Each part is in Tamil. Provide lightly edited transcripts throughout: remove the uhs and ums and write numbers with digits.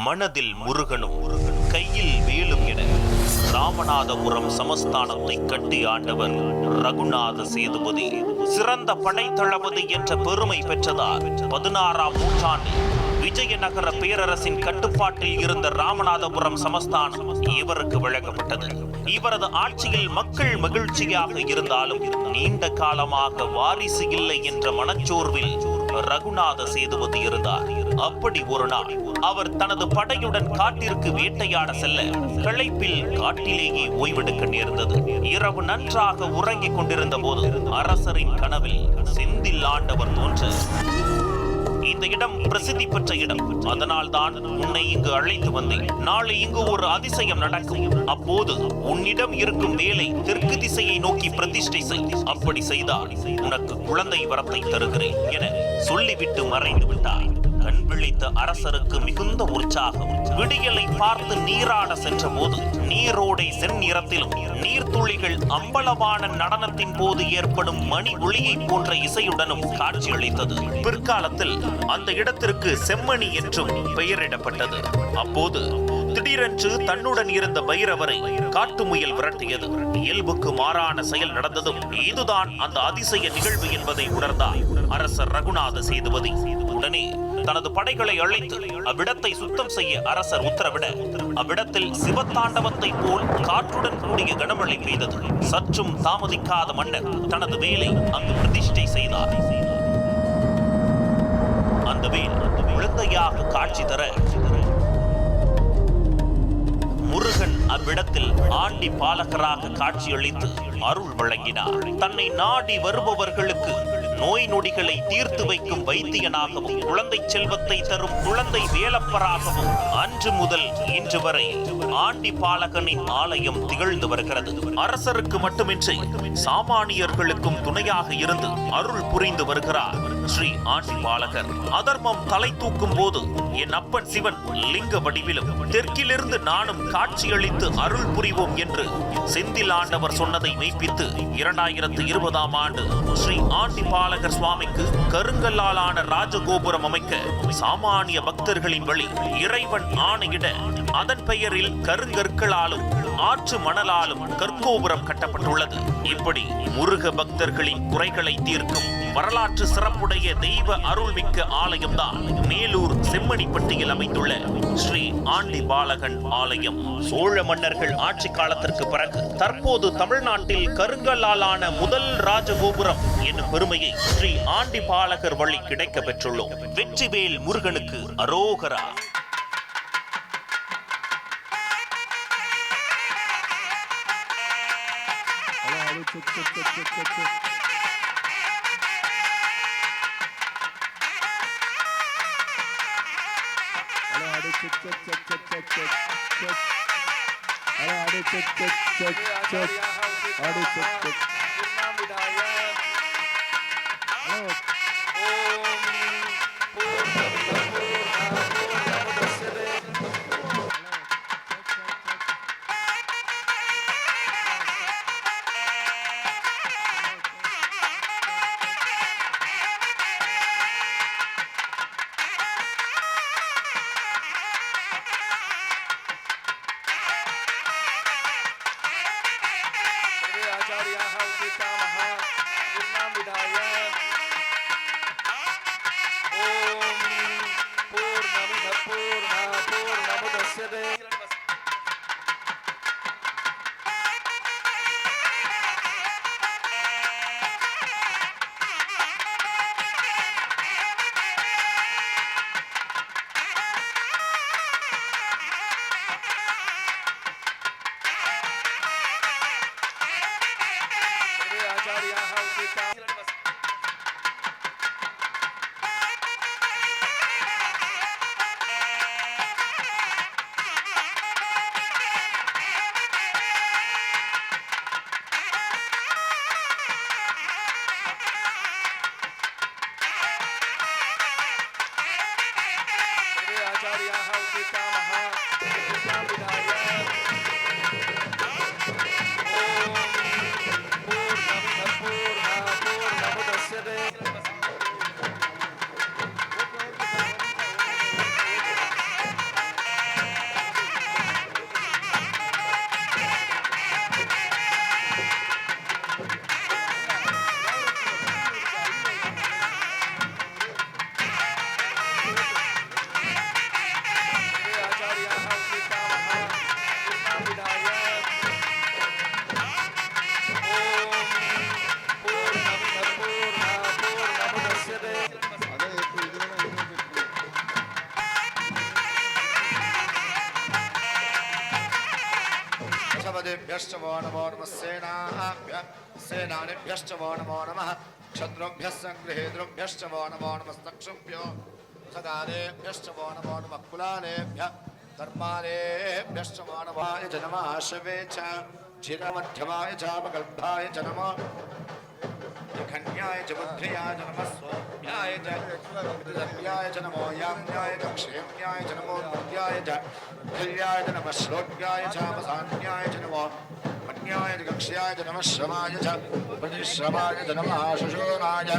மனதில் முருகனும் கையில் வேலும் என ராமநாதபுரம் சமஸ்தானத்தை கட்டி ஆண்டவர் ரகுநாத சேதுபதி சிறந்த படைத்தளபதி என்ற பெருமை பெற்றதார் 16ஆம் நூற்றாண்டில் விஜயநகர பேரரசின் கட்டுப்பாட்டில் இருந்த ராமநாதபுரம் சமஸ்தானம் இவருக்கு வழங்கப்பட்டது. இவரது ஆட்சியில் மக்கள் மகிழ்ச்சியாக இருந்தாலும் நீண்ட காலமாக வாரிசு இல்லை என்ற மனச்சோர்வில் ரகுநாத சேதுபதி இருந்தார். அப்படி ஒரு நாள் அவர் தனது படையுடன் காட்டிற்கு வேட்டையாட செல்ல களைப்பில் காட்டிலேயே ஓய்வெடுக்க நேர்ந்தது. இரவு நன்றாக உறங்கிக் கொண்டிருந்த போது அரசரின் கனவில் செந்தில் ஆண்டவர் தோன்ற, இந்த இடம் பிரசித்தி பெற்ற இடம், அதனால் தான் உன்னை இங்கு அழைத்து வந்தேன். நாளை இங்கு ஒரு அதிசயம் நடக்கும். அப்போது உன்னிடம் இருக்கும் வேலை தெற்கு திசையை நோக்கி பிரதிஷ்டை செய். அப்படி செய்தால் உனக்கு குழந்தை வரத்தை தருகிறேன் என சொல்லிவிட்டு மறைந்து விட்டார். கண் விழித்த அரசருக்கு மிகுந்த உற்சாகம். விடியலை பார்த்து நீராட சென்ற போது நீரோடை செந்நிறத்திலும் நீர்த்துளிகள் அம்பலமான நடனத்தின் போது ஏற்படும் மணி ஒளியை போன்ற இசையுடனும் காட்சியளித்தது. பிற்காலத்தில் அந்த இடத்திற்கு செம்மணி என்றும் பெயரிடப்பட்டது. அப்போது திடீரென்று தன்னுடன் இருந்த பைரவரை காட்டு முயல் விரட்டியது. இயல்புக்கு மாறான செயல் நடந்ததும் இதுதான் அந்த அதிசய நிகழ்வு என்பதை உணர்ந்தார் அரசர் ரகுநாத சேதுபதி. உடனே தனது படைகளை அழைத்து அவ்விடத்தை சுத்தம் செய்ய அரசர் உத்தரவிட அவ்விடத்தில் சிவத்தாண்டவத்தை போல் காற்றுடன் கூடிய கனமழை பெய்தது. சற்றும் தாமதிக்காத மன்னர் தனது வேலை அங்கு பிரதிஷ்டை செய்தார். அந்த வேல் குழந்தையாக காட்சி தர முருகன் அவ்விடத்தில் ஆண்டி பாலகராக காட்சியளித்து அருள் வழங்கினார். தன்னை நாடி வருபவர்களுக்கு நோய் நொடிகளை தீர்த்து வைக்கும் வைத்தியனாகவும் குழந்தை செல்வத்தை தரும் குழந்தை வேலப்பராகவும் அன்று முதல் இன்று வரை ஆண்டி பாலகனின் ஆலயம் திகழ்ந்து வருகிறது. அரசருக்கு மட்டுமின்றி சாமானியர்களுக்கும் துணையாக இருந்து அருள் புரிந்து வருகிறார் ஸ்ரீ ஆண்டி பாலகர். அதர்மம் தலை தூக்கும் போது என் அப்பன் சிவன் லிங்க வடிவிலும் தெற்கிலிருந்து நானும் காட்சியளித்து அருள் புரிவோம் என்று செந்தில் ஆண்டவர் சொன்னதை மெய்ப்பித்து 2020ஆம் ஆண்டு ஸ்ரீ ஆண்டி பாலகர் சுவாமிக்கு கருங்கல்லாலான ராஜகோபுரம் அமைக்க சாமானிய பக்தர்களின் வழி இறைவன் ஆணையிட அதன் பெயரில் கருங்கற்களாலும் ஆற்று மணலாலும் கற்கோபுரம் கட்டப்பட்டுள்ளது. இப்படி முருக பக்தர்களின் குறைகளை தீர்க்கும் வரலாற்று சிறப்புடைய தெய்வ அருள்மிக்க ஆலயம்தான் மேலூர் செம்மணிப்பட்டியில் அமைந்துள்ள ஸ்ரீ ஆண்டி பாலகன் ஆலயம். சோழ மன்னர்கள் ஆட்சி காலத்திற்கு பிறகு தற்போது தமிழ்நாட்டில் கருங்கல்லாலான முதல் ராஜகோபுரம் என்னும் பெருமையை ஸ்ரீ ஆண்டி பாலகர் வழி கிடைக்க பெற்றுள்ளோம். வெற்றிவேல் முருகனுக்கு அரோகரா. क्षत्रियेभ्यश्च वो नमो नमः सेनानिभ्यश्च वो नमो नमः क्षत्रुभ्यः सङ्गृहेतृभ्यश्च वो नमो नमः चक्षुभ्यो सदानेभ्यश्च वो नमो नमः कुलानेभ्यः धर्मानेभ्यश्च वो नमाय च नमः शिवे च चिरमध्यमाय चापकल्पाय च नमः खन्याय च बुद्ध्याय च नमः सौम्याय च धर्म्याय च नमो याम्याय च क्षेम्याय च नमो दुर्याय च खल्याय च नमः श्लोक्याय च मसान्याय च नमो मन्याय च कक्ष्याय च नमः श्रमाय च प्रतिश्रमाय च नमः शुशोराय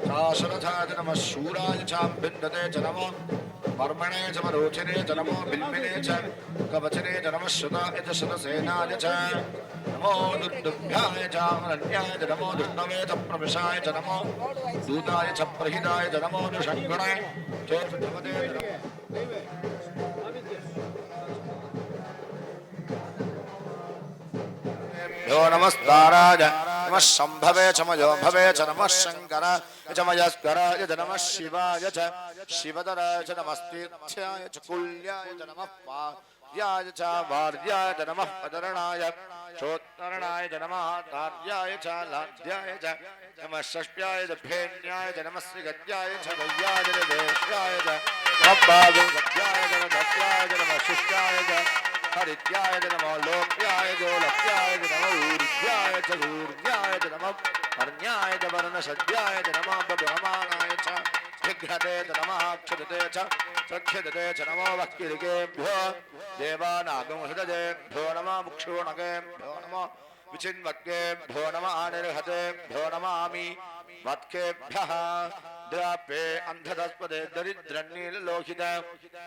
शाश्वताय च नमः शूराय च भिन्नते च नमो वर्मणे च मरोचने च नमो बिल्मिने च कवचने च नमः श्रुताय च श्रुतसेनाय च नमो दुर्दुभ्याय च अरण्याय च नमो दुष्णवे च प्रविशाय च नमो दूताय च प्रहिताय च नमो दुषङ्गणे च प्रथमते च यो नमस्ताराय नमः शम्भवे च मयो भवे च नमः शङ्कराय च मयस्कराय च नमः शिवाय च शिवतराय च नमस्तीर्थ्याय च कुल्याय च नमः पार्याय च वार्याय च नमः पदरणाय चोत्तरणाय च नमः कार्याय च लाद्याय च नमः षष्ट्याय च भेन्याय च नमः श्रीगद्याय च गद्याय च देश्याय च नमः गद्याय च दत्याय च नमः शिष्याय च हरित्याय च नमो लोक्याय गोलक्याय च नमो ऊर्ध्याय च सूर्याय च नमः वर्ण्याय च वर्णसद्याय च नमः बभ्रमाणाय च विघ्नते च नमः क्षुदते च प्रख्यदते च नमो वक्किरिकेभ्यो देवानागमहृदयेभ्यो नमः मुक्षोणकेभ्यो नमः विचिन्वक्केभ्यो नमः अनिर्हतेभ्यो नमामि वत्केभ्यः द्रापे अन्धतस्पदे दरिद्रन्नीललोहित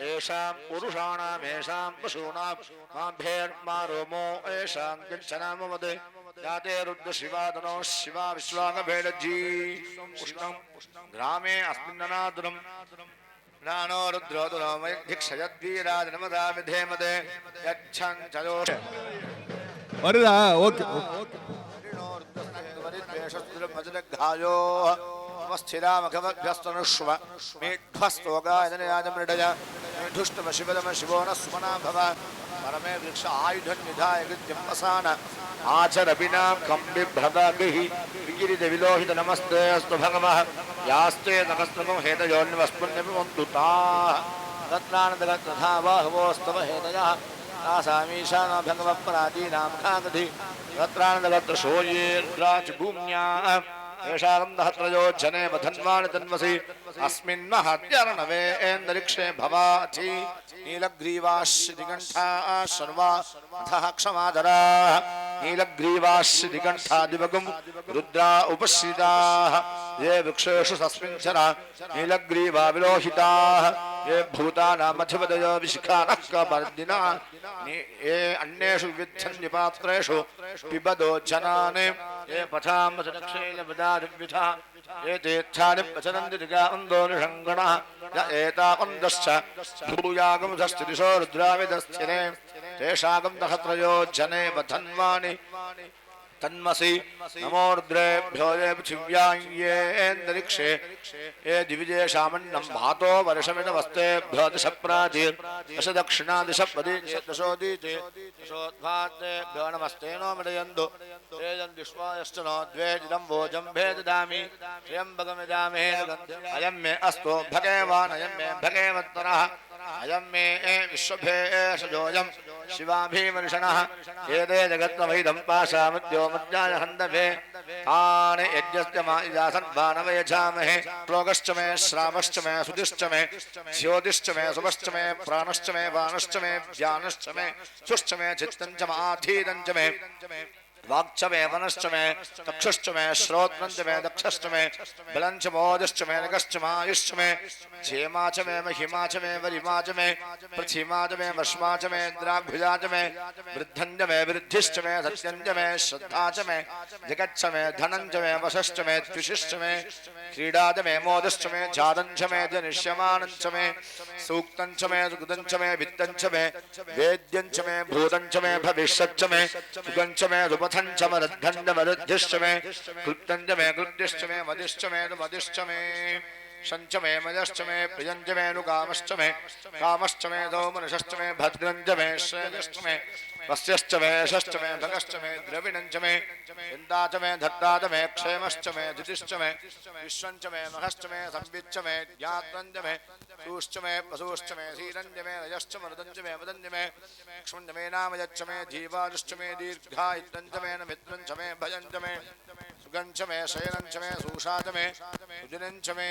येषां पुरुषाणाम् येषां पशूनां माभ्येर्मा रोमो येषां किञ्चनामवदे याते रुद्र शिवादनो शिवा विश्वाङ्गभेडजी उष्णं ग्रामे अस्मिन्ननादुरं प्राणो रुद्रोदनो मयक्षयद्वीराज नमदा विधेमदे यच्छं चयोष வருதா ஓகே घायो नमस्थिरामघवभ्यस्तनुष्व मेध्वस्तोगायनयाजमृडय मेढुष्टम शिवदम शिवो न सुमना भव परमे वृक्ष आयुधन्निधाय कृत्यम्बसान आचरविना कम्बिभ्रदाभिः विगिरितविलोहित नमस्ते अस्तु भगवः यास्ते नमस्तकं हेतयोन्वस्पुण्यपिमन्तु ताः तत्रानन्दगतथा बाहवोस्तव हेतयः तासामीशान भगवः परादीनां खागधि तत्रानन्दगत्र शोयेर्द्राच भूम्याः येषां दहत्रयोज्जने बधन्वानि तन्वसि अस्मिन् महत्यर्णवे एन्दरिक्षे भवाचि नीलग्रीवाश्रिदिगण्ठाः सर्वा अथः क्षमाधराः नीलग्रीवाश्रिदिगण्ठादिवगुं रुद्रा उपश्रिताः ये वृक्षेषु सस्मिञ्चरा नीलग्रीवा विलोहिताः ये भूतानामधिपतयो विशिखानः कपर्दिना ये अन्येषु विविध्यन्निपात्रेषु पिबदो जनानि ये पठामसनक्षैलपदादिव्यथा ये तीर्थानि प्रचरन्ति दिगावन्दोनिषङ्गणः य एतावन्दश्च भूयागमधस्थितिशो रुद्राविदस्थिरे तेषागं दहत्रयो जने वधन्वानि तन्मसि नमो रुद्रेभ्यो ये पृथिव्यां येऽन्तरिक्षे ये दिविजेषामन्नं भातो वर्षमिदमस्तेभ्यो दश प्राचीर् दश दक्षिणा दश प्रदीचे दशोदीचे दशोद्भातेभ्यो नमस्ते नो मदयन्तु तेजन्विश्वायश्च नो द्वेजिदं भोजं भेददामि त्र्यम्बकमिदामहे अयं मे अस्तु भगवान् अयं मे भगवत्तरः अयं मे विश्वभेषजोऽयं शिवाभिमर्षणः एते जगत्त्वमैदं पाशामद्यो मद्याय हन्दवे तानि यज्ञस्य मायासन्वानवे यजामहे श्लोकश्च मे श्रावश्च मे सुतिश्च मे ज्योतिश्च मे शुभश्च मे प्राणश्च मे वानश्च मे व्यानश्च मे सुश्च मे चित्तञ्च माधीरञ्च मे वाक्च मे वनश्च मे चक्षुश्च मे श्रोत्रञ्च मे दक्षश्च मे बलञ्च मोदश्च मे नगश्च मायुश्च मे क्षेमा च मे महिमा च मे वरिमा च मे पृथिमा च मे वश्मा च मे इन्द्राभुजा च मे वृद्धञ्च मे वृद्धिश्च मे सत्यञ्च मे श्रद्धा च मे जगच्च मे धनञ्च मे वशश्च मे त्विषिश्च मे क्रीडा च मे मोदश्च मे जातञ्च मे जनिष्यमानञ्च मे सूक्तञ्च मे सुकृतञ्च मे वित्तञ्च मे वेद्यञ्च मे भूतञ्च मे भविष्यच्च मे सुगञ्च मे रुपथञ्च मरुद्धञ्च मरुद्धिश्च मे कृप्तञ्च मे कृत्यश्च मे मदिश्च मे मदिश्च मे शंच मे मयश्च मे प्रियंच मे नुकामश्च मे कामश्च मे दौमनश्च मे भद्रंच मे श्रेयश्च मे वस्यश्च मे यशश्च मे भगश्च मे द्रविणञ्च मे इन्दाच मे धत्ताच मे क्षेमश्च मे धृतिश्च मे विश्वञ्च मे महश्च मे संविच्च मे ज्ञात्रञ्च मे सूश्च मे पशुश्च मे धीरञ्च मे रजश्च मरुदञ्च मे मदञ्च मे क्ष्मञ्च मे नामयच्च मे जीवाजुश्च मे दीर्घायुत्रञ्च मे मित्रञ्च मे भयञ्च मे सुगञ्च मे शयनञ्च मे सूषाच मे सुजनञ्च मे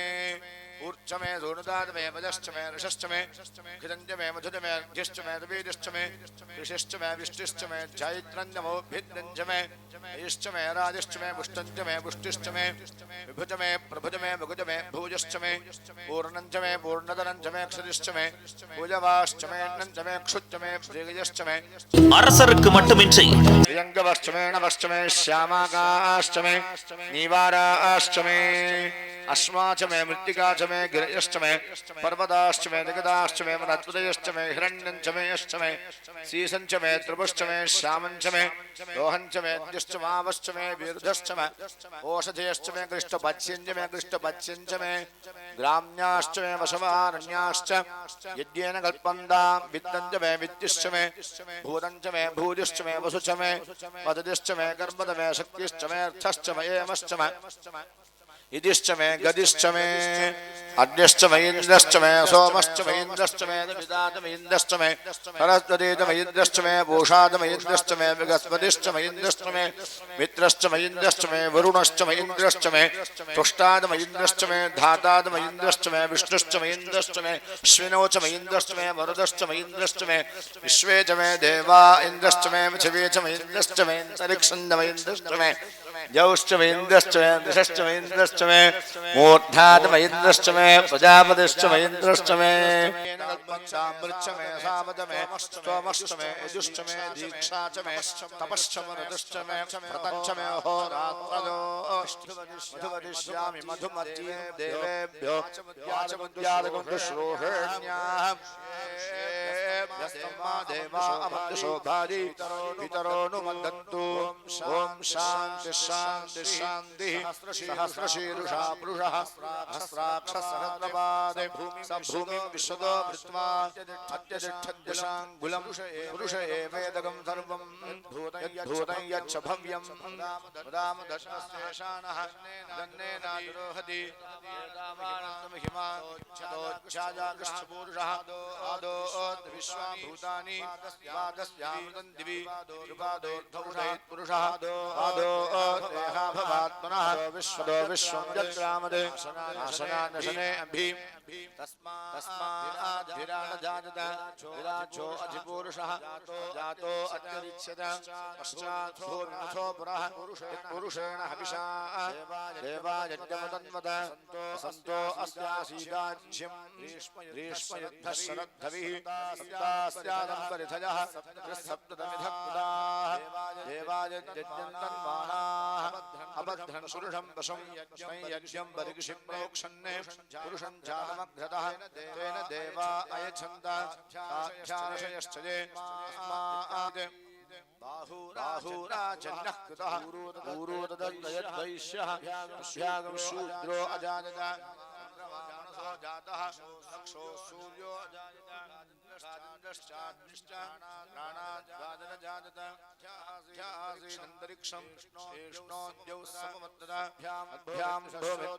ऊर्च मे दूर्दाच मे वजश्च मे ऋषश्च मे घृतञ्च मे मधुज मे अर्घ्यश्च मे रवीरश्च मे ऋषिश्च मे विष्टिश्च मे चैत्रञ्च मोभिद्रञ्च मे यश्च मे राजश्च मे पुष्टञ्च मे पुष्टिश्च मे विभुज मे प्रभुज मे भुज मे भूजश्च मे पूर्णञ्च मे पूर्णतरञ्च मे क्षतिश्च मे भुजवाश्च मे नञ्च मे क्षुच्च मे प्रियश्च मे அரசருக்கு மட்டுமின்றி प्रियङ्गवश्च मे नवश्च मे श्यामाकाश्च मे नीवाराश्च मे अस्माच मे मृत्तिका च मे गिरयश्च मे पर्वताश्च मे जगदाश्च मे मनत्वदयश्च मे हिरण्यञ्च मे यश्च मे शीसञ्च मे त्रिपुश्च मे श्यामञ्च मे लोहञ्च मे द्युश्च मावश्च मे वीरुधश्च मे ओषधयश्च मे कृष्णपच्यञ्च मे कृष्णपच्यञ्च मे ग्राम्याश्च मे वशवारण्याश्च यज्ञेन कल्पन्तां वित्तञ्च मे वित्तिश्च मे भूतञ्च मे भूजिश्च मे वसुश्च मे पदतिश्च मे कर्मद मे शक्तिश्च मे अर्थश्च मे एमश्च मे इदिश्च मे गदिश्च मे अग्निश्च मे इन्द्रश्च मे सोमश्च मे इन्द्रश्च मे विदात मे इन्द्रश्च मे सरस्वतीत मे इन्द्रश्च मे पूषात मे इन्द्रश्च मे बृहस्पतिश्च मे इन्द्रश्च मे मित्रश्च मे इन्द्रश्च मे वरुणश्च मे इन्द्रश्च मे तुष्टाद मे इन्द्रश्च मे धाताद मे इन्द्रश्च मे विष्णुश्च मे इन्द्रश्च मे श्विनो च मे इन्द्रश्च मे वरुदश्च मे इन्द्रश्च मे विश्वे च मे देवा इन्द्रश्च मे पृथिवी च मे इन्द्रश्च मे अंतरिक्षं च मे इन्द्रश्च मे जौश्च मे इन्द्रश्च मे दशश्च मे इन्द्रश्च मे मूर्धात् मे इन्द्रश्च मे प्रजापतिश्च मे इन्द्रश्च मे मृच्छ मे सावद मे स्तोमश्च मे यजुश्च मे दीक्षा च मे तपश्च मे ऋतुश्च मे व्रतञ्च मे अहोरात्रयो मधुवदिष्यामि मधुमतीं देवेभ्यो वाचमद्यादगुन्दश्रोषेण्याः देवा अमृतशोभादि पितरो नुमन्दन्तु ॐ शान्ति शान्ति शान्तिः सहस्रशीर्षा पुरुषः सहस्राक्षसहस्रपादे भूमिं विश्वतो भृत्वा अत्यतिष्ठद्दशाङ्गुलं पुरुष एवेदकं सर्वं यद्भूतं यच्च भव्यं वदाम दशस्तेषाणः दन्नेनादिरोहति महिमाच्ಛಾಯಾಗೃಷ್ಟಪೂರುಷः ಆದೋದ್ ವಿಶ್ವಾಭೂತಾನಿ ಪಾದಸ್ಯಾಮೃತಂ ದಿವಿ ಋಪಾದೋರ್ಧೌಷೇತ್ ಪುರುಷಃ ಆದೋದ್ ದೇಹಾಭವಾತ್ಮನಃ ವಿಶ್ವದೋ ವಿಶ್ವಂ ಯತ್ರಾಮದೆ ನಾಶನಾನಶನೆ ಅಭಿ ತಸ್ಮಾತ್ ವಿರಾಜಾತ ವಿರಾಜೋ ಅಧಿಪುರುಷಃ ಜಾತೋ ಅತ್ಯರಿಚ್ಯತ ಪಶ್ಚಾತ್ ಭೂಮಿಮಥೋ ಪುರಃ ಪುರುಷೇಣ ಹವಿಷಾ ದೇವಾಯಜ್ಞಮತನ್ವತ ಸಂತೋ ಅಸ್ಯಾಸೀದಾಜ್ಯಂ ಗ್ರೀಷ್ಮಯುದ್ಧಃ ಶರದ್ಧವಿಃ ಸಪ್ತಾಸ್ಯಾದಂ ಪರಿಥಯಃ ಸಪ್ತಮಿಧಃ ದೇವಾಯಜ್ಞन्तನ್ವಾನಾः ಅಬದ್ಧಂ ಸುರುಷಂ ವಶಂ ಯಜ್ಞಂ ಬರಿಗಿಷಿ ಪ್ರೋಕ್ಷನ್ನೇ ಪುರುಷಂ ಜಾತಮಗ್ರತಃ ತೇನ ದೇವಾ ಅಯಚ್ಛಂತ ಸಾಧ್ಯಾಶಯಶ್ಚಯೇ ತಸ್ಮಾತ್ बाहुराजन्यः कृतः पूरोदयद्वैश्यः अभ्यागं शूद्रो अजायत चन्द्रमानसो जातः दक्षो सूर्यो अजायत प्राणाद्वादनजायत ध्यासीदन्तरिक्षं कृष्णोद्यौ समवर्तताभ्यां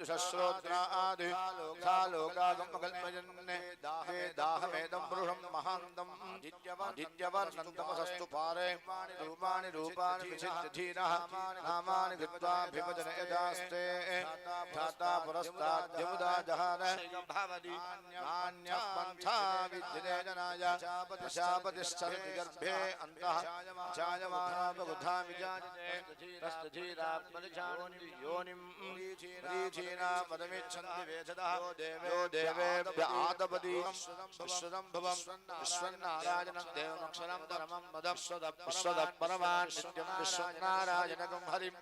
शश्रोत्रादि लोकागमकल्पयन् हे दाहमेदं पुरुषं महान्तम् आदित्यवर्णं तमसस्तु पारे रूपाणि रूपाणि विचित्य धीरः नामानि कृत्वा विभजन यदास्ते धाता पुरस्ताद्यमुदा जहार नान्यपन्था विद्यते जनाय प्रजापतिश्चरति गर्भे अन्तः जायमाना बहुधा विजायते तस्तधीरात्मनिजानन्ति योनिं मरीचीना पदमिच्छन्ति वेधतः यो देवेभ्य आतपति विश्वदम्भवं विश्वन्नारायणं देवमक्षरं परमं मदं विश्वदः परमान् नित्यं विश्वन्नारायणकं हरिं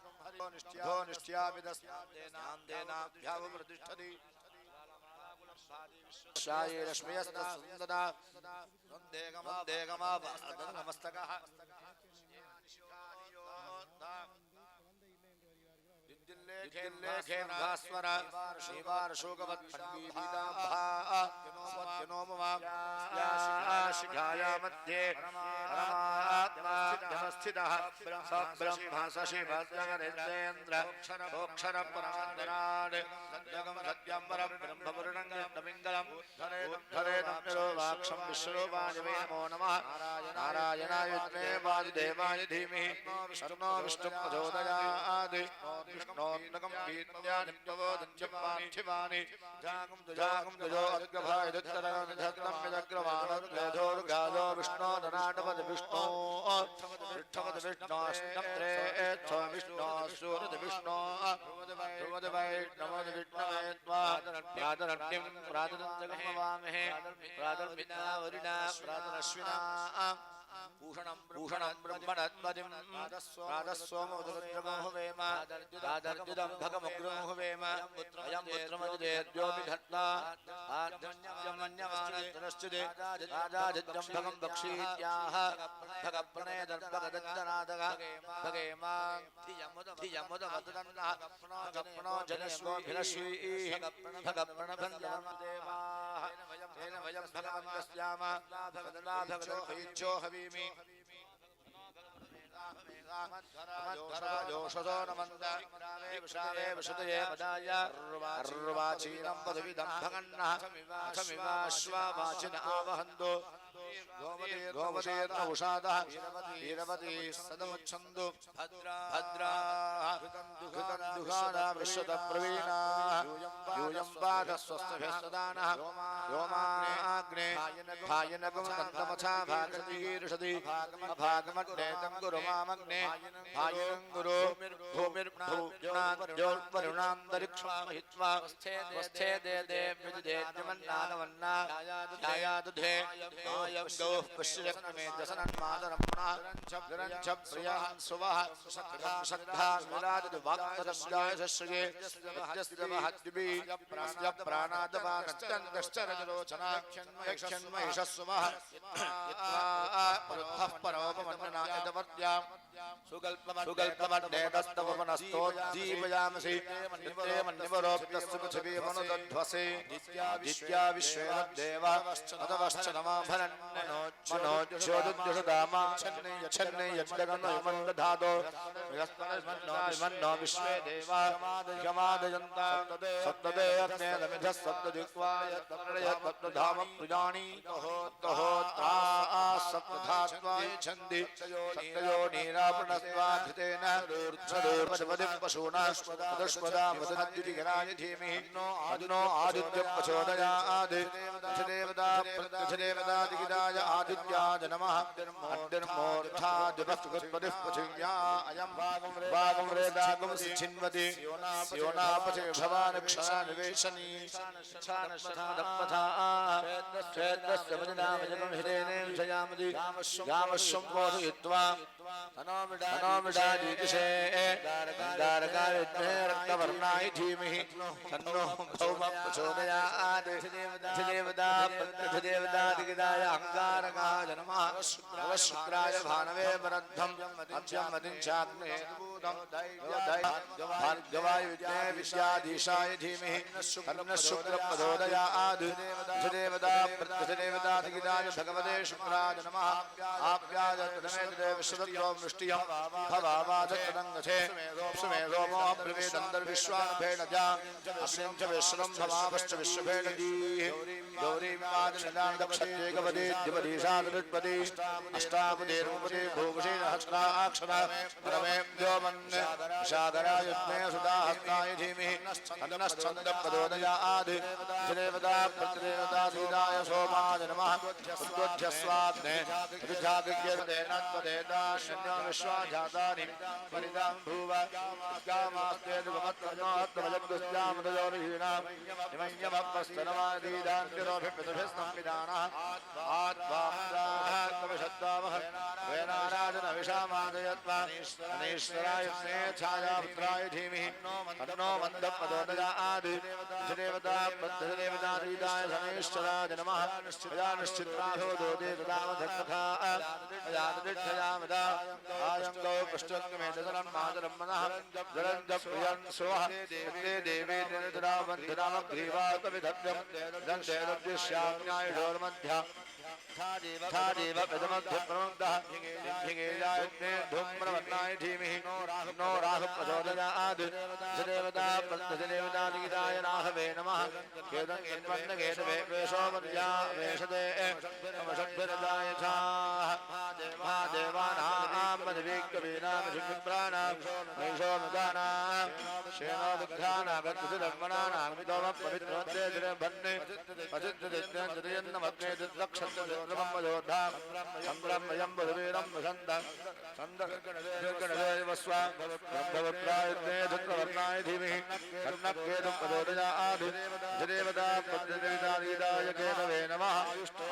निष्ठ्यो निष्ठ्याभिदस्नान्देनाभ्यावप्रतिष्ठति शाये रश्मयस्तसुन्ददा नमस्तकः लेखे भास्वर शिवार शिखाया मध्ये स्थितः ब्रह्म शशिभद्रेन्द्र अक्षर परमान्तरात् सत्यं सत्यं परं ब्रह्मपूर्णं कृष्णपिङ्गलम् उद्धरेदं निरोपाक्षं विश्वरूपाय वै नमो नमः नारायणाय विद्महे वासुदेवाय धीमहि तन्नो विष्णुः प्रचोदयात् विष्णोन्नकं वीर्याणि प्रबोधञ्च पार्थिवानि जागं तुजो अग्रभाय दुत्तरं निधत्तं यदग्रवाणो विष्णो धनाटवद विष्णो विष्ठवद विष्णोष्टम्त्रे एत्थो विष्णो सूरद विष्णो ध्रुवद वैष्णवद विष्णवे त्वा प्रातरण्यं प्रातरञ्जगमवामहे प्रातर्विना वरिणा प्रातरश्विना भूषणं ब्रह्मणत्पदिं राधस्वोमोदरुद्रमोह वेम राधर्जुदं भगमग्रोह वेम अयं पुत्रमजुदेर्यो विधत्ता आद्यमन्यमानस्तनश्चुदे राजाधित्यं भगं बक्षीत्याह भगप्रणेदर्भगदञ्जनादः भगेमा धियमुदवदन्नः भगप्रणो जनस्वभिरश्वीः भगप्रणभञ्जनं देवाः तेन वयं भगवन्तस्याम भगदना भगदो हविज्यो हवीमि जोषसो नमन्द विषावे विशुदये पदाय अर्वाचीनं पदविदं भगन्नः अथमिवाश्वावाचिन आवहन्तु गोमतीर्न उषादः वीरवती सदमुच्छन्तु भद्राः घृतं दुहाना विश्वतप्रवीणाः यूयं पादः स्वस्तभ्यः सदानः व्योमाग्ने भायनगं दन्तमथा भागतीर्षति अभागमग्नेतं गुरु मामग्ने भायनं गुरु भूमिर्भूम्नाद्योर्वरुणान्तरिक्षं महित्वा स्थे दे देव्यजुदेद्यमन्नानवन्ना ध्यायादुधे गौः पश्यमे दशनन्मादरम्णा विरञ्च प्रियाः सुवः सद्धा विराजतु वाक्पदस्यायश्रये यद्यस्यवहद्युबि प्राणादवानश्चरजलोचना यक्षन्महिषस्वः परुद्धः परोपमन्नना यदवर्त्याम् सुगल्पमन्नेतस्तवमनस्तोज्जीवयामसि नित्ये मन्निवरोप्यस्तु पृथिवीमनुदध्वसे दित्या विश्वेनद्देव अतवश्च नमाभरन् मनोज्योतिर्जुषदामा छन्ने यज्ञगन्धमन्दधातो मन्नो विश्वे देवा यमादयन्ता सप्तदे अग्नेदमिधः सप्तदिक्वाय तत्रयत्तधाम प्रियाणि तहोत्रा सप्तधात्वाय छन्ति सप्तयो नीरापणस्त्वा घृतेन ऊर्ध्वदूर्ध्वपदिं पशूना दुष्पदा मदनद्युतिगराय धीमहि नो आदित्यं प्रचोदयात् देवतादिगिराय आदित्याय नमः अड्डिर्मूर्धादिपतिः पृथिव्या अयं भागं वेदागं सिच्छिन्वति योनापथे भवानक्षरा निवेशनी क्षेत्रस्य मदिनामजगं हिरेणेन जयामति गामश्वं बोधयित्वा तनोमिडादिदिशे दारकाय विद्महे रक्तवर्णाय धीमहि तन्नो भौमः प्रचोदयात् देवतादिगिराय अङ्गारकाय नमः शुक्राय भानवे वरद्धं अद्यं चाग्नेदूतं भार्गवाय विद्महे विश्याधीशाय धीमहि तन्नः शुक्रप्रचोदयात् देवतादिगिराय भगवते शुक्राय नमः आप्याय तदमेतदे विश्वदत्तो वृष्टियं भवावादतदङ्गथे सुमे रोमो ब्रवीदन्तर्विश्वानुभेणजा अस्यं च विश्वं भवावश्च विश्वभेणजीः गौरीवादनिदानदक्षत्येकपदे द्विपदीशादनुत्पदे अष्टापदे भूपशे सहस्राक्षरा परमेभ्यो मन्ये शागराय युग्मे सुदाहस्ताय धीमहि तन्नश्चन्द्रप्रचोदयात् देवता प्रतिदेवता सीताय सोमाय नमः उद्बोध्यस्वाग्ने ऋजागृह्यदेनत्वदेदाशन्यो विश्वाजातानि परिदां भूव गामास्तेदुगमत्तनोत्तमजगुस्यामदयोर्हीणां निमय्यमप्पस्तनमादीदान्तिरोभिपितुभिस्संविधानः आत्माः वेनाराजनविषामादयत्वा अनीश्वराय छायापुत्राय धीमहि तन्नो मन्दप्रचोदयात् देवता प्रत्यदेवतातीताय समेश्वराय नमः निश्चित्राहो दोदे ददामधन्मखा अजातदिष्ठयामदा आयङ्गौ पृष्ठङ्गमेतदनं मातरं मनः जलञ्जप्रियं सुवः ते देवे निर्जरावन्धिरामग्रीवातविधव्यं दन्तेरब्दिश्याम्यायुषोर्मध्या था देव प्रथमध्यप्रमुग्धः धिङेयाग्ने धूम्रवर्णाय धीमहि नो राहुः प्रचोदयात् देवता देवतादिगिताय राहवे नमः केदं यन्वन्न केतवे वेशो मर्या वेशते नमषद्भिरदाय छाः महादेवानां मधुवीकवीनां शुक्राणां वैशोनुदानां श्रेणोदुग्धानागत्कुशधर्मणानां विदोमः पवित्रवत्ते दिरभन्ने अचित्यदित्यञ्जयन्नमग्ने दिद्रक्षत्रमम्बयोद्धां संब्रह्मयं बुधवीरं वसन्तं सन्दर्गणदेवस्वा ब्रह्मवत्रायुक्ते धुत्रवर्णाय धीमहि कर्णकेतुं प्रचोदयात् देवता प्रत्यदेवतादिदाय केतवे नमः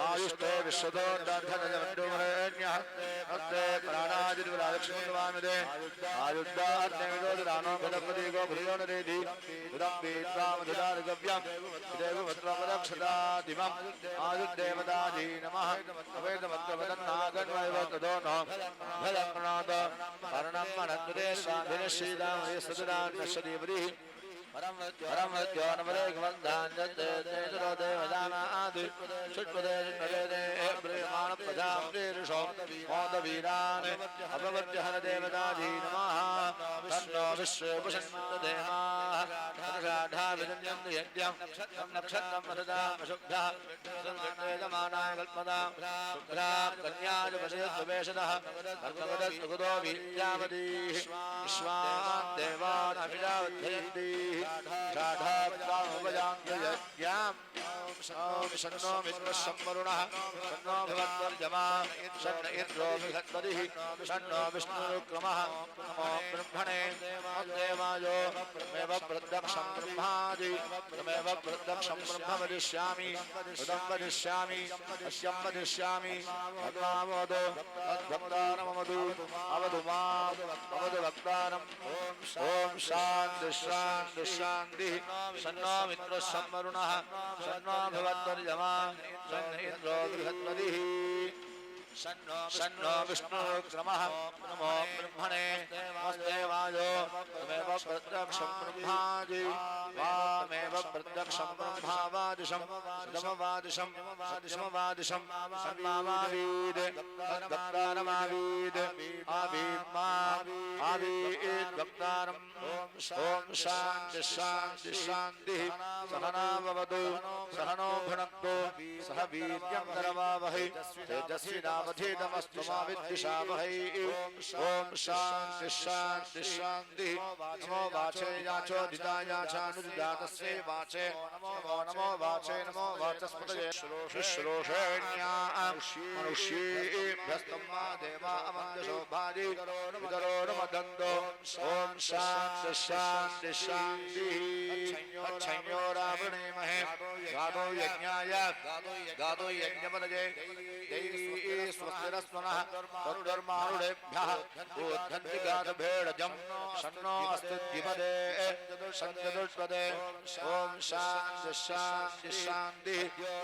आयुष्टे विश्वतो दर्धनजमण्डुमरेण्यः हस्ते प्राणादिर्विरालक्ष्मीवामिदे आयुष्टाग्नेविदोदिरानो भदपदीको भुजोनरेधि विदम्बीत्रामधुदार्गव्यं देवपुत्रमदक्षदादिमम् आयुर्देवताजी नमः अवेदमत्रवदन्नागन्वयवतदो नो भदप्रणोद पर्णं मनन्दुदे स्वाधिनिश्रीदामये सदुरान्नश्रीपतिः परमत्यो नमरेकवन्दान्यतेतरो देवदानादि षट्पदे नरेदे प्रेमाण प्रजां प्रेरिषो मोदवीरान् अपवर्त्यहर देवताजी नमः तन्नो विश्वेपुषन्देवाः तनुषाढाभिरञ्जन्तु यज्ञं नक्षत्रं मधुदामशुभ्यः संसृष्टेजमानाय कल्पदां शुभ्रां कन्याजपदे सुवेशदः कर्मवदस्तु कुतो वीर्यावतीः विश्वान् देवान् अभिजावद्धयन्तीः शन्नो मित्रशम्वरुणः शन्नो भवद्वर्जमा शन्न इन्द्रो बृहस्पतिः शन्नो विष्णुरुक्रमः नमो ब्रह्मणे देवायो तमेव प्रत्यक्षं ब्रह्मादि तमेव प्रत्यक्षं ब्रह्म वदिष्यामि उदं वदिष्यामि अश्यं वदिष्यामि भगवामोदो भक्तानमवदु अवधु माम् अवधु भक्तानम् ॐ शान्ति शान्ति शान्तिः शन्नो मित्रशम्वरुणः शन्नो भवद्वर्जमा शन्न इन्द्रो बृहस्पतिः शन्नो विष्णुरुक्रमः नमो ब्रह्मणे देवायो तमेव प्रत्यक्षं ब्रह्मादि वामेव प्रत्यक्षं ब्रह्मावादिशं दमवादिशं दशमवादिशं सन्मामावीद भक्तारमावीद आवीमा आवीद भक्तारम् ॐ शान्ति शान्ति शान्तिः सहनाववतु सहनो भुनक्तु सह वीर्यं करवावहै तेजस्विनावधीतमस्तु मा विद्विषावहै ॐ शान्ति शान्ति शान्तिः नमो वाचे याचोदितायाचानुदिदातस्यै वाचे नमो वाचे नमो वाचस्पतये शुश्रूषेण्या मनुष्येभ्यस्तं मा देवा अमन्दशोभादि वितरो नमदन्तो ॐ शान्ति शान्ति शान्तिः अच्छयो रावणेमहे गादो यज्ञाय गादो यज्ञपदये दैवी स्वस्तिरस्वनः तद्धर्मारुडेभ्यः ऊर्ध्वन्तिगाधभेडजं शन्नो अस्तु द्विपदे शन्चतुष्पदे ॐ शान्ति शान्ति शान्तिः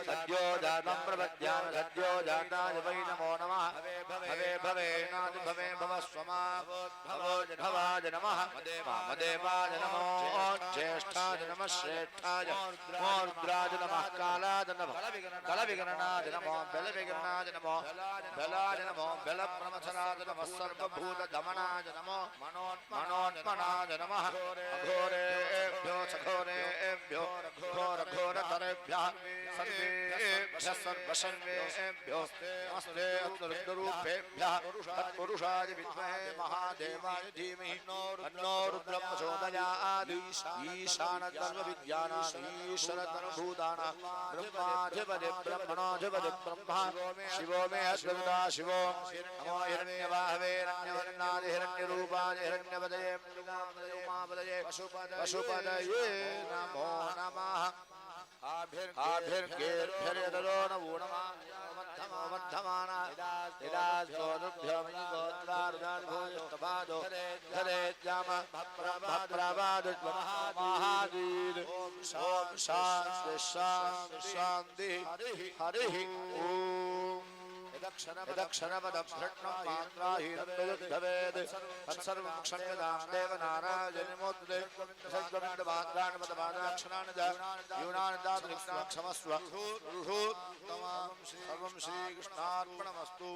सद्यो जातं प्रपद्यामि सद्यो जाताय वै नमो नमः भवे भवेनादि भवे भवस्वमा भवाय नमः वामदेवाय नमो ज्येष्ठाय नमः श्रेष्ठाय मोर्द्राय नमः कालाय नमः कलविगणनाय नमो बलविगणनाय नमो बलाय नमो बलप्रमथनाय नमः सर्वभूतदमनाय नमो मनोन्मनाय नमः अघोरेभ्यो सघोरेभ्यो घोरघोरतरेभ्यः सर्वेभ्यः सर्वसर्वेभ्यो नमस्ते रुद्ररूपेभ्यः तत्पुरुषाय विद्महे महादेवाय धीमहि तन्नो रुद्रः प्रचोदयात् ईशानसर्वविद्यानाम् ईश्वरतनुभूतानां ब्रह्माधिपति ब्रह्मणोऽधिपति ब्रह्मा शिवो मे अद्भुता शिवो नमो हिरण्यवाहवे हिरण्यवर्णाय हिरण्यरूपाय हिरण्यपदये उमापदये पशुपदये नमो नमः आभिर्गेर्भ्यर्यदरो नमो नमः वर्धमाना इदास्योदुभ्यो मिगोत्रारुदानुभूयस्तपादो धरेज्याम भप्रभादुत्वमहादीर् शांति शांति शांति शांति हरि ओम यदक्षरपदभ्रट्णं मात्राहीनन्दवेद तत्सर्वं क्षम्यतां देवनारायणमोद्दे सद्गोविन्दमात्राणि पदपादाक्षराणि च यूनानि दातुलिक्ष्णा क्षमस्व सर्वं श्रीकृष्णार्पणमस्तु।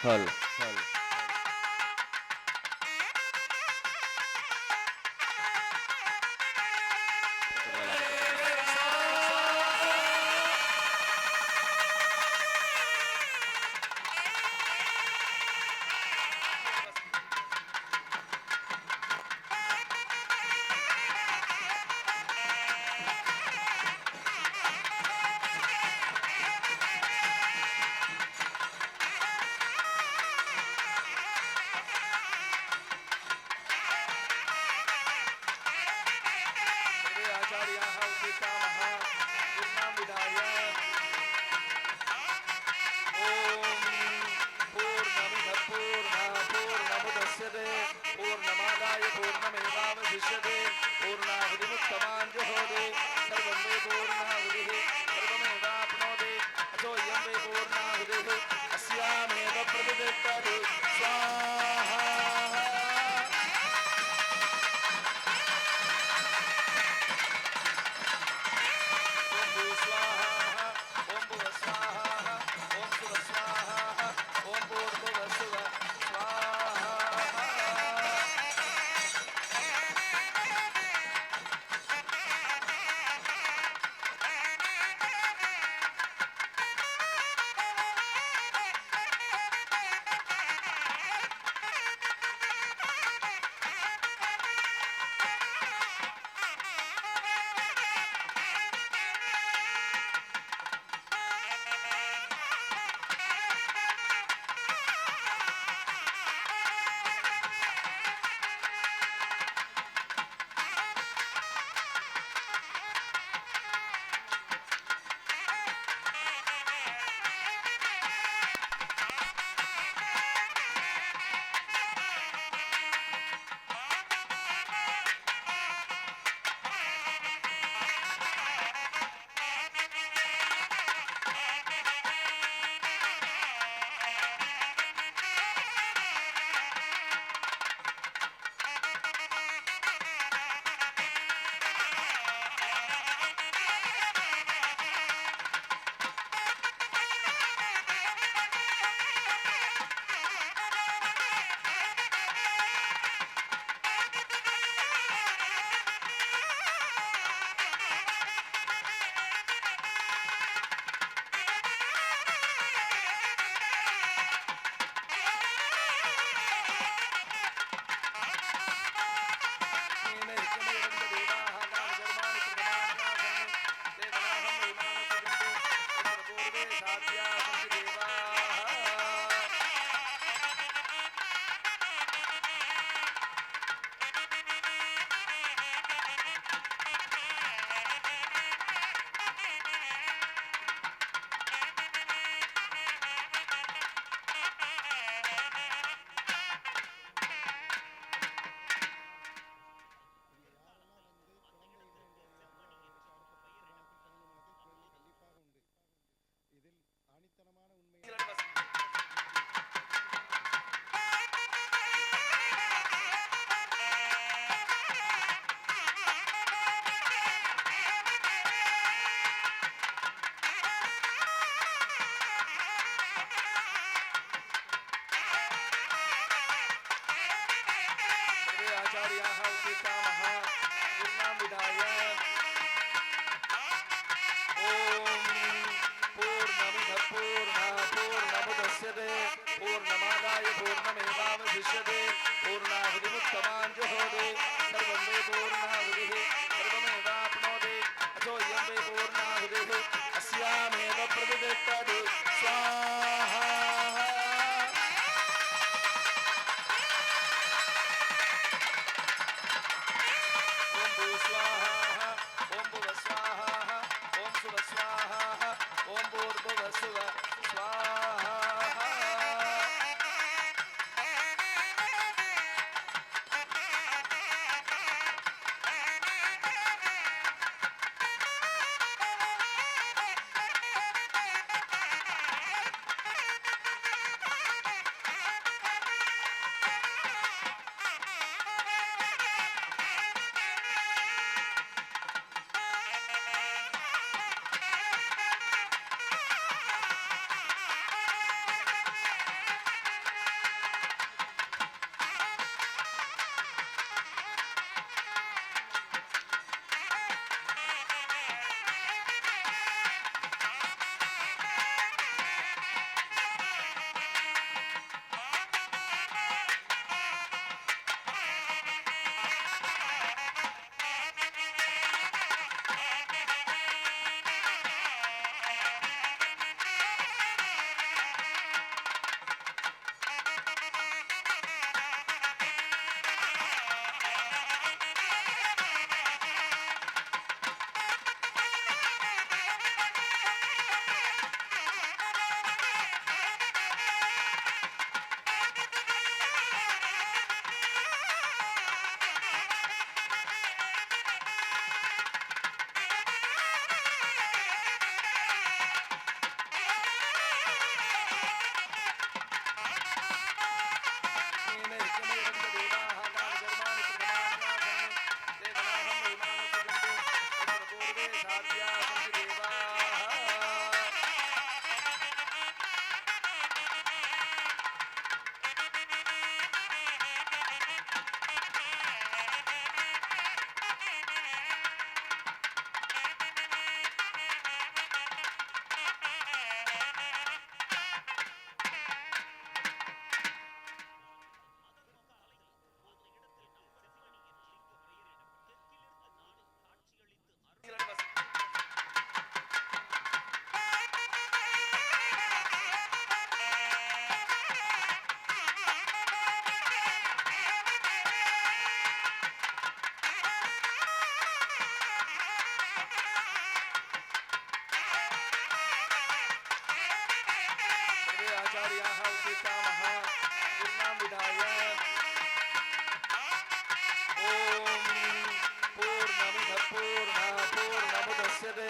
हल आचार्याः उत्तिष्ठामः पूर्णां विधाय पूर्णमुदच्यते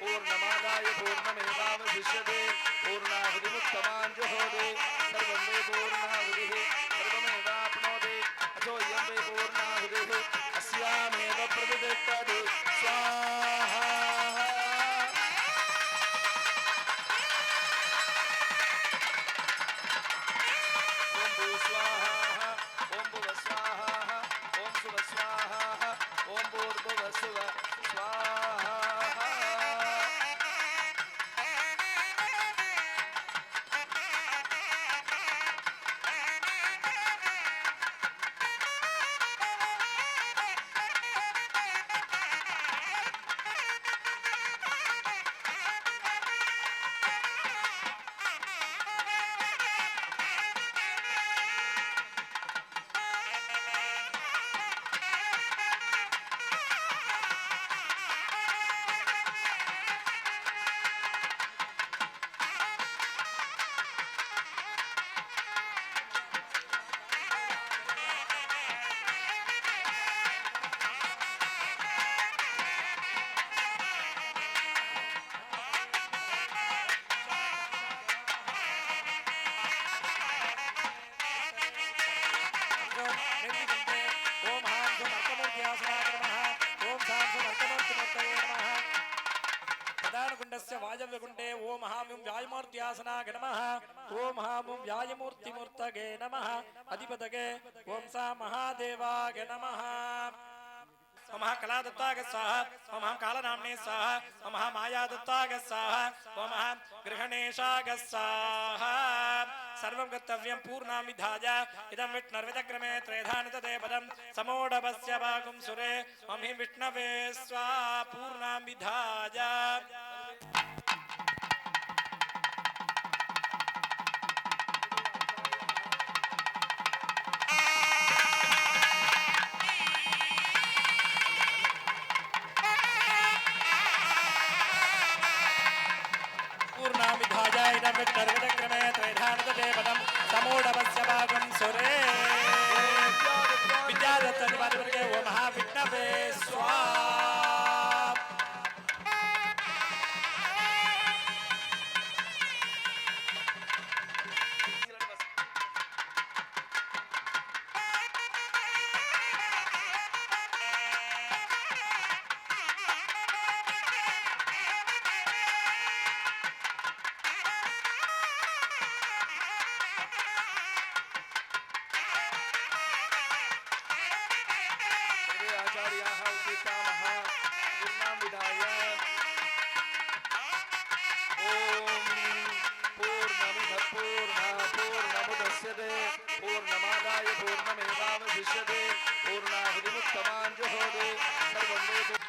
पूर्णमादाय पूर्णमेवावशिष्यते पूर्णाहुतिमुत्तमां जुहोति सर्वं वै पूर्णाहुतिः सर्वमेवाप्नोति अथोऽयं वै पूर्णाहुतिः अस्यामेव प्रतिष्ठति स्वाहा ॐ भू स्वाहा ॐ भुव स्वाहा ॐ सुव स्वाहा ॐ भूर्भुव सुव स्वाहा वायव्यकुंडे ओं महामुं व्यायमूर्त्यासनाय नमः ओं महामुं व्यायमूर्तिमूर्तये नमः अधिपतये ओं सा महादेवाय नमः ओं महाकलादत्ताय स्वाहा ओं महाकालनाम्ने स्वाहा ओं महामायादत्ताय स्वाहा ओं महागृहणेशाय स्वाहा सर्वं कर्तव्यं पूर्णां विधाय इदं विष्णुर्विदक्रमे त्रेधानितदे पदं समोढवस्य भागुं सुरे ओं हि विष्णवे स्वाहा पूर्णां विधाय विष्णुर्विदक्रमे त्रैधानितदे पदं समोढवस्य भागं सुरे विद्यादत्तनिवादिवर्गे ओं महाविष्णवे स्वाहा आचार्याः उत्तिष्ठामः पूर्णां विधाय पूर्णमुदच्यते पूर्णमादाय पूर्णमेवावशिष्यते पूर्णाहुतिमुत्तमां जुहोति सर्वं वै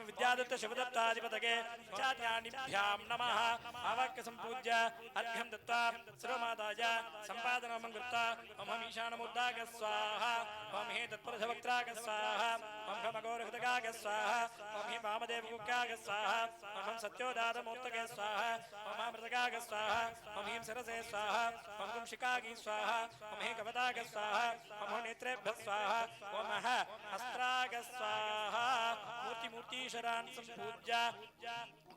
विद्यादत्त शिवदत्ताधिपतये चार्याणिभ्यां नमः आवक्य संपूज्य अर्घ्यं दत्त्वा सर्वमादाय सम्पादनं कृत्वा ओं ईशानमुद्राय स्वाहा ओं हे तत्पुरुषवक्त्राय स्वाहा ओं खमघोरहृदकाय स्वाहा ओं हे वामदेवकुक्काय स्वाहा ओं सत्योदातमूर्तये स्वाहा ओं मृतकाय स्वाहा ओं हीं सरसे स्वाहा ओं कुंशिकाय स्वाहा ओं हे कवताय स्वाहा ओं नेत्रेभ्यः स्वाहा ओं हस्त्राय स्वाहा मूर्तिशरान् संपूज्य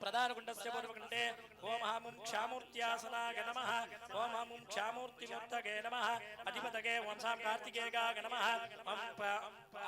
प्रधानकुण्डस्य पूर्वकुण्डे ओं महामुं क्षामूर्त्यासनाय नमः ओं महामुं क्षामूर्तिमूर्तये नमः अधिपतये ओं सां कार्तिकेयाय नमः ओं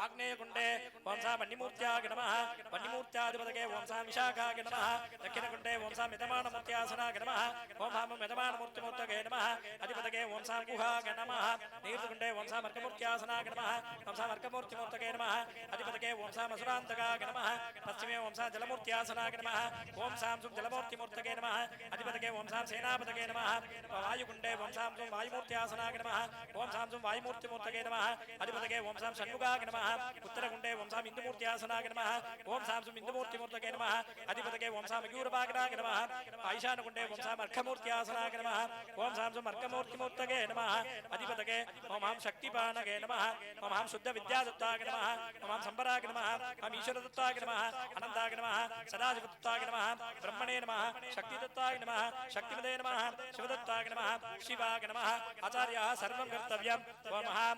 आग्नेयकुण्डे ओं सां वह्निमूर्त्याय नमः वह्निमूर्त्याधिपतये ओं सां विशाखाय नमः दक्षिणकुण्डे ओं सां यजमानमूर्त्यासनाय नमः ओं महामुं यजमानमूर्तिमूर्तये नमः अधिपतये ओं सां गुहाय नमः नैऋतकुण्डे ओं सां अर्कमूर्त्यासनाय नमः ओं सां अर्कमूर्तिमूर्तये नमः अधिपतये ओं सां असुरान्तकाय नमः पश्चिमे ओं सां जलमूर्त्यासनाय नमः ओं सां सुं जलमूर्तिमूर्तये नमः अधिपतये ओं सां सेनापतये नमः वायुकुण्डे ओं सां सुं वायुमूर्त्यासनाय नमः ओं सां सुं वायुमूर्तिमूर्तये नमः अधिपतये ओं सां षण्मुखाय नमः उत्तरकुण्डे ओम साम इन्दुमूर्त्यासनाय नमः ओम साम सुमिन्दुमूर्तिमूर्तके नमः अधिपतये ओम साम मयूरभागनाय नमः ईशानकुण्डे ओम साम अर्कमूर्त्यासनाय नमः ओम साम सुमर्कमूर्तिमूर्तके नमः अधिपतये ओम हम शक्तिपानगे नमः ओम हम शुद्ध विद्यादत्ताय नमः ओम हम संबराय नमः हम ईश्वरदत्ताय नमः अनन्ताय नमः सदाशिवदत्ताय नमः ब्रह्मणे नमः शक्तिदत्ताय नमः शक्तिमदे नमः शिवदत्ताय नमः शिवाय नमः आचार्यः सर्वं कर्तव्यम् ओम हम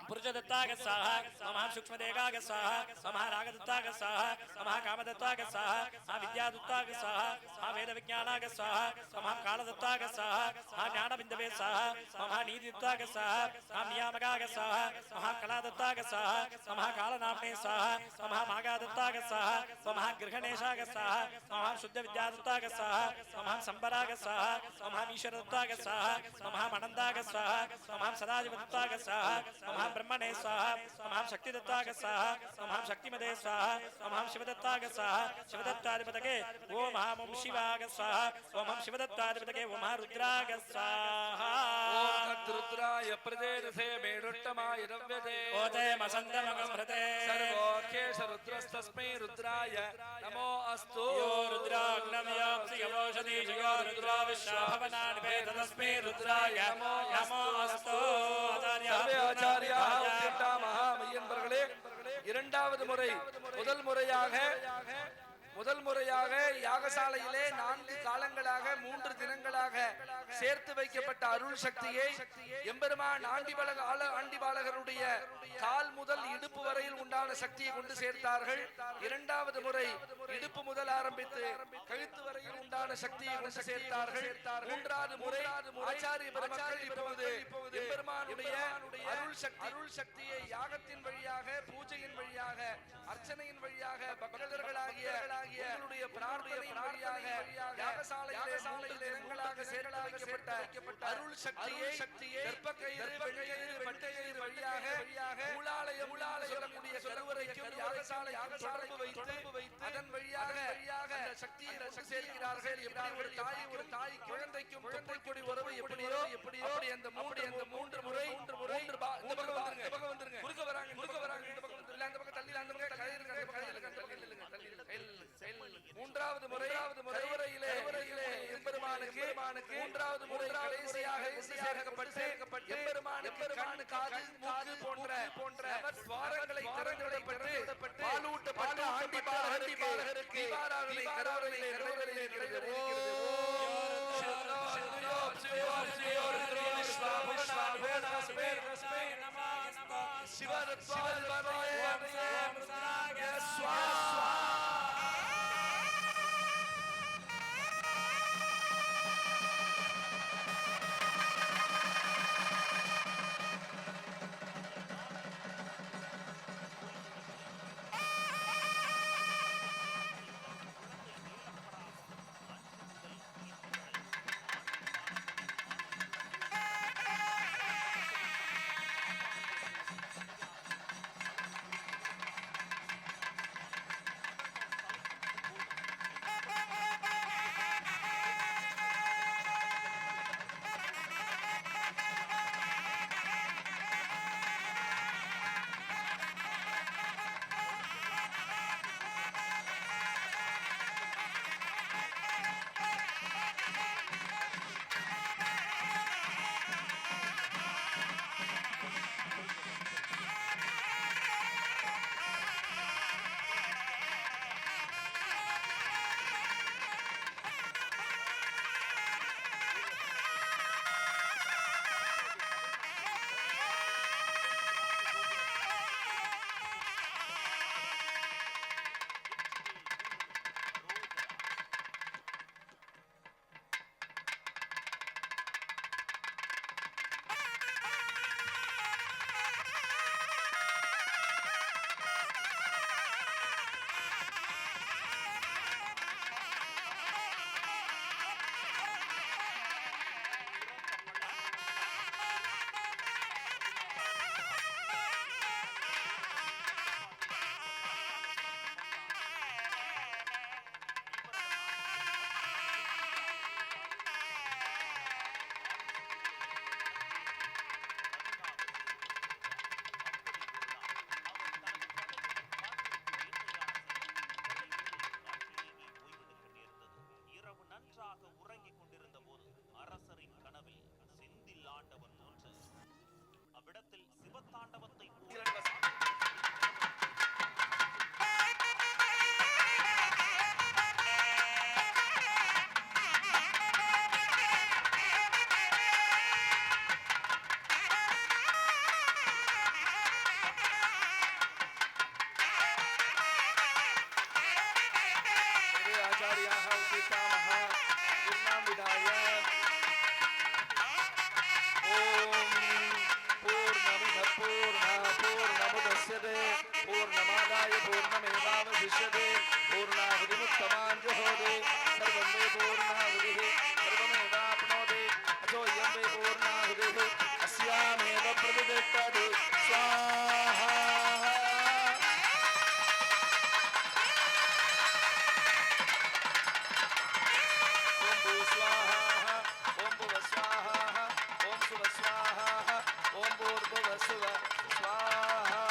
पुरुषदत्ताय स्वाहा ओम हम सूक्ष्मदेगाय स्वाहा ओम हम रागदत्ताय स्वाहा ओम हम कामदत्ताय स्वाहा हम विद्यादत्ताय स्वाहा हम वेदविज्ञानाय स्वाहा ओम हम कालदत्ताय स्वाहा हम ज्ञानबिन्दवे स्वाहा ओम हम नीतिदत्ताय स्वाहा हम नियामकाय स्वाहा ओम हम कलादत्ताय स्वाहा ओम हम कालनाम्ने स्वाहा ओम हम आगादत्ताय स्वाहा ओम हम गृहणेशाय स्वाहा ओम हम शुद्ध विद्यादत्ताय स्वाहा ओम हम संबराय स्वाहा ओम हम ईश्वरदत्ताय स्वाहा ओम हम अनन्ताय स्वाहा ओम हम सदाशिवदत्ताय स्वाहा ओम हम ब्रह्मणे स्वाहा ओम हम शक्तिदत्ताय स्वाहा ओम हम शक्तिमदे स्वाहा ओम हम शिवदत्ताय स्वाहा शिवदत्ताधिपतये ओम हम शिवाय स्वाहा ओम हम शिवदत्ताधिपतये ओम हम रुद्राय स्वाहा ओम रुद्राय प्रदेशे मेरुट्टमाय रव्यते ओते मसन्दमगं हृते सर्वोऽखेश रुद्रस्तस्मै रुद्राय नमो अस्तु यो रुद्राग्नं याप्सि यवोषधि यो रुद्रो विश्वाभवनान् वेद तस्मै रुद्राय नमो अस्तु சர்வே ஆச்சாரியாக உட்கட்டா மகாமையன்பர்களே இரண்டாவது முறை முதல் முறையாக யாகசாலையிலே 4 காலங்களாக 3 தினங்களாக சேர்த்து வைக்கப்பட்ட அருள் சக்தியை எம்பெருமான் ஆண்டிபாலகருடைய கால் முதல் இடுப்பு வரையில் உண்டான சக்தியை கொண்டு சேர்த்தார்கள். இரண்டாவது முறை இடுப்பு முதல் ஆரம்பித்து கழுத்து வரையில் உண்டான சக்தியை கொண்டு சேர்த்தார்கள். மூன்றாவது முறை ஆச்சாரிய பெருமக்கள் இப்போது எம்பெருமானுடைய அருள் சக்தியை யாகத்தின் வழியாக, பூஜையின் வழியாக, அர்ச்சனையின் வழியாக, பக்தர்களாகிய உங்களுடைய பிரார்த்தனையின் வழியாக யாகசாலையிலே 3 தினங்களாக சேர்த்து வைக்கப்பட்ட அருள் சக்தியை கர்ப்பக்கயிறு, வெண்கயிறு, பட்டைக்கயிறு வழியாக மூலாலயம் சொல்லக்கூடிய கருவறைக்கும் யாகசாலைக்கும் தொடர்பு வைத்து அதன் வழியாக அந்த சக்தியை சேர்க்கிறார்கள். எப்படி ஒரு தாய் குழந்தைக்கும் தொப்புள் கொடி உறவு எப்படியோ அப்படி அந்த மூன்று முறை இந்த பக்கம் வந்துருங்க குறுக்க வராங்க இந்த பக்கம் இல்ல அந்த பக்கம் தள்ளி அந்த பக்கம் கயிறு மூன்றாவது முறை கருவறையிலே எம்பெருமானுக்கு மூன்றாவது முறை கடைசியாக சேர்க்கப்பட்டு எம்பெருமானுக்கு கண்ணு, காது, மூக்கு போன்ற துவாரங்களை திறந்து விடப்பட்டு பாலூட்டப்பட்ட ஆண்டிபாலகருக்கு தீபாராதனை கருவறையிலே நிறைவேறுகிறது. கெட்டது ஸ்வாஹா ஓம் பூ ஸ்வாஹா ஓம் புவ ஸ்வாஹா ஓம் சுவ ஸ்வாஹா ஓம் பூர்புவ சுவ ஸ்வாஹா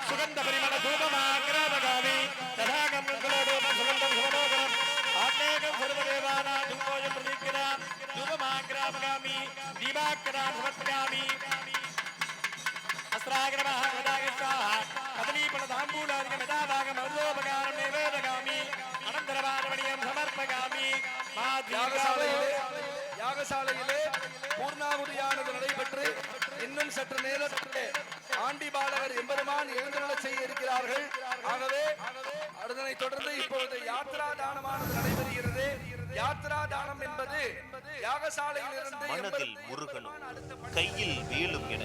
சுகந்த பரிமள தூபமாகிராமகாமி ததாகம் சுகந்தம் சுகமோகரம் ஆக்னேகம் சர்வதேவானா துங்கோயம் பிரதீக்கிரா தூபமாகிராமகாமி தீபாக்கரா சமர்ப்பயாமி அஸ்ராகிரமஹ கதாகஸ்வாஹ கதலீபலதாம்பூலாதிகம் யதாபாகம் அருதோபகாரம் நிவேதகாமி அனந்தரபாரவணியம் சமர்ப்பயாமி யாகசாலையிலே பூர்ணாகுதியானது நடைபெற்று இன்னும் சற்று நேரத்திலே ஆண்டி பாலகர் எம்பெருமான் எழுந்தருளச் செய்ய இருக்கிறார்கள். ஆகவே அதனை தொடர்ந்து இப்பொழுது யாத்ரா தானமானது நடைபெறுகிறது. யாத்ரா தானம் என்பது யாகசாலையிலிருந்து மனதில் முருகனும் கையில் வேலும் என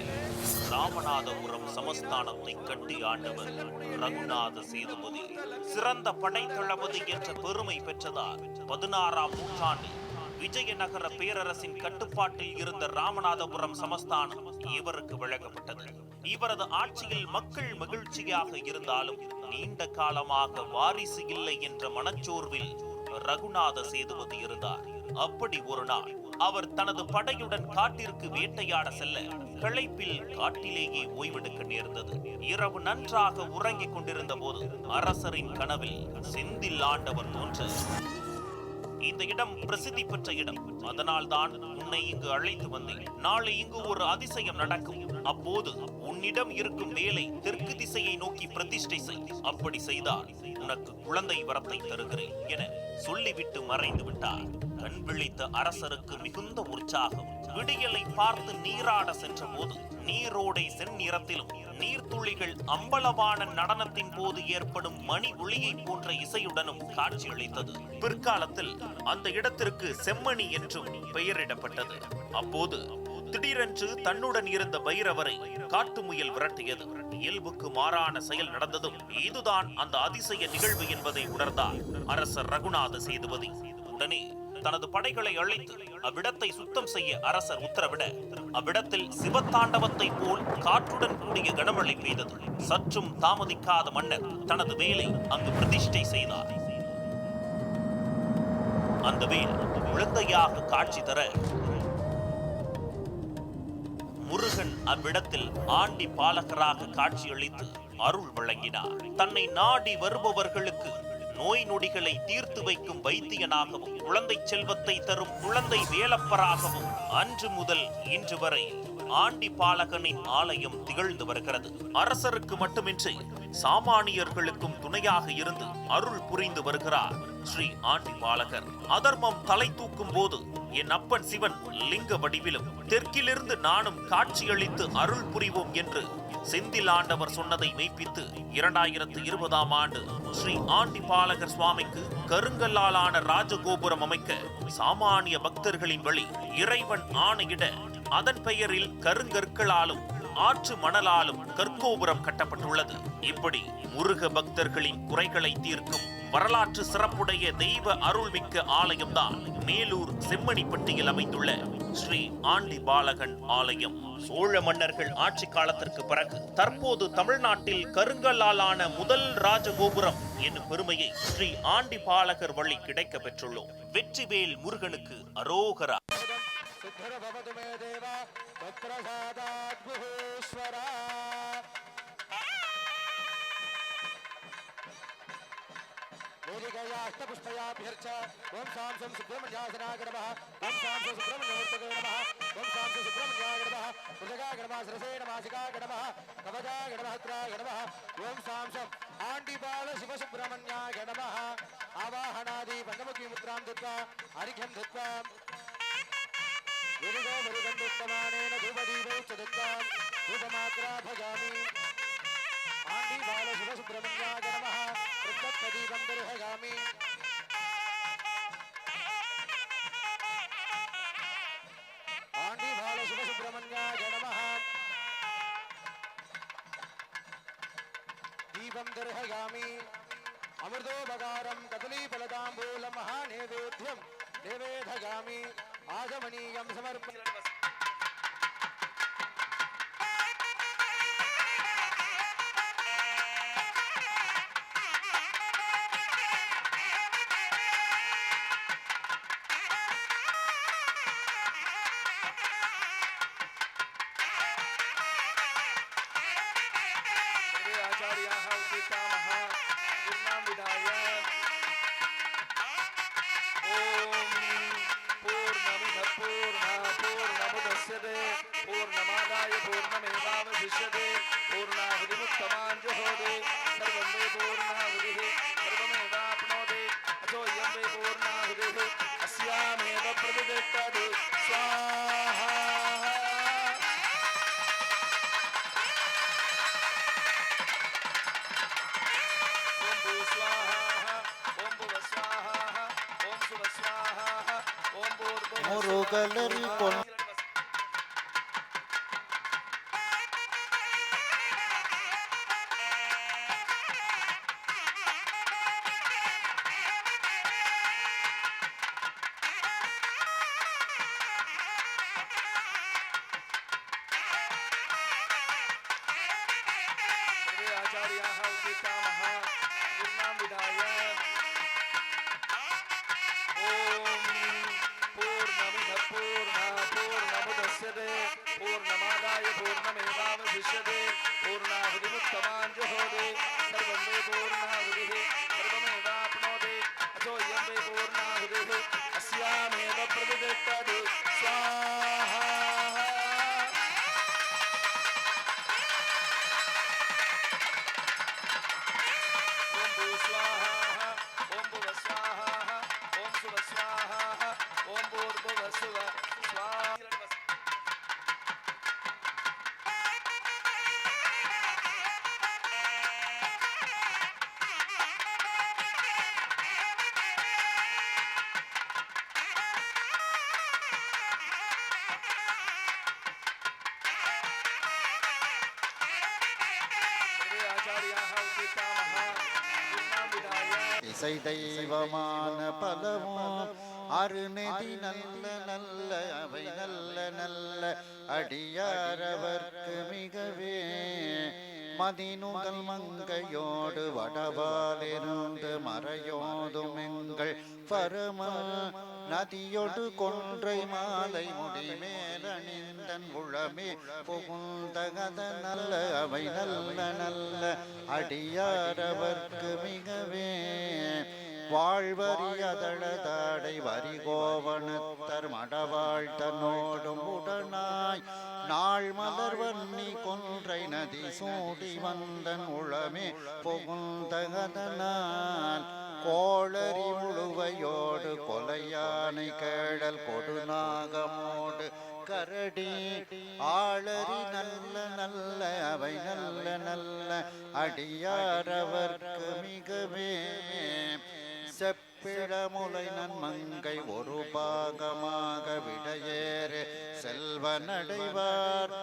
ராமநாதபுரம் சமஸ்தானத்தை கட்டி ஆண்டவர் ரகுநாத சேதுபதி சிறந்த படைத்தளபதி என்ற பெருமை பெற்றதால் 16ஆம் நூற்றாண்டில் விஜயநகர பேரரசின் கட்டுப்பாட்டில் இருந்த ராமநாதபுரம் சமஸ்தானம் இவருக்கு வழங்கப்பட்டது. இவரது ஆட்சியில் மக்கள் மகிழ்ச்சியாக இருந்தாலும் நீண்ட காலமாக வாரிசு இல்லை என்ற மனச்சோர்வில் ரகுநாத சேதுபதி இருந்தார். அப்படி ஒரு நாள் அவர் தனது படையுடன் காட்டிற்கு வேட்டையாட செல்ல களைப்பில் காட்டிலேயே ஓய்வெடுக்க நேர்ந்தது. இரவு நன்றாக உறங்கிக் கொண்டிருந்த போது அரசரின் கனவில் செந்தில் ஆண்டவர் தோன்ற, இந்த இடம் பிரசித்தி பெற்ற இடம், அதனால் தான் உன்னை இங்கு அழைத்து வந்தேன். நாளை இங்கு ஒரு அதிசயம் நடக்கும். அப்போது உன்னிடம் இருக்கும் வேலை தெற்கு திசையை நோக்கி பிரதிஷ்டை செய். அப்படி செய்தால் உனக்கு குழந்தை வரத்தை தருகிறேன் என சொல்லிவிட்டு மறைந்து விட்டார். கண் விழித்த அரசருக்கு மிகுந்த உற்சாகம். விடியலை பார்த்து நீராட சென்ற போது நீரோடை செந்நிறத்திலும் நீர்த்துளிகள் அம்பலவான நடனத்தின் போது ஏற்படும் மணி ஒளியை போன்ற இசையுடனும் காட்சியளித்தது. பிற்காலத்தில் அந்த இடத்திற்கு செம்மணி என்றும் பெயரிடப்பட்டது. அப்போது திடீரென்று தன்னுடன் இருந்த பைரவரை காட்டு முயல் விரட்டியது. இயல்புக்கு மாறான செயல் நடந்ததும் இதுதான் அந்த அதிசய நிகழ்வு என்பதை உணர்ந்தார் அரசர் ரகுநாத சேதுபதி. உடனே தனது படைகளை அழைத்து அவ்விடத்தை சுத்தம் செய்ய அரசர் உத்தரவிட அவ்விடத்தில் சிவத்தாண்டவத்தை போல் காற்றுடன் கூடிய கனமழை பெய்தது. சற்றும் தாமதிக்காத மன்னர் தனது வேலை அங்கு பிரதிஷ்டை செய்தார். அந்த வேல் குழந்தையாக காட்சி தர முருகன் அவ்விடத்தில் ஆண்டி பாலகராக காட்சியளித்து அருள் வழங்கினார். தன்னை நாடி வருபவர்களுக்கு நோய் நொடிகளை தீர்த்து வைக்கும் வைத்தியனாகவும் குழந்தை செல்வத்தை தரும் குழந்தை வேலப்பராகவும் அன்று முதல் இன்று வரை ஆண்டி பாலகனின் ஆலயம் திகழ்ந்து வருகிறது. அரசருக்கு மட்டுமின்றி சாமானியர்களுக்கும் துணையாக இருந்து அருள் புரிந்து வருகிறார் ஸ்ரீ ஆண்டி பாலகர். அதர்மம் தலை தூக்கும் போது என் அப்பன் சிவன் லிங்க வடிவிலும் தெற்கிலிருந்து நானும் காட்சியளித்து அருள் புரிவோம் என்று செந்தில் ஆண்டவர் சொன்னதை மெய்ப்பித்து 2020ஆம் ஆண்டு ஸ்ரீ ஆண்டி பாலகர் சுவாமிக்கு கருங்கல்லாலான ராஜகோபுரம் அமைக்க சாமானிய பக்தர்களின் வழி இறைவன் ஆணையிட அதன் பெயரில் கருங்கற்களாலும் ஆற்று மணலாலும் கற்கோபுரம் கட்டப்பட்டுள்ளது. இப்படி முருக பக்தர்களின் குறைகளை தீர்க்கும் வரலாற்று சிறப்புடைய தெய்வ அருள்மிக்க ஆலயம்தான் மேலூர் செம்மணிப்பட்டியில் அமைந்துள்ள ஸ்ரீ ஆண்டி பாலகன் ஆலயம். சோழ மன்னர்கள் ஆட்சி காலத்திற்கு பிறகு தற்போது தமிழ்நாட்டில் கருங்கல்லாலான முதல் ராஜகோபுரம் என்னும் பெருமையை ஸ்ரீ ஆண்டி பாலகர் வழி கிடைக்க பெற்றுள்ளோம். வெற்றிவேல் முருகனுக்கு அரோகரா. पुष्पयाभ्यर्च ओम सां सं सुब्रह्मण्यासनाय नमः ओम सां सं सुब्रह्मण्यमूर्तये नमः ओम सां सं सुब्रह्मण्याय नमः मृदगाय नमः सरसे नमः शिखाय नमः कवचाय नमः त्राय नमः ओम सां सं आण्डिबाल शिवसुब्रह्मण्याय नमः आवाहनादि पञ्चमुखी मुद्रां दत्त्वा अर्घ्यं दत्त्वा गुरुगो मरुगन्धुत्तमानेन धूपदीपौ च दत्त्वा धूपमात्रा भजामि आण्डिबाल शिवसुब्रह्मण्याय नमः प्रत्यक्षदीपं दर्शयामि आण्डिबाल शिवसुब्रह्मण्याय नमः दीपं दर्शयामि अमृतोपकारं कदलीफलताम्बूलं महानैवेद्यं निवेदयामि आचमनीयं समर्पयामि पूर्णमादाय पूर्णमेवावशिष्यते पूर्णाहुतिमुत्तमाञ्जुहोति सर्वं वै पूर्णाहुतिः सर्वमेवाप्नोति अथोऽयं वै पूर्णाहुतिः अस्यामेव प्रतिष्ठति स्वाहा ॐ भू स्वाहा ॐ भुव स्वाहा ॐ सुव स्वाहा ॐ भूर्भुवः पूर्णमादाय पूर्णमेवावशिष्यते पूर्णाहुतिमुत्तमाञ्जुहोति सर्वं वै पूर्णाहुतिः सर्वमेवाप्नोति अथोऽयं वै पूर्णाहुतिः अस्यामेव प्रतिष्ठति स्वाहा ॐ भू स्वाहा ॐ भुव स्वाहा ॐ सुव स्वाहा ॐ भूर्भुवः सुवः स्वाहा இசை தெய்வமான பலவும் அருநெறி நல்ல நல்ல அவை நல்ல நல்ல அடியாரவர்க்கு மிகவே மதிநுதல் மங்கையோடு வடவாலிருந்து மறையோதும் எங்கள் பரம நதியொடு கொன்றை மாலை முடிமேலணிந்தன் உளமே புகுந்தகத நல்ல அவை நல்ல நல்ல அடியாரவர்க்கு மிகவே வாழ்வறியதளதாடை வரிகோவணத்தர் மடவாழ்த்தனோடும் உடனாய் நாள் மலர் வன்னி கொன்றை நதி சூடி வந்தன் உளமே புகுந்தகதனால் கோளறி முழுவையோடு கொலையானை கேழல் கொடுநாகமோடு கரடி ஆளறி நல்ல நல்ல அவை நல்ல நல்ல அடியாரவர்க்கு மிகவே செப்பிழமுலை நன்மங்கை ஒரு பாகமாக விடையேறு செல்வனடைவார்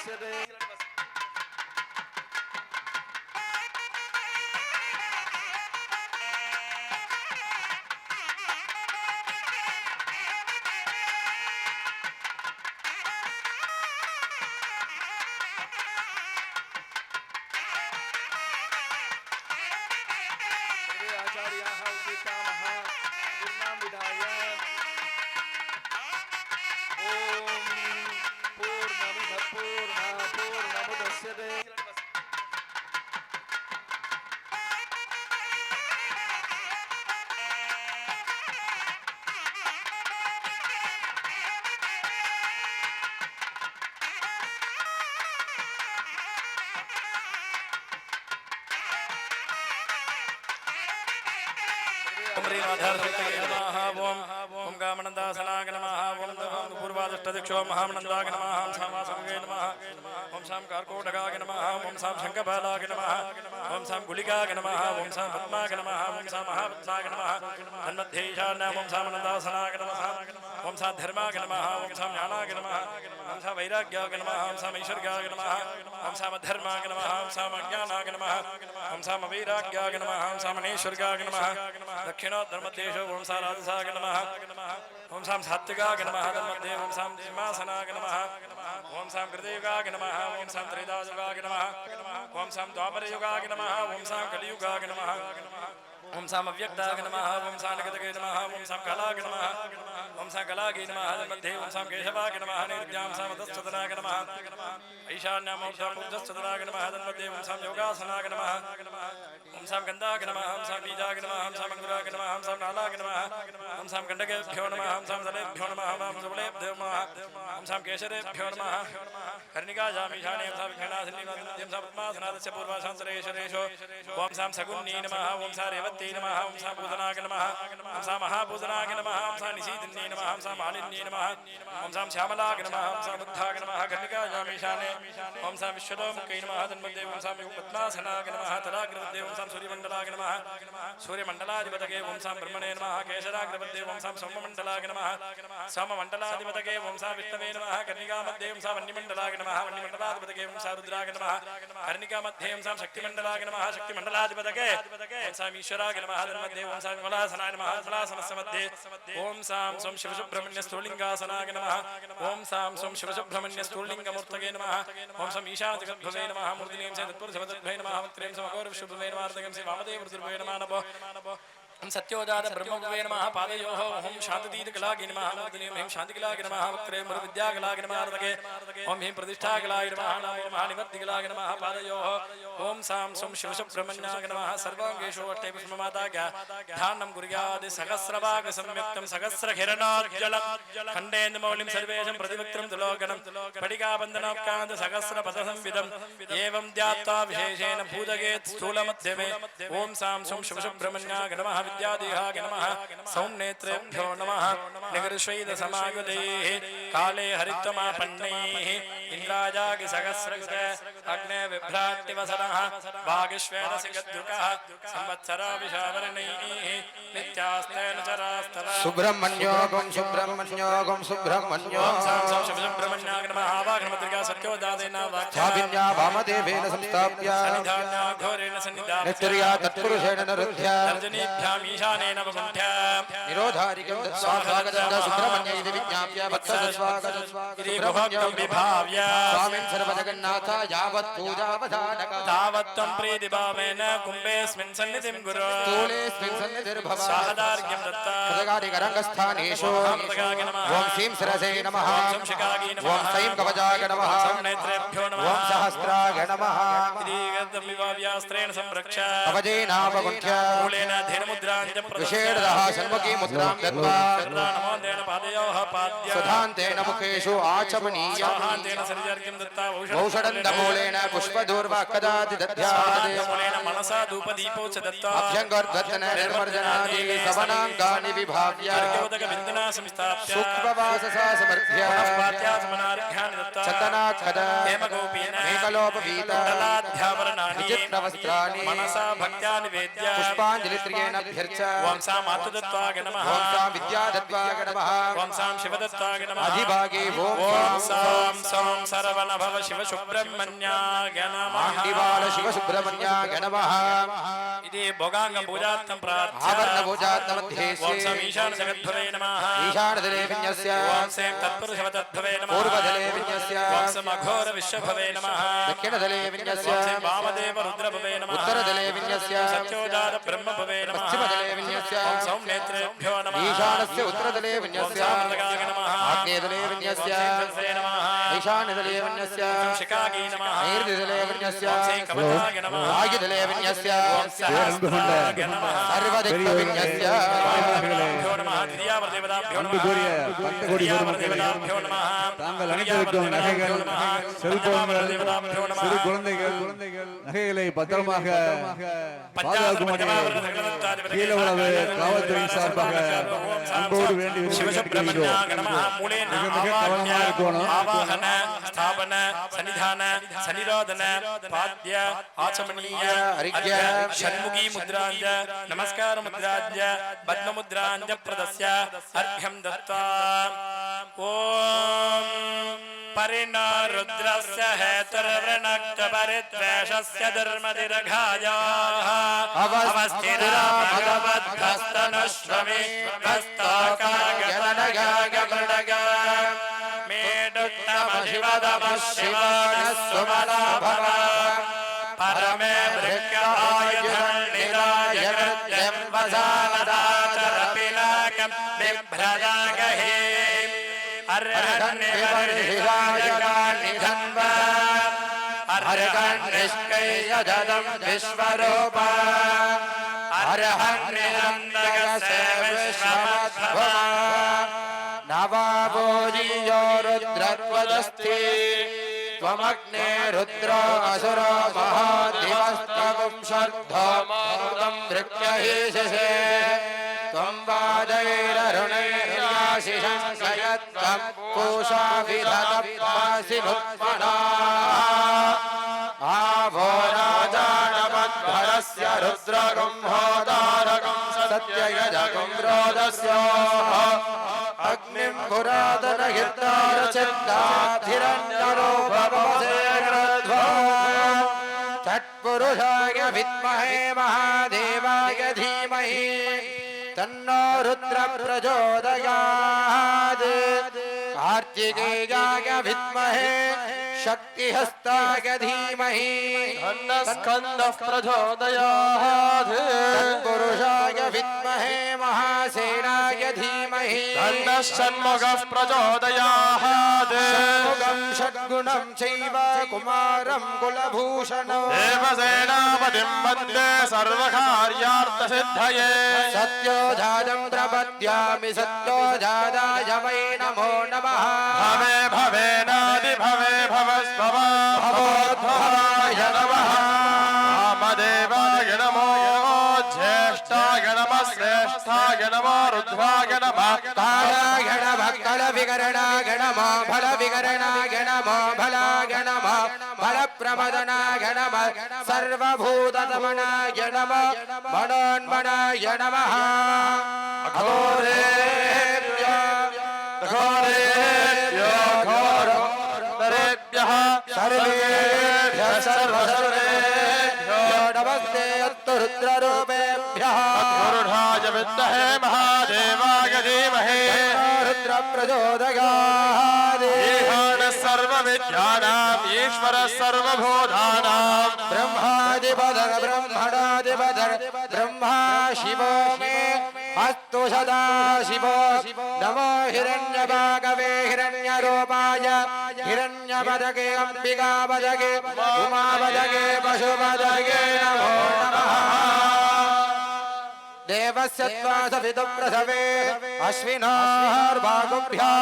नमोदस्यते आचार्याः उदितामः पूर्णां विधाय ॐ पूर्णमिदः पूर्णमुदच्यते ओम गामनंदासनाय नमः ओम पूर्वादष्टदिक्षो महामनंदाय नमः ओम सामासंगे नमः ओम साम कारकोटकाय नमः ओम साम शंखपालाय नमः ओम साम गुलिकाय नमः ओम साम पद्माय नमः ओम साम महापद्माय नमः तन्मध्ये ईशान्याम् ओम सामनंदासनाय नमः ओम साम धर्माय नमः ओम साम ज्ञानाय नमः ओम साम वैराग्याय नमः ओम साम ऐश्वर्याय नमः ओम साम धर्माय नमः ओम साम अज्ञानाय नमः ओम साम वैराग्याय नमः ओम साम ऐश्वर्याय नमः दक्षिणोत्तरमध्येषु ओम साम राजसाय नमः ओम साम सात्विकाय नमः तन्मध्ये ओम साम सिंहासनाय नमः ओम साम कृतयुगाय नमः ओम साम त्रेधायुगाय नमः ओम साम द्वापरयुगाय नमः ओम साम कलियुगाय नमः ओम साम अव्यक्ताय नमः ओम साम नगतगे नमः ओम साम कलाय नमः ओम साम कलागे नमः तन्मध्ये ओम साम केशवाय नमः नैरुद्यां साम दशचतनाय नमः ईशान्याम् ओम साम ऊर्ध्वचतनाय नमः तन्मध्ये ओम साम योगासनाय नमः ओम साम गन्धाय नमः ओम साम बीजाय नमः ओम साम अंगुराय नमः ओम साम नालाय नमः ओम साम गण्डकेभ्यो नमः ओम साम जलेभ्यो नमः ओम सुबलेभ्यो नमः ओम साम केशरेभ्यो नमः कर्णिकायाम् ईशाने ओम साम विघ्नासिनी मध्यं साम पद्मासनादस्य पूर्वाशान्तरेश्वरेषु ओम साम सगुण्नी नमः ओम साम रेवती नमः ओम साम पूजनाय नमः ओम साम महापूजनाय नमः ओम साम निशीदिन्यै नमः ओम साम मालिन्यै नमः ओम साम श्यामलाय नमः ओम साम बुद्धाय नमः कर्णिकायाम् ईशाने ओम साम विश्वतोमुखै नमः तन्मध्ये ओम साम पद्मासनाय नमः तदाग्रमध्ये ओम साम सूर्यमण्डलाय नमः सूर्यमण्डलाधिपतये ओम साम ब्रह्मणे नमः केशराग्रमध्ये ओम साम सोममण्डलाय नमः सोममण्डलाधिपतये ओम साम विष्णवे नमः कर्णिकामध्ये ओम साम वह्निमण्डलाय नमः वह्निमण्डलाधिपतये ओम साम रुद्राय नमः कर्णिकामध्ये ओम साम शक्तिमण्डलाय नमः शक्तिमण्डलाधिपतये ओम साम ईश्वराय नमः तन्मध्ये ओम साम विमलासनाय नमः विमलासनस्य मध्ये ओम साम सोम शिवसुब्रह्मण्य स्थूलिङ्गासनाय नमः ओम साम सोम शिवसुब्रह्मण्य स्थूलिङ्गमूर्तये नमः ओम साम ईशानजगद्भवे नमः मूर्तिनीं च तत्पुरुषवदद्भवे नमः वक्त्रें समगौरविशुभवे नमः अर्धकं च वामदेवरुद्रभवे नमः नमो ओम सत्योजात ब्रह्मभवे नमः पादयोः ओम शान्तितीतकलागे नमः मूर्तिनीं ह्रीं शान्तिकलागे नमः वक्त्रे मुरुविद्याकलागे नमः अर्धके ओम ह्रीं प्रतिष्ठाकलागे नमः नमो महानिवर्तिकलागे नमः पादयोः ओम साम सोम शिवसुब्रह्मण्याय नमः सर्वाङ्गेषु अष्टे पुष्पमादाज्ञा ध्यानं कुर्यात् सहस्रभाग संयुक्तं सहस्रकिरणोज्ज्वलं खण्डेन्दुमौलिं सर्वेशं प्रतिवक्त्रं तुलोकनं स्फटिकाबन्धनोक्तान्त सहस्रपदसंविदम् एवं ध्यात्वा विशेषेण भूतगेत् स्थूलमध्यमे ओम साम सोम शिवसुब्रह्मण्याय नमः विद्यादेहाय नमः सौम्नेत्रेभ्यो नमः निगर्षैदसमायुधैः काले हरित्वमापन्नैः इन्द्राजागि सहस्रकृते अग्ने बिभ्राट्टिवसनः वागिश्वेदसि गद्रुकः संवत्सरा विशावर्णैः नित्यास्तेन चरास्तव सुब्रह्मण्योगं सुब्रह्मण्योगं सुब्रह्मण्योगं सुब्रह्मण्याय नमः आवाहनमद्रिका सत्योदादेन वाक्याभिन्या वामदेवेन संस्थाप्य सन्निधान्या घोरेण सन्निधाय नित्र्या तत्पुरुषेण नरुध्या तर्जनीभ्याम् ईशानेन वपुण्ठ्याम् निरोधारिकं तत्स्वागतं सुब्रह्मण्य इति विज्ञाप्य वत्सस्वागतं सुब्रह्मण्यं विभाव्य स्वामिन् सर्वजगन्नाथ यावत् पूजावधानक तावत्त्वं प्रीतिभावेन कुम्भेऽस्मिन् सन्निधिं कुरु स्थूलेऽस्मिन् सन्निधिर्भव साहदार्घ्यं दत्ता खड्गादिकरङ्गस्थानेषु अमृतकाय नमः ओम सीं सरसे नमः ओम शिखाय नमः ओम सैं कवचाय नमः ओम नेत्रेभ्यो नमः ओम सहस्राय नमः इदं विभाव्यास्त्रेण संरक्ष अवजेनापगुण्ठ्य मूलेन धेनुमुद्राञ्च विषेणदः षण्मुखी मुद्रां दत्त्वा नमोदेन पादयोः पाद्य सुधान्तेन मुखेषु आचमनीय स्वाहान्तेन शरीरार्घ्यं दत्ता औषधन्दमूलेन पुष्पदूर्वाक्कदादि दध्यात् मूलेन मनसा धूपदीपो च दत्ता अभ्यङ्गर्धन निर्मर्जनादि सवनाङ्गानि विभाव्य अर्घ्योदकबिन्दुना संस्थाप्य सूक्ष्मवाससा समर्थ्य पात्यात्मनार्घ्यानि दत्ता चतनाखद हेमगोपीन मेकलोपवीत तलाध्यावरणानि पट्टवस्त्राणि मनसा भक्त्या निवेद्य पुष्पाञ्जलित्रियेण अभ्यर्च ओम सां मातुदत्वाय नमः ओम सां विद्यादत्वाय नमः ओम सां शिवदत्ताय नमः अधिभागे ओम सां सों सरवणभव शिव सुब्रह्मण्याय नमः आण्डिवाल शिव सुब्रह्मण्याय नमः इति भोगांग पूजार्थं प्रार्थ्य आवरण पूजार्थमध्ये ओम सां ईशान जगद्भवे नमः ईशानदले विन्यस्य ओम सें तत्पुरुषवतद्भवे नमः पूर्वदले विन्यस्य ओम सं अघोर विश्वभवे नमः दक्षिणदले विन्यस्य ओम सें वामदेव रुद्रभवे नमः उत्तरदले विन्यस्य सत्योजात ब्रह्मभवे नमः पश्चिमदले विन्यस्य ओम सौं नेत्रेभ्यो नमः ईशानस्य उत्तरदले ओम विन्यस्य सामर्गाय नमः आग्नेयदले विन्यस्य वंशे नमः ईशानदले विन्यस्य शिखागे नमः नैर्दिदले विन्यस्य ओम सें कवचाय नमः आयुधले विन्यस्य ओम सहस्राय नमः सर्वदिक् विन्यस्य भ्यो नमः दिव्यावदेवताभ्यो नमः दिव्यावदेवताभ्यो नमः தாங்கள் அணிந்திருக்கும் நகைகள் செல்போன்கள் சிறு குழந்தைகள் நகைகளை பத்திரமாக பாதுகாக்கும்படி கீழே உளவு காவல்துறையின் சார்பாக அன்போடு வேண்டி शिवसुब्रह्मण्याय नमः मूलेन கவனமாக இருக்கணும் आवाहन स्थापन सन्निधान सन्निरोधन पाद्य आचमनीय अर्घ्य षण्मुखी मुद्राञ्च नमस्कार मुद्राञ्च पद्म मुद्राञ्च प्रदस्य अर्घ्यं दत्त्वा ओम परिणो रुद्रस्य हेतुर्वृणक्च परिद्वेषस्य धर्मदिरघायाः अवस्थिरा भगवद्भस्तनुष्वमे भस्तोकागणगागमृडगा मेडुत्तम शिवदमः शिवानः भव परमे वृक्कायुधन्निराय कृत्यं वसानदाचरपिनाकं बिभ्रजागहे अर्हन्निवर्षिरायकानिधन्व अर्हन्निष्कैयजदं विश्वरूपा अर्हन्निरन्दगसे विश्वमध्वा नवाभोजियो रुद्रत्वदस्ति त्वमग्ने रुद्रो असुरो महादिवस्तवं शर्धोमोदं वृक्यहीशसे त्वं वादैररुणैराशिषं शयत्वं पूषा विधतपासि नुत्मना आवो राजानमध्वरस्य रुद्रगुंहोदारकं सत्ययजगं रोदस्योः अग्निं पुरातनहितारचित्ताधिरण्यरूपवसेर्ध्वा तत्पुरुषाय विद्महे महादेवाय धीमहि तन्नो रुद्र प्रचोदयात् कार्तिकेयाय विद्महे शक्तिहस्ताय धीमहि स्कन्दः प्रचोदयात् तत्पुरुषाय विद्महे महासेनाय धीमहि षण्मुखः प्रचोदयात् षण्मुखं षड्गुणं चैव कुमारं कुलभूषणं देवसेनापतिं वन्दे सर्वकार्यार्थसिद्धये सत्योजातं प्रपद्यामि सत्योजाताय वै नमो नमः भवे भवेनादिभवे भवस्ववा भवोद्भवाय नमः वामदेवाय नमो ज्येष्ठाय नमः श्रेष्ठाय नमो रुद्राय नमः कालाय नमः कलविकरणाय नमः फलविकरणाय नमः फलाय नमः फलप्रमदनाय नमः सर्वभूतदमनाय नमः मनोन्मनाय नमः घोरेभ्यः सर्वेभ्यः सर्वसर्वेभ्यो नमस्ते अस्तु रुद्ररूपेभ्यः गुरुढाय विद्महे महादेवाय धीमहि रुद्र प्रचोदयात् ईशानः सर्वविद्यानाम् ईश्वरः सर्वभूतानां ब्रह्मादिपदर ब्रह्मणादिपदर ब्रह्मा शिवो मे अस्तु सदा शिवो नमो हिरण्यभागवे हिरण्यरूपाय हिरण्यपदगे अम्बिकापदगे उमापदगे पशुपदगे नमो नमः देवस्य त्वासविदुप्रसवे अश्विनार्भागुभ्यां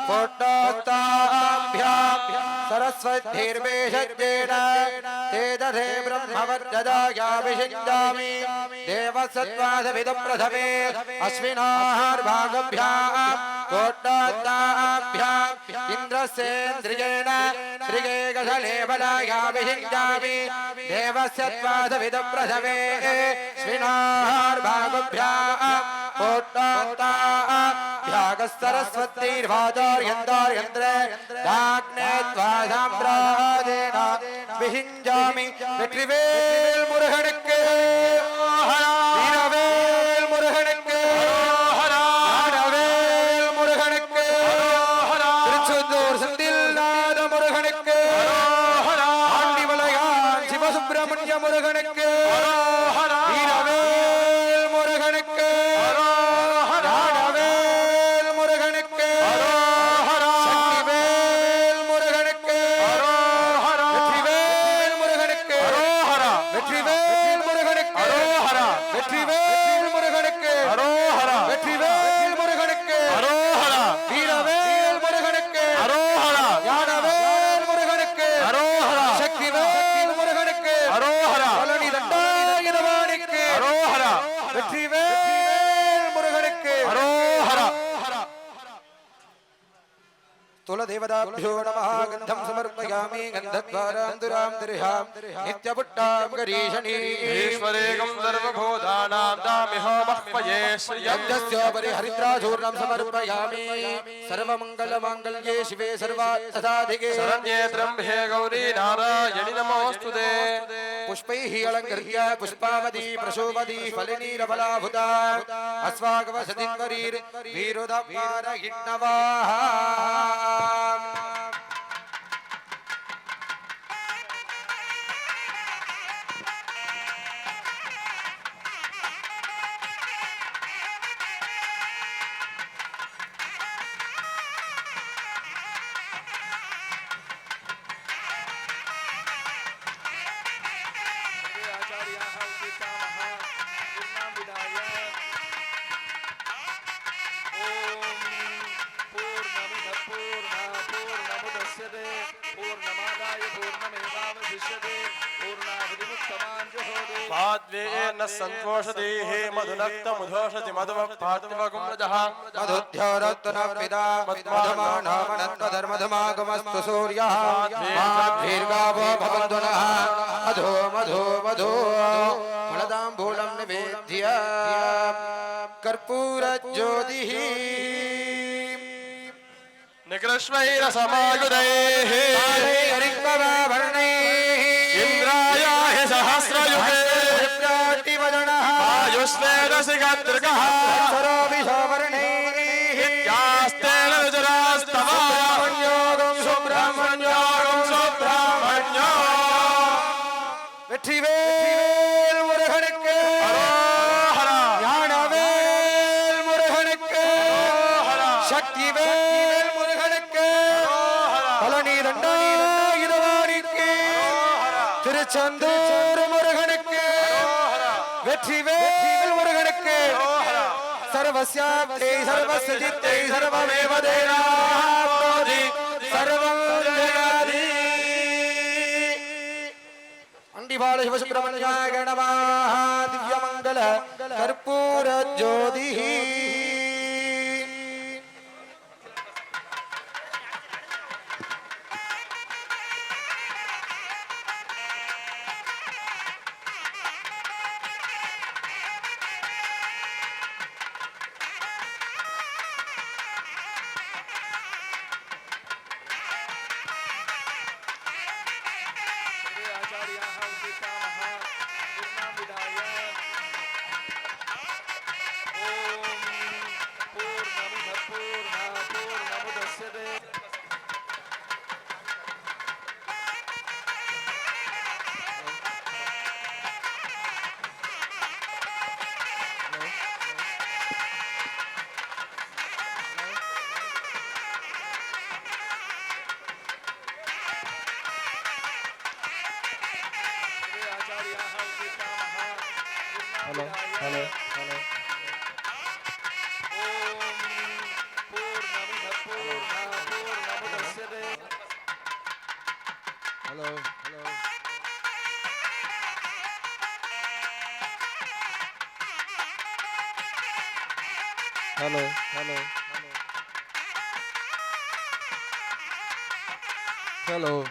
पुट्टोत्ताभ्यां सरस्वतीर्वेषज्ञेन ते दधे ब्रह्मवर्चदायाभिषिञ्जामि देवस्य त्वासविदुप्रसवे अश्विनार्भागुभ्यां कोट्टोत्ताभ्याम् इन्द्रस्येन्द्रियेण श्रीगेकशलेबलायाभिषिञ्जामि देवस्य त्वादविदप्रथमे स्विनार्भागुभ्याम् कोट्टोत्ताभ्यागस्सरस्वतीर्वाचोर्यन्तोर्यन्त्रे दाग्ने त्वासाम्राजेन विहिञ्जामि வெற்றிவேல் முருகனுக்கு வீரவேல் முருகனுக்கு வீரவேல் முருகனுக்கு திருச்செந்தூர் செந்தில்நாத முருகனுக்கு ஆண்டிமலையான் சிவசுப்பிரமணிய முருகனுக்கு வீரவேல் முருகனுக்கு ஞானவேல் முருகனுக்கு சக்திவேல் முருகனுக்கு வெற்றிவேல் முருகனுக்கு வெற்றிவேல் முருகனுக்கு வெற்றிவேல் முருகனுக்கு வெற்றிவேல் முருகனுக்கு வீரவேல் முருகனுக்கு ஞானவேல் முருகனுக்கு சக்திவேல் முருகனுக்கு பழனி தண்டாயுதபாணிக்கு வெற்றிவேல் முருகனுக்கு तुलदेवताभ्यो नमः गन्धं समर्पयामि गन्धद्वारान्तरां दर्हां नित्यपुट्टां गरीषणी ईश्वरेकं सर्वभूतानां दामिहो मह्मये यज्ञस्योपरि हरिद्राचूर्णं समर्पयामि सर्वमङ्गलमाङ्गल्ये शिवे सर्वार्थसाधिके शरण्ये त्र्यम्बके गौरी नारायणि नमोऽस्तुते पुष्पैः अलङ्कृत्य पुष्पावती प्रशोभती फलिनीरफलाभुता अस्वागवसतिन्वरीर् वीरुदवारहिण्णवाः माद्वेन सन्तोषदेः मधुनक्तमुधोषति मधुमपार्थिवकुम्रजः मधुध्योरत्तनपिता मधुमानामनत्वधर्मधमागमस्तु सूर्यः माद्भिर्गावो भवन्तु नः मधो मधो मधो फलदाम्बूलं निवेद्य कर्पूरज्योतिः निकृष्वैरसमायुधैः हरिङ्गवाभरणैः इन्द्रायाहि सहस्रयुगे आयुष्मेधसिगदृगः सरोभिषवर्णैः यास्तेन रुजरास्तवा யோகம் சுப்பிரமணியோகம் சுப்பிரமணியோ வெற்றிவேல் முருகனுக்கு ஞானவேல் முருகனுக்கு சக்திவேல் முருகனுக்கு பழனி தண்டாயுதபாணிக்கு திருச்செந்தூர் முருகனுக்கு வெற்றிவேல் முருகனுக்கு सर्वस्याप्ते सर्वस्यजित्ते सर्वमेव देवाप्नोति सर्वं जयाति अंडिबाल शिवसुब्रह्मण्याय नमः दिव्यमंगल कर्पूर ज्योतिः hello hello.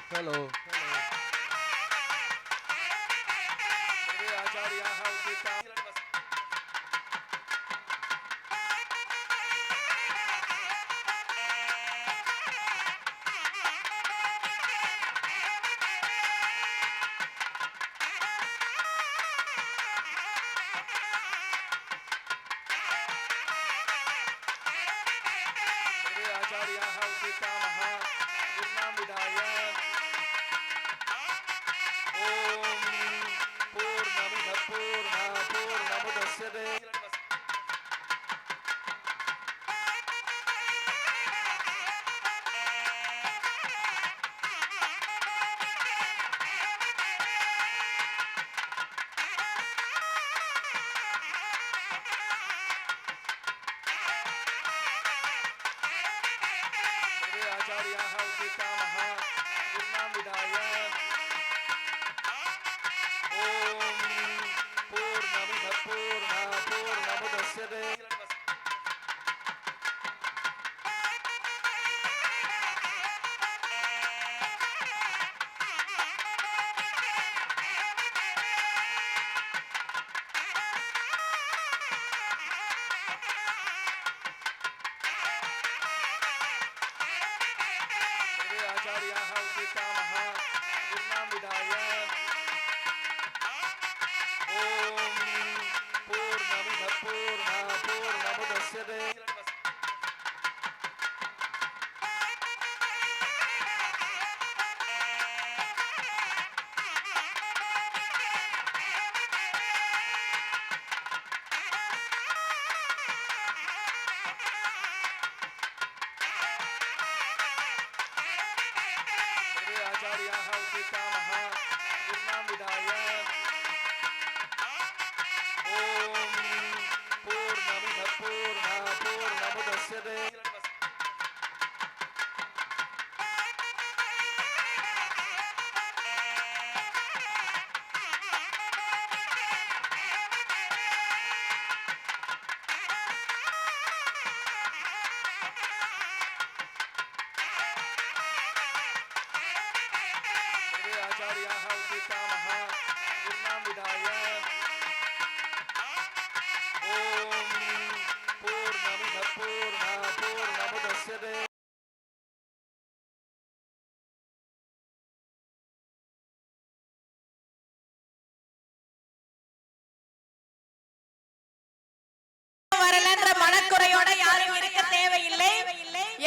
வரலன்ற மனக்குறையோட யாரும் இருக்க தேவையில்லை.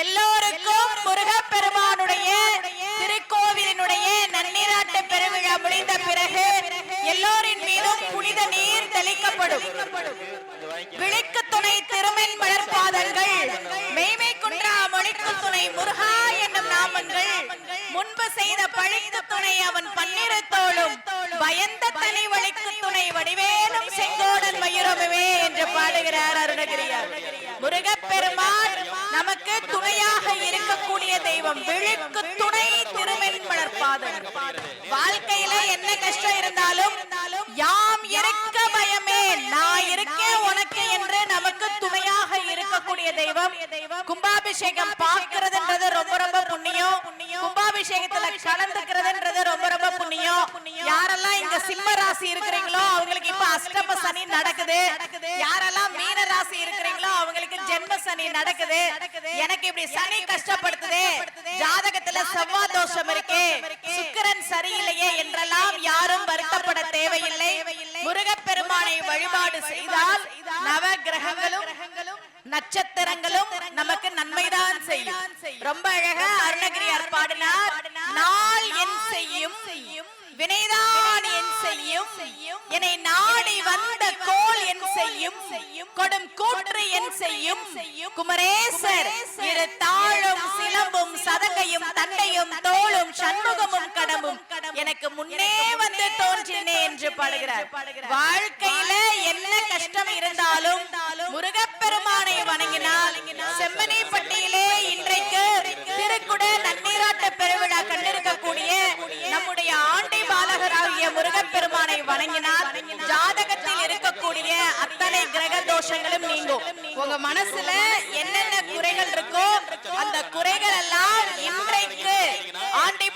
எல்லோருக்கும் முருகப்பெருமானுடைய திருக்கோவிலினுடைய நன்னீராட்டு பெருவிழா முடிந்த பிறகு எல்லோரின் மீதும் புனித நீர் தெளிக்கப்படும். விழிக்கு துணை திருமென் மலர்பாதங்கள், மெய்மை குன்றா மொழிக்கு துணை முருகா என்னும் நாமங்கள், முன்பு செய்த பழிக்கு துணை அவன் பன்னிரு தோளும், பயந்த தனி வழிக்கு துணை வடிவேலும் செங்கோடன் மயூரமே என்று பாடுகிறார் அருணகிரியார். முருகப்பெருமான் நமக்கு துணையாக இருக்கக்கூடிய தெய்வம். விழிக்கு துணை திருமென் மலர்பாதங்கள். வாழ்க்கையில என்ன கஷ்டம் இருந்தாலும் யாம் இருக்க பயமே, நான் இருக்கேன் உனக்கு என்று நமக்கு துணையாக இருக்கக்கூடிய தெய்வம். கும்பாபிஷேகம் பார்க்கிறதுன்றது ரொம்ப ரொம்ப புண்ணியம். கும்பாபிஷேகத்துல கலந்துக்கிறதுன்றது ரொம்ப ரொம்ப புண்ணியம். யாரெல்லாம் இங்க சிம்ம ராசி இருக்கிறீங்களோ அவங்களுக்கு இப்ப அஷ்டம சனி நடக்குது. யாரெல்லாம் மீன ராசி இருக்கிறீங்களோ அவங்களுக்கு ஜென்ம சனி நடக்குது. எனக்கு இப்படி சனி கஷ்டப்படுத்துது, ஜாதகத்துல செவ்வாய் தோஷம் இருக்கு, சுக்கிரன் சரியில்லையே என்றெல்லாம் யாரும் வருத்தப்பட தேவையில்லை. முருகப்பெருமானை வழிபாடு செய்தால் நவ கிரகங்களும் நட்சத்திரங்களும் நமக்கு நன்மைதான் செய்யும். ரொம்ப அழகா அருணகிரியார் பாடினார். நாள் என் செய்யும் வினைதான் என் செய்யும், என்னை நாடி வந்த கோல் என் செய்யும், கொடும் கூற்று என் செய்யும், குமரேசர் இரு தாழும் சிலம்பும் சதங்கையும் தண்டையும் தோளும் சண்முகமும் கடமும் எனக்கு முன்னே வந்து தோன்றினே என்று பாடுகிறார். வாழ்க்கையில என்ன கஷ்டம் இருந்தாலும் முருகப்பெருமானை வணங்கினால் செம்மணிப்பட்டியிலே இன்றைக்கு திருக்குட நன்னீராட்டு பெருவிழா கண்டிருக்கக்கூடிய நம்முடைய ஆண்டி பாலகராகிய முருகப்பெருமானை வணங்கினால் ஜாதகத்தில் இருக்கக்கூடிய அத்தனை கிரக தோஷங்களும் நீங்கும். உங்க மனசுல என்னென்ன குறைகள் இருக்கோ அந்த குறைகள் எல்லாம் இன்றைக்கு ஆண்டி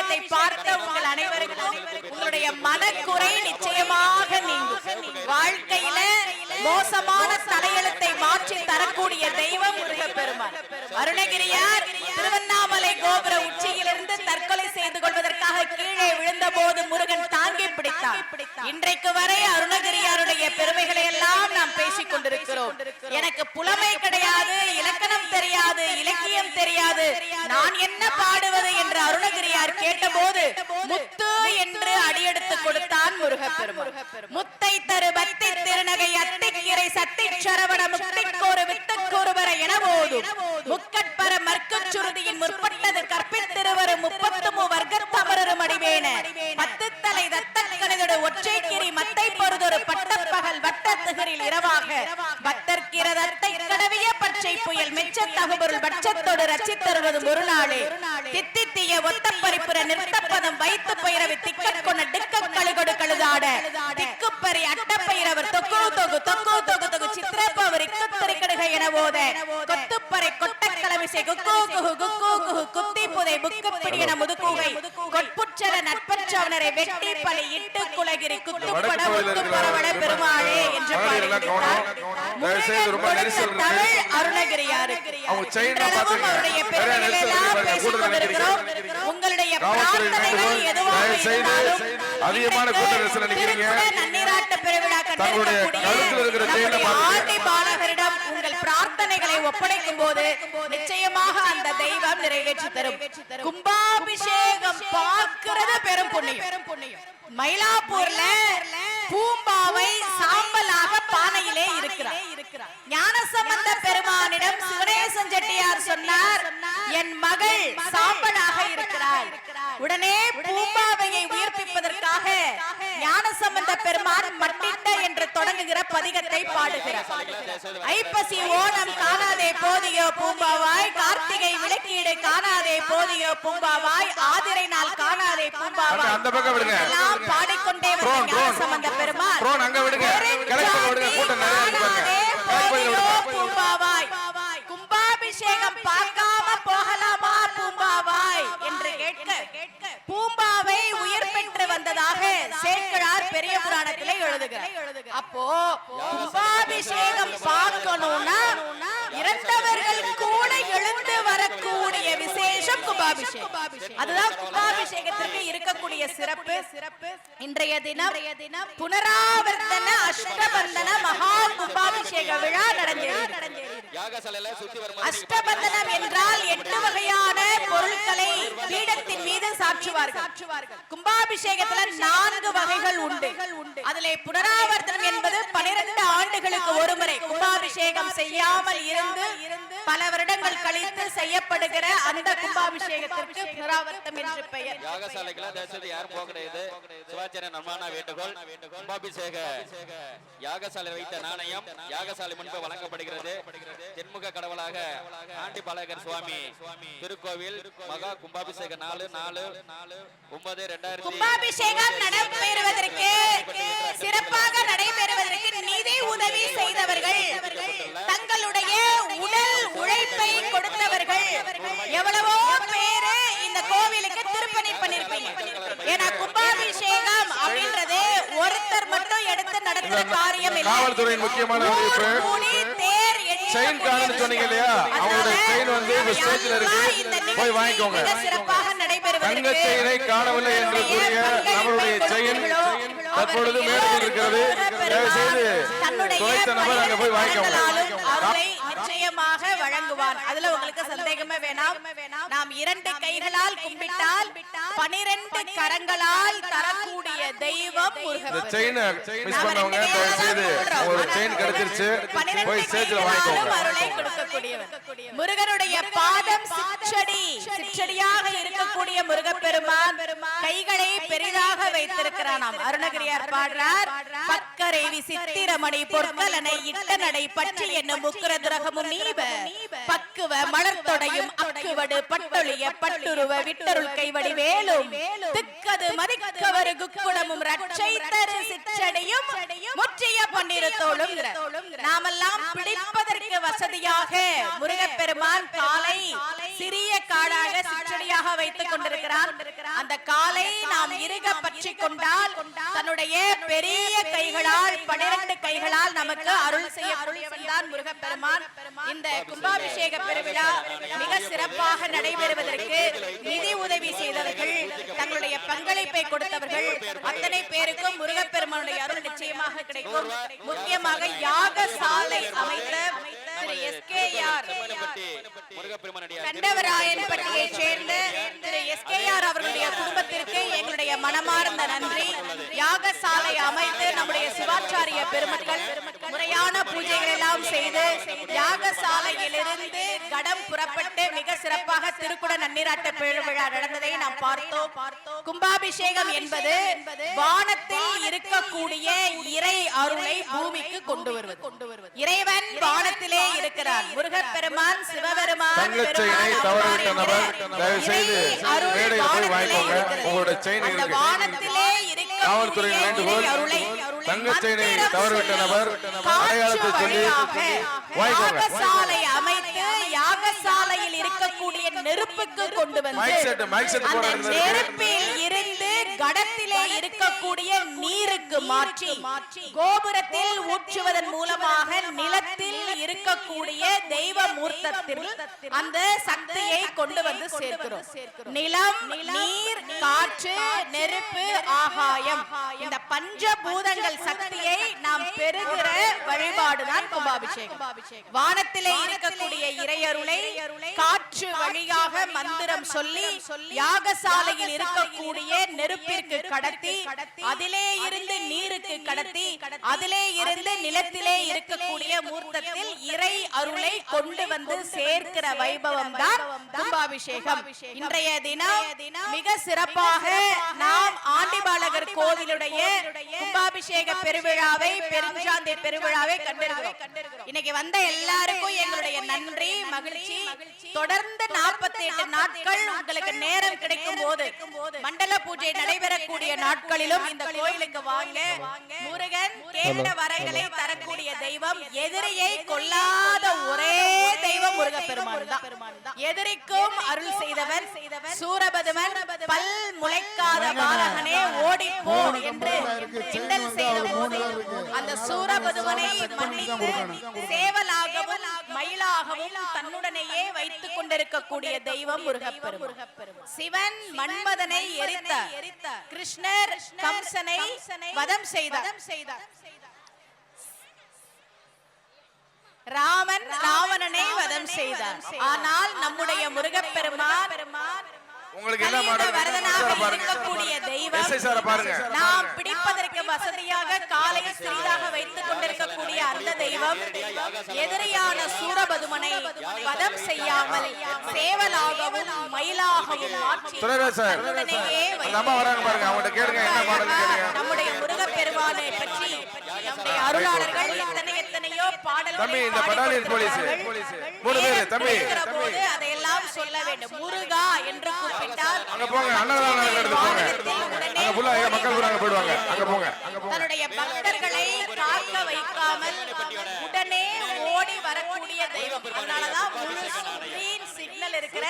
கும்பாபிஷேகத்தை பார்த்த உங்கள் அனைவருக்கும் உங்களுடைய மனக்குறை நிச்சயமாக நீங்கும். வாழ்க்கையில மோசமான தலையெழுத்தை மாற்றி தரக்கூடிய தெய்வம் முருகப்பெருமான். அருணகிரியார் திருவண்ணாமலை கோபுர உச்சியிலிருந்து தற்கொலை செய்து கொள்வதற்காக கீழே விழுந்த போது முருகன் தாங்கி பிடித்தார். இன்றைக்கு வரை அருணகிரியாருடைய பெருமைகளை எல்லாம் நாம் பேசிக் கொண்டிருக்கிறோம். எனக்கு புலமை கிடையாது, இலக்கணம் தெரியாது, இலக்கியம் தெரியாது, நான் என்ன பாடுவது என்று அருணகிரியார் கேட்டபோது முத்து என்று அடியெடுத்து கொடுத்தான் முருகப்பெருமான். முத்தை தரு பக்தி திருநகை அத்திக்கிரை சத்தி சரவண முக்திக்கோரு வித்துக்கூறுவர என போதும் முக்கட்பர மர்க்கச் சுருதியின் முற்பட்டது கற்பித்திருவரு 33 வர்க்கத்தமரரும் அடிவேன 10 தலை தத்தக்கணிதொடு ஒற்றைக்கிரி மத்தை பொறுதொரு பட்டப்பகல் வட்டத்துகரில் இரவாக பத்தற்கிறதத்தை கடவிய பச்சை புயல் மெச்ச தகுபொருள் பட்சத்தோடு ரச்சித் தருவது ஒரு நாளே தித்தித்திய ஒத்த பரிப்புற நிறுத்தப்பதம் வைத்து பயிரவி திக்கட் கொண்ட டிக்க கழுகொடு கழுதாட திக்குப்பரி அட்டப்பயிரவர் தொக்கு தொகு தொக்கு தொகு தொகு சித்திரப்பவர் இக்குத்தரிக்கடுக என போத கொத்துப்பறை கொட்டக்கலமிசை குக்கு குகு குக்கு குகு குத்தி புதை புக்கு பிடியன முதுக்கூகை கொட்புச்சர நட்பற்றவனரை வெட்டி பலி இட்டு குலகிரி குத்துப்பட முத்து பரவட பெருமாளே என்று பாடுகிறார். தமிழ் அருணகிரியாருக்கு அவருடைய பெருமைகளை எல்லாம் பேசிக் கொண்டிருக்கிறோம். உங்களுடைய பிரார்த்தனைகள் எதுவாக இருந்தாலும் நன்னீராட்ட பெருவிழா கண்டிருக்கக்கூடிய ஆண்டி பாலகரிடம் உங்கள் பிரார்த்தனைகளை ஒப்படைக்கும் போது நிச்சயமாக அந்த தெய்வம் நிறைவேற்றி தரும். கும்பாபிஷேகம் பார்க்கிறது பெரும் புண்ணியம். மயிலாப்பூர்ல பூம்பாவை சாம்பலாக பானையிலே இருக்கிறார். ஞானசம்பந்த பெருமானிடம் சிவனேசன் செட்டியார் சொன்னார், என் மகள் சாம்பலாக இருக்கிறார். உடனே பூம்பாவையை உயிர்ப்பிப்பதற்காக ஞானசம்பந்த பெருமான் மட்டிட்ட என்று தொடங்குகிற பதிகத்தை பாடுகிறார். ஐப்பசி ஓணம் காணாதே போதியோ பூம்பாவாய், கார்த்திகை விளக்கீடு காணாதே போதியோ பூம்பாவாய், ஆதிரை நாள் காணாதே பூம்பாவாய் எல்லாம் பாடிக்கொண்டே வந்த ஞானசம்பந்த பெருமான் பூம்பாவாய் கும்பாபிஷேகம் பார்க்காம போகலாமா பூம்பாவாய் என்று கேட்க பூம்பாவை உயிர் பெற்று வந்ததாக சேக்கிழார் பெரிய புராணத்திலே எழுதுகிறார். அப்போ கும்பாபிஷேகம் பார்க்கணும்னா இறந்தவர்கள் கூட எழுந்து வரக்கூடிய விசேஷம் கும்பாபிஷேகம். அதுதான் கும்பாபிஷேகத்திற்கு இருக்கக்கூடிய சிறப்பு. இன்றைய தினம் புனராவர்த்தன அஷ்டபந்தன மகா கும்பாபிஷேக விழா நடந்தது. அஷ்டபந்தனம் என்றால் 8 வகையான பொருட்களை பீடத்தின் மீது சாற்றுவார்கள். கும்பாபிஷேகத்துல 4 வகைகள் உண்டு. அதிலே புனராவர்த்தனம் என்பது 12 ஆண்டுகளுக்கு ஒருமுறை கும்பாபிஷேகம் செய்யாமல் இருந்து பல வருடங்கள் கழித்து செய்யப்படுகிற அந்த கும்பாபிஷேகத்திற்கு புனராவர்த்தனம் என்று பெயர். யாகசாலைக்குலாம் தயவுசெய்து யாரும் போக கிடையாது. சிவாச்சாரிய நன்மான வேண்டுகோள், கும்பாபிஷேக யாகசாலை வைத்த நாணயம் யாகசாலை முன்பு வழங்கப்படுகிறது. தென்முக கடவுளாக ஆண்டி பாலகர் சுவாமி திருக்கோவில் மகா கும்பாபிஷேக 4/4/9/2000 கும்பாபிஷேகம் நடைபெறுவதற்கு சிறப்பாக நடைபெறுவதற்கு நிதி உதவி செய்தவர்கள், தங்களுடைய உடல் உழைப்பை கொடுத்தவர்கள் எவ்வளவோ பேரு இந்த கோவிலுக்கு திருப்பணி பண்ணிருப்பீங்க. ஏன்னா கும்பாபிஷேகம் அப்படின்றது ஒருத்தர் மட்டும் எடுத்து நடத்துற காரியம் இல்லை. காவல்துறையின் முக்கியமான செயின் காணன்னு சொன்னீங்க இல்லையா, அவங்களுடைய செயின் வந்து ஸ்டேஜ்ல இருக்கு, போய் வாங்கிக்கோங்க. சிறப்பாக நடைபெறுவதற்கு தங்க செயினை காணவில்லை என்று கூறிய நம்மளுடைய செயின் தற்பொழுது மேடையில் இருக்கிறது. தயவுசெய்து துளைத்த நபர் அங்க போய் வாங்கிக்கோங்க. நிச்சயமாக வழங்குவான். அதுல உங்களுக்கு சந்தேகமே வேணாம். நாம் 2 கைகளால் கும்பிட்டால் 12 கரங்களால் தரக்கூடிய தெய்வம் முருகன். செயின் மிஸ் பண்ணவங்க தயவுசெய்து ஒரு செயின் கிடைச்சிருச்சு, போய் ஸ்டேஜ்ல வாங்கிக்கோங்க. அருளை கொடுக்கக்கூடியவன் முருகனுடைய பாதம் சிற்றடியாக இருக்கக்கூடிய முருகப்பெருமான் கைகளை பெரிதாக வைத்திருக்கிறானாம். அருணகிரியார் பாடுறார், பக்கரை விசித்திரமணி பொற்கலனை இட்ட நடை பற்றி என்னும் முக்கிரதுரகமும் நீப பக்குவ மலர்த்தொடையும் அக்குவடு பட்டொழிய பட்டுருவ விட்டருள் கைவடி வேலும் திக்கது மதிக்கவரு குக்குடமும் ரட்சை தரு சிற்றடையும் முற்றிய பன்னிரு தோளும். நாமெல்லாம் பிடிப்பதற்கு வசதியாக முருகப்பெருமான் காலை சிறிய காடாக சிற்றடியாக வைத்துக் கொண்டிருக்கிறார். அந்த காலை நாம் இறுக பற்றி கொண்டால் தன்னுடைய பெரிய கைகளால் 12 கைகளால் நமக்கு அருள் செய்யக்கூடியவன் தான் முருகப்பெருமான். இந்த கும்பாபிஷேக பெருவிழா மிக சிறப்பாக நடைபெறுவதற்கு நிதி உதவி செய்தவர்கள், தங்களுடைய பங்களிப்பை கொடுத்தவர்கள் அத்தனை பேருக்கும் முருகப்பெருமானுடைய அருள் நிச்சயமாக கிடைக்கும். முக்கியமாக யாகசாலை அமைத்த திரு SKR கண்டவராயன்பட்டியை சேர்ந்த திரு SKR அவர்களுடைய குடும்பத்திற்கு எங்களுடைய மனமார்ந்த நன்றி. யாகசாலை அமைத்து நம்முடைய சிவாச்சாரிய பெருமக்கள் முறையான பூஜைகள் எல்லாம் செய்து யாகசாலையிலிருந்து கடம் புறப்பட்டு மிக சிறப்பாக திருக்குட நன்னீராட்ட பெருவிழா நடந்ததை நாம் பார்த்தோம். கும்பாபிஷேகம் என்பது வானத்தில் இருக்கக்கூடிய இறை அருளை பூமிக்கு கொண்டு வருவது. இறைவன் வானத்திலே இருக்கிறார். முருகப்பெருமான், சிவபெருமான், வானத்திலே யாகசாலை அமைத்து யாகசாலையில் இருக்கக்கூடிய நெருப்புக்கு கொண்டு வந்து அந்த நெருப்பில் இருந்து கடத்திலே இருக்கக்கூடிய நீருக்கு மாற்றி கோபுரத்தில் ஊற்றுவதன் மூலமாக நிலத்தில் இருக்கக்கூடிய தெய்வ மூர்த்தத்தில் அந்த சக்தியை கொண்டு வந்து சேர்க்கிறோம். நிலம், நீர், காற்று, நெருப்பு, ஆகாயம், இந்த பஞ்சபூதங்கள் சக்தியை நாம் பெறுகிற வழிபாடுதான் கும்பாபிஷேகம். வானத்திலே இருக்கக்கூடிய இறையருளை காற்று வழியாக மந்திரம் சொல்லி யாகசாலையில் இருக்கக்கூடிய நெருப்பிற்கு கடத்தி, அதிலே இருந்து நீருக்கு கடத்தி, அதிலே இருந்து நிலத்திலே இருக்கக்கூடிய மூர்த்தத்தில் இறை அருளை கொண்டு வந்து சேர்க்கிற வைபவம் தான் கும்பாபிஷேகம். இன்றைய தினம் மிக சிறப்பாக நாம் ஆண்டிபாலகர் கோவிலுடைய கும்பாபிஷேக பெருவிழாவை, பெருஞ்சாந்தி பெருவிழாவை கண்டிருக்கிறோம். இன்னைக்கு வந்த எல்லாருக்கும் எங்களுடைய நன்றி, மகிழ்ச்சி. தொடர்ந்து 48 நாட்கள் உங்களுக்கு நேரம் கிடைக்கும் போது மண்டல பூஜை நடைபெறக்கூடிய நாட்களிலும் இந்த கோயிலுக்கு வாங்க. முருகன் கேட்ட வரங்களை தரக்கூடிய தெய்வம், எதிரியை கொல்லாத ஒரே தெய்வம் முருகப்பெருமான் தான். எதிரிக்கும் அருள் செய்தவன் சூரபதுமன், பல் முளைக்காத பாலகனே ஓடிப்போ என்று கிண்டல் செய்த போது அந்த சூரபதுமனை மன்னித்து சேவலாகவும் மயிலாகவும் தன்னுடனேயே வைத்துக் கொண்டிருக்கக்கூடிய தெய்வம் முருகப்பெருமான். சிவன் மன்மதனை எரித்தார், கிருஷ்ணர் கம்சனை வதம் செய்தார், ராமன் ராவணனை வதம் செய்தார். ஆனால் நம்முடைய முருகப்பெருமான் உங்களுக்கு என்ன இருக்கக்கூடிய தெய்வம், நாம் பிடிப்பதற்கு வசதியாக காலை சிறிதாக வைத்துக் கொண்டிருக்கக்கூடிய அந்த தெய்வம் எதிரியான சூரபதுமனை வதம் செய்யாமல் சேவலாகவும் மயிலாகவும் நம்முடைய முருகப்பெருமானை பற்றி நம்முடைய அருளாளர்கள் எத்தனையோ பாடல்கள் போது அதையெல்லாம் சொல்ல வேண்டும். முருகா என்று தன்னுடைய பக்தர்களை காக்க வைக்காமல் உடனே ஓடி வரக்கூடிய தெய்வம். அதனாலதான் முழுசும் கிரீன் சிக்னல் இருக்கிற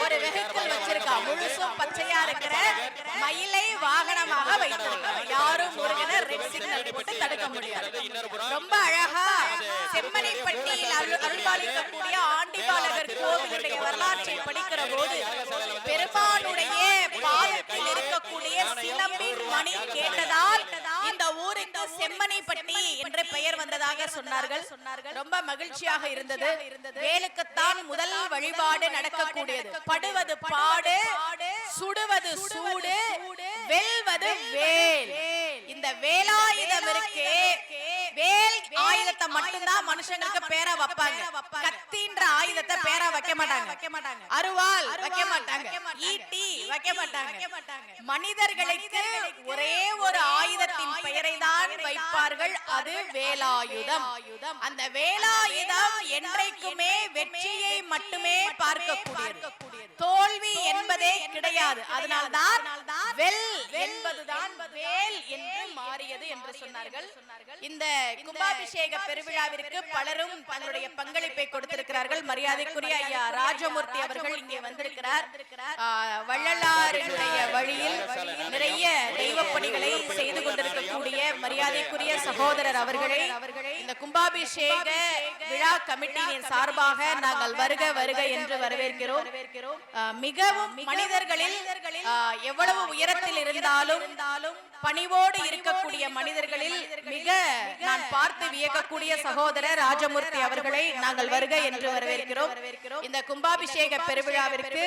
ஒரு வெஹிக்கிள் வச்சிருக்கான். முழுசும் பச்சையா இருக்கிற மயிலை வாகனமாக வைத்திருக்காங்க. யாரும் முருகனை ரெட் சிக்னல் போட்டு தடுக்க முடியாது. ரொம்ப அழகா செம்மணிப்பட்டியில் அருள்பாலிக்கக்கூடிய ஆண்டிபாலகர் கோவிலுடைய வரலாற்றை படிக்கிற போது பெருமானுடைய பாதத்தில் இருக்கக்கூடிய சிலம்பின் மணி கேட்டதால் இந்த ஊருக்கு செம்மணிப்பட்டி என்ற பெயர் வந்ததாக சொன்னார்கள். ரொம்ப மகிழ்ச்சியாக இருந்தது. வேலுக்குத்தான் முதல் வழிபாடு நடக்கக்கூடியது. படுவது பாடு, சுடுவது சூடு, வெல்வது வேல். இந்த வேலாயுதம் இருக்கே, வேல் ஆயுதத்தை மட்டும்தான் மனுஷங்களுக்கு பேரா வைப்பாங்க. கத்தின்ற ஆயுதத்தை பேரா வைக்க வைக்க மாட்டாங்க, அருவாள் வைக்க மாட்டாங்க, ஈட்டி வைக்க மாட்டாங்க. மனிதர்களுக்கு ஒரே ஒரு ஆயுதத்தின் பெயரை தான் வைப்பார்கள், அது வேலாயுதம். அந்த வேலாயுதம் என்றைக்குமே வெற்றியை மட்டுமே பார்க்கக்கூடியது, தோல்வி என்பதே கிடையாது. அதனால்தான் வெல் என்பதுதான் வேல் என்று மாறியது என்று சொன்னார்கள். இந்த கும்பாபிஷேக பெருவிழாவிற்கு பலரும் தங்களுடைய பங்களிப்பை கொடுத்திருக்கிறார்கள். மரியாதைக்குரிய ஐயா ராஜமூர்த்தி அவர்கள் இங்கே வந்திருக்கிறார். வள்ளலாரினுடைய வழியில் நிறைய தெய்வ பணிகளை செய்து கொண்டிருக்கக்கூடிய மரியாதைக்குரிய சகோதரர் அவர்களை இந்த கும்பாபிஷேக விழா கமிட்டியின் சார்பாக நாங்கள் வருக வருக என்று வரவேற்கிறோம். மிகவும் மனிதர்களில் எவ்வளவு உயரத்தில் இருந்தாலும் பணிவோடு இருக்கக்கூடிய மனிதர்களில் மிக நான் பார்த்து வியக்கக்கூடிய சகோதரர் ராஜமூர்த்தி அவர்களை நாங்கள் வருக என்று வரவேற்கிறோம். இந்த கும்பாபிஷேக பெருவிழாவிற்கு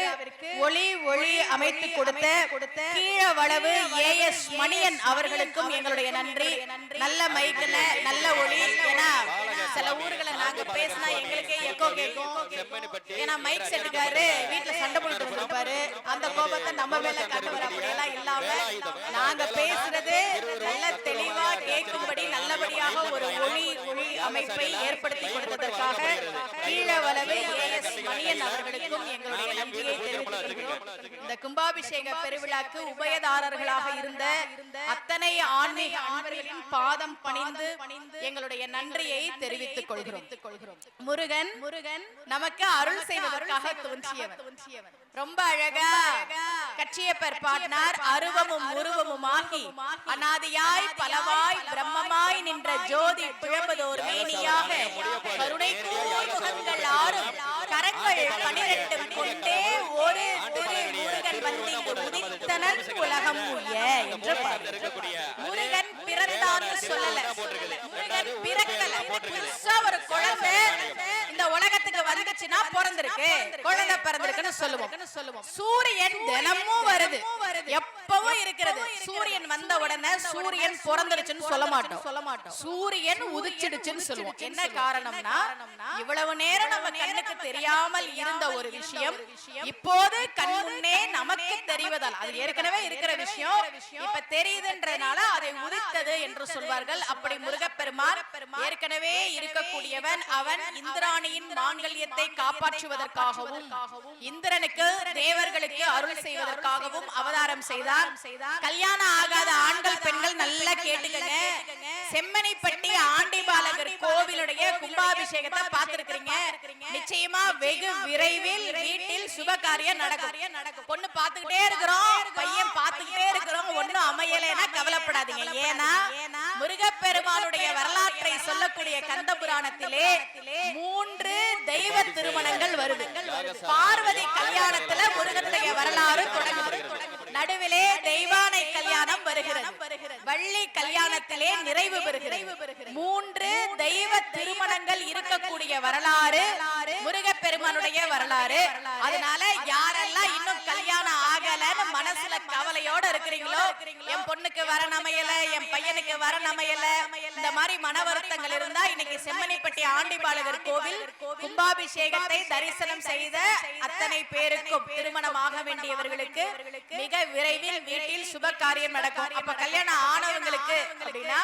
ஒளி அமைத்து கொடுத்த கீழவளவு ஏஎஸ் மணியன் அவர்களுக்கும் எங்களுடைய நன்றி. நல்ல மைக்ல நல்ல ஒளி, ஏன்னா சில ஊர்களை நாங்க பேசினா எங்களுக்கே எக்கோ கேட்கும். ஏன்னா மைக் செட்டுக்காரு வீட்டுல சண்டை போட்டு வந்திருப்பாரு, அந்த கோபத்தை நம்ம மேல காட்டுவார். அப்படியெல்லாம் இல்லாம நாங்க பேசுறது நல்ல தெளிவா கேட்கும்படி நல்லபடியாக ஒரு ஒளி அமைப்பை ஏற்படுத்தி கொடுத்ததற்காக கீழவளவு ஏஎஸ் மணியன் அவர்களுக்கும் எங்களுடைய நன்றியை தெரிவித்துக் கொள்கிறோம். இந்த கும்பாபிஷேக பெருவிழாக்கு உபயதாரர்களாக இருந்த அத்தனை ஆன்மீக ஆண்களின் பாதம் பணிந்து எங்களுடைய நன்றியை தெரிவித்துக் கொள்கிறோம். முருகன் நமக்கு அருள் செய்வதற்காக தோன்றியவன். ரொம்ப அழகா கச்சியப்பர் பாடினார். அருவமும் உருவமுமாகி அநாதியாய் பலவாய் பிரம்மமாய் நின்ற ஜோதி பிழம்பதோர் மேனியாக கருணை முகங்கள் ஆறும் கரங்கள் 12 கொண்டே ஒரு திரு முருகன் வந்திங்கு உதித்தனன் உலகம் உய என்று முருகன் பிறந்தான்னு சொல்லல, முருகன் பிறக்கல. புதுசா ஒரு குழந்தை இந்த உலகத்துக்கு வந்துச்சுன்னா பிறந்திருக்கு, குழந்தை பிறந்திருக்குன்னு சொல்லுவோம். சூரியன் தினமும் வருது, எப்பவும் இருக்கிறது. சூரியன் வந்த உடனே சூரியன் பிறந்துருச்சுன்னு சொல்ல மாட்டோம், சூரியன் உதிச்சிடுச்சுன்னு சொல்லுவோம். என்ன காரணம்னா இவ்வளவு நேரம் நம்ம கண்ணுக்கு தெரியாமல் இருந்த ஒரு விஷயம் இப்போது கண் முன்னே நமக்கு தெரிவதால், அது ஏற்கனவே இருக்கிற விஷயம் இப்ப தெரியுதுன்றதுனால அதை உதித்தது என்று சொல்வார்கள். அப்படி முருகப்பெருமான் ஏற்கனவே இருக்கக்கூடியவன். அவன் இந்திராணியின் மாங்கல்யத்தை காப்பாற்றுவதற்காகவும் இந்திரனுக்கு தேவர்களுக்கு அருள் செய்வதற்காகவும் அவதாரம் செய்தார். கல்யாணம் ஆகாத ஆண்கள் பெண்கள் நல்லா கேட்டுக்கங்க. செம்மணிப்பட்டி ஆண்டிபாலகர் கோவிலுடைய கும்பாபிஷேகத்தை பார்த்திருக்கிறீங்க. நிச்சயமா வெகு விரைவில் வீட்டில் சுப காரியம் நடக்கும். பொண்ணு பார்த்துக்கிட்டே இருக்கிறோம், பையன் பார்த்துக்கிட்டே இருக்கிறோம், ஒண்ணும் அமையலைன்னா கவலைப்படாதீங்க. ஏன்னா முருகப்பெருமானுடைய வரலாற்றை சொல்லக்கூடிய கந்த புராணத்திலே 3 தெய்வ திருமணங்கள் வருது. பார்வதி கல்யாணத்துல முருகனுடைய வரலாறு தொடங்குகிறது. நடுவிலே தெய்வானை கல்யாணம் வருகிறது. வள்ளி கல்யாணத்திலே நிறைவு பெறுகிறது. 3 தெய்வ திருமணங்கள் இருக்கக்கூடிய வரலாறு முருகப்பெருமானுடைய வரலாறு. அதனால யாரெல்லாம் இன்னும் கல்யாணம் ஆகலன்னு மனசுல கவலையோட இருக்கிறீங்களோ, என் பொண்ணுக்கு வரன் அமையல, என் பையனுக்கு வரன் அமையல, இந்த மாதிரி மன வருத்தங்கள் இருந்தா இன்னைக்கு செம்மணிப்பட்டி ஆண்டிபாலகர் கோவில் கும்பாபிஷேகத்தை தரிசனம் செய்த அத்தனை பேருக்கும் திருமணமாக வேண்டியவர்களுக்கு மிக விரைவில் வீட்டில் சுப காரியம் நடக்கும். அப்ப கல்யாணம் ஆனவங்களுக்கு அப்படின்னா